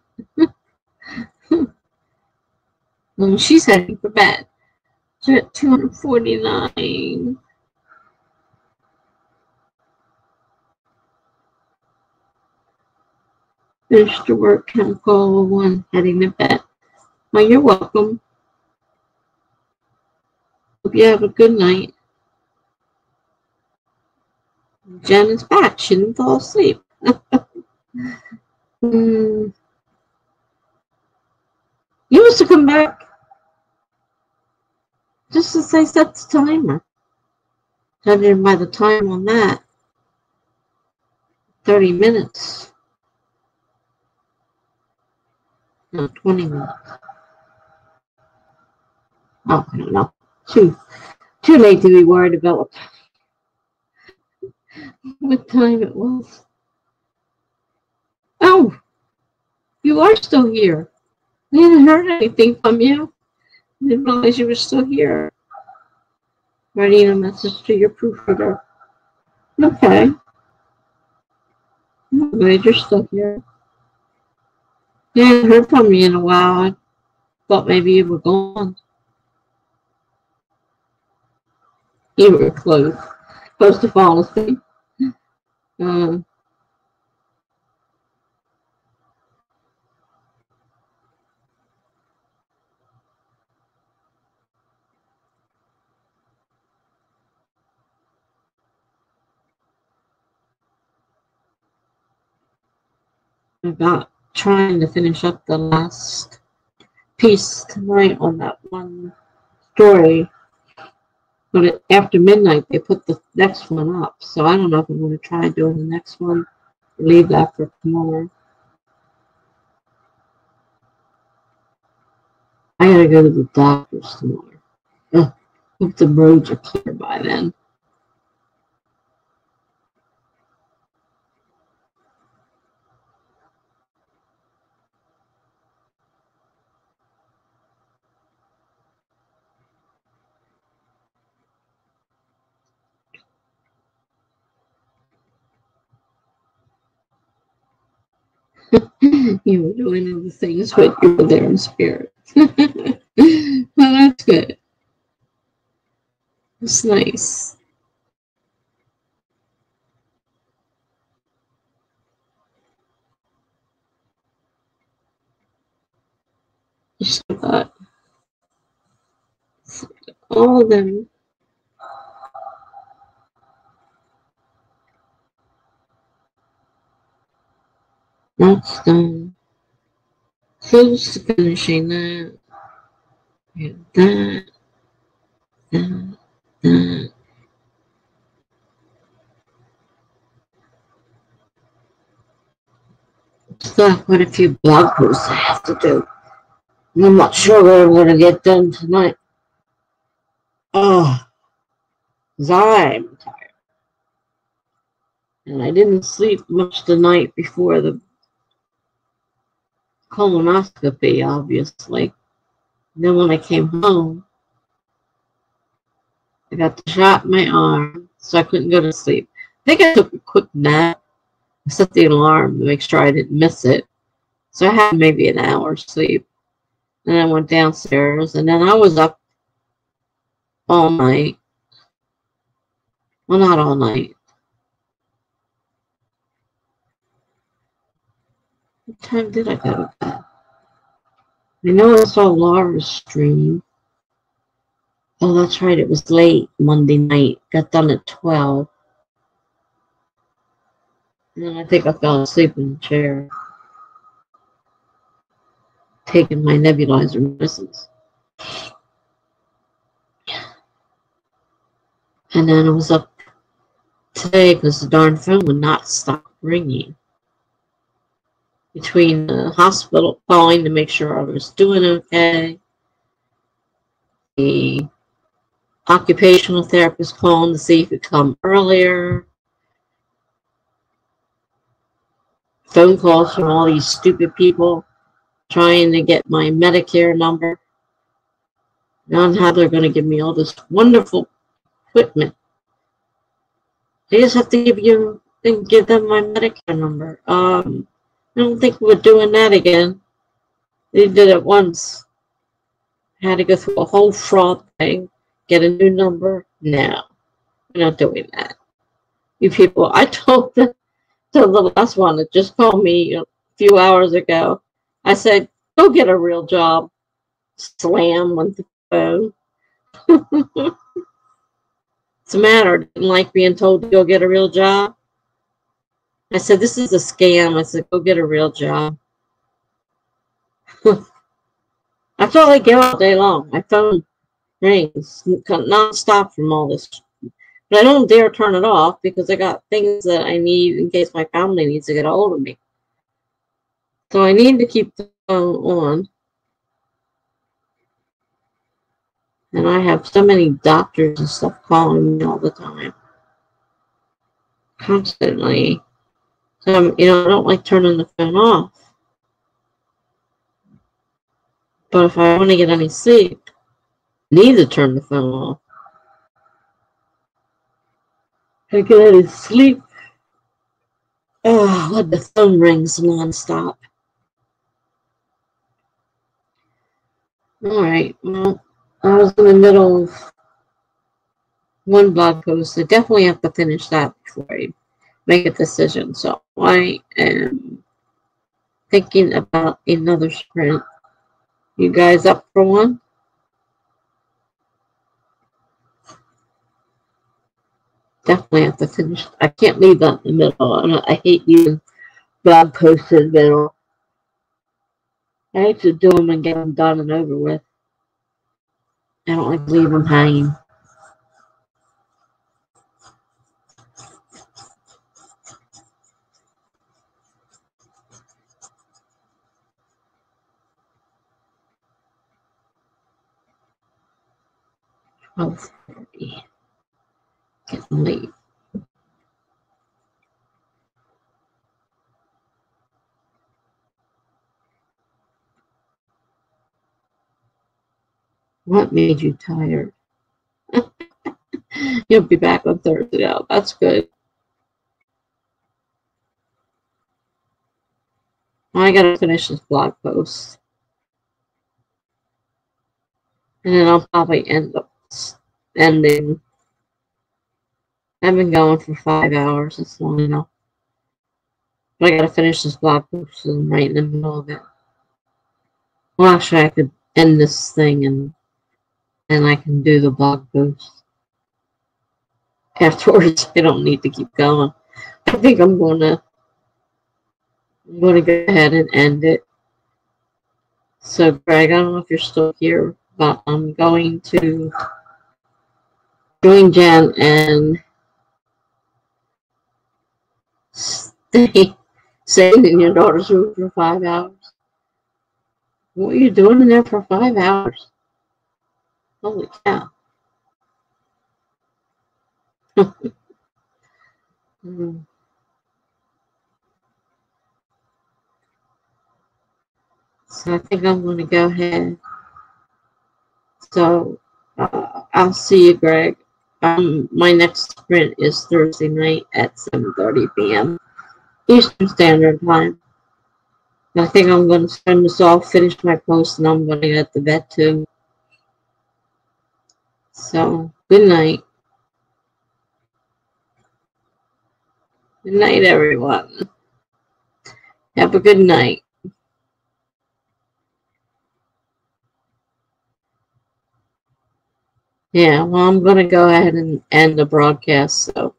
Well, she's heading for bed. She's at 249. Finished the work, chemical one, heading to bed. Well, you're welcome. Hope you have a good night. Jen is back. She didn't fall asleep. You must have come back just as I set the timer. Judging by the time on that, 30 minutes. No, 20 minutes. Oh, I don't know. Too late to be worried about what time it was. Oh, you are still here. I hadn't heard anything from you. I didn't realize you were still here. Writing a message to your proofreader. Okay. I'm glad you're still here. Yeah, I haven't heard from you in a while. I thought maybe you were gone. You were close to falling asleep. About trying to finish up the last piece tonight on that one story. But after midnight, they put the next one up. So I don't know if I'm going to try doing the next one. Leave that for tomorrow. I gotta go to the doctor's tomorrow. Ugh, hope the roads are clear by then. You were doing other things, but you were there in spirit. Well, that's good. It's nice. Just got all of them. That's done. Close to finishing that. And that. Still have quite a few blog posts I have to do. I'm not sure what I'm going to get done tonight. Oh, because I'm tired. And I didn't sleep much the night before the colonoscopy, obviously. And then when I came home, I got the shot in my arm, so I couldn't go to sleep. I think I took a quick nap. I set the alarm to make sure I didn't miss it. So I had maybe an hour's sleep. And I went downstairs, and then I was up all night. Well, not all night. What time did I go to bed? I know I saw Laura's stream. Oh, that's right. It was late Monday night. Got done at 12. And then I think I fell asleep in the chair. Taking my nebulizer medicines. And then I was up today because the darn phone would not stop ringing. Between the hospital calling to make sure I was doing okay, the occupational therapist calling to see if it would come earlier, phone calls from all these stupid people trying to get my Medicare number, and how they're going to give me all this wonderful equipment. They just have to give you and give them my Medicare number. I don't think we're doing that again. They did it once. Had to go through a whole fraud thing, get a new number. No, we're not doing that. You people, I told the last one that just called me a few hours ago. I said, go get a real job. Slam on the phone. What's the matter? Didn't like being told to go get a real job? I said, this is a scam. I said, go get a real job. That's all I get all day long. My phone rings nonstop from all this. But I don't dare turn it off because I got things that I need in case my family needs to get a hold of me. So I need to keep the phone on. And I have so many doctors and stuff calling me all the time. Constantly. So, I don't like turning the phone off. But if I want to get any sleep, I need to turn the phone off. I get any sleep. Oh, the phone rings nonstop. All right. Well, I was in the middle of one blog post. I definitely have to finish that before I make a decision. So I am thinking about another sprint. You guys up for one? Definitely have to finish. I can't leave that in the middle. I hate using blog posts in the middle. I hate to do them and get them done and over with. I don't like to leave them hanging. Oh, getting late. What made you tired? You'll be back on Thursday. Oh, that's good. I gotta finish this blog post. And then I'll probably end up ending. I've been going for 5 hours. It's long enough. But I gotta finish this blog post and I'm right in the middle of it. Well, actually, I could end this thing and I can do the blog post afterwards. I don't need to keep going. I think I'm gonna go ahead and end it. So, Greg, I don't know if you're still here, but I'm going to join Jen and stay sitting in your daughter's room for 5 hours. What are you doing in there for 5 hours? Holy cow. So I think I'm going to go ahead. So I'll see you, Greg. My next sprint is Thursday night at 7:30 p.m. Eastern Standard Time. I think I'm going to turn this off, finish my post, and I'm going to get to bed too. So, good night. Good night, everyone. Have a good night. Yeah, well, I'm going to go ahead and end the broadcast, so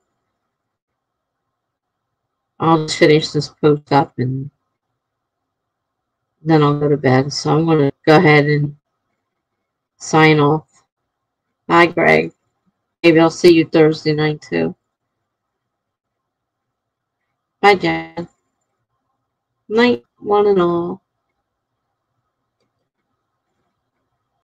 I'll just finish this post up and then I'll go to bed. So I'm going to go ahead and sign off. Bye, Greg. Maybe I'll see you Thursday night, too. Bye, Jen. Night, one and all.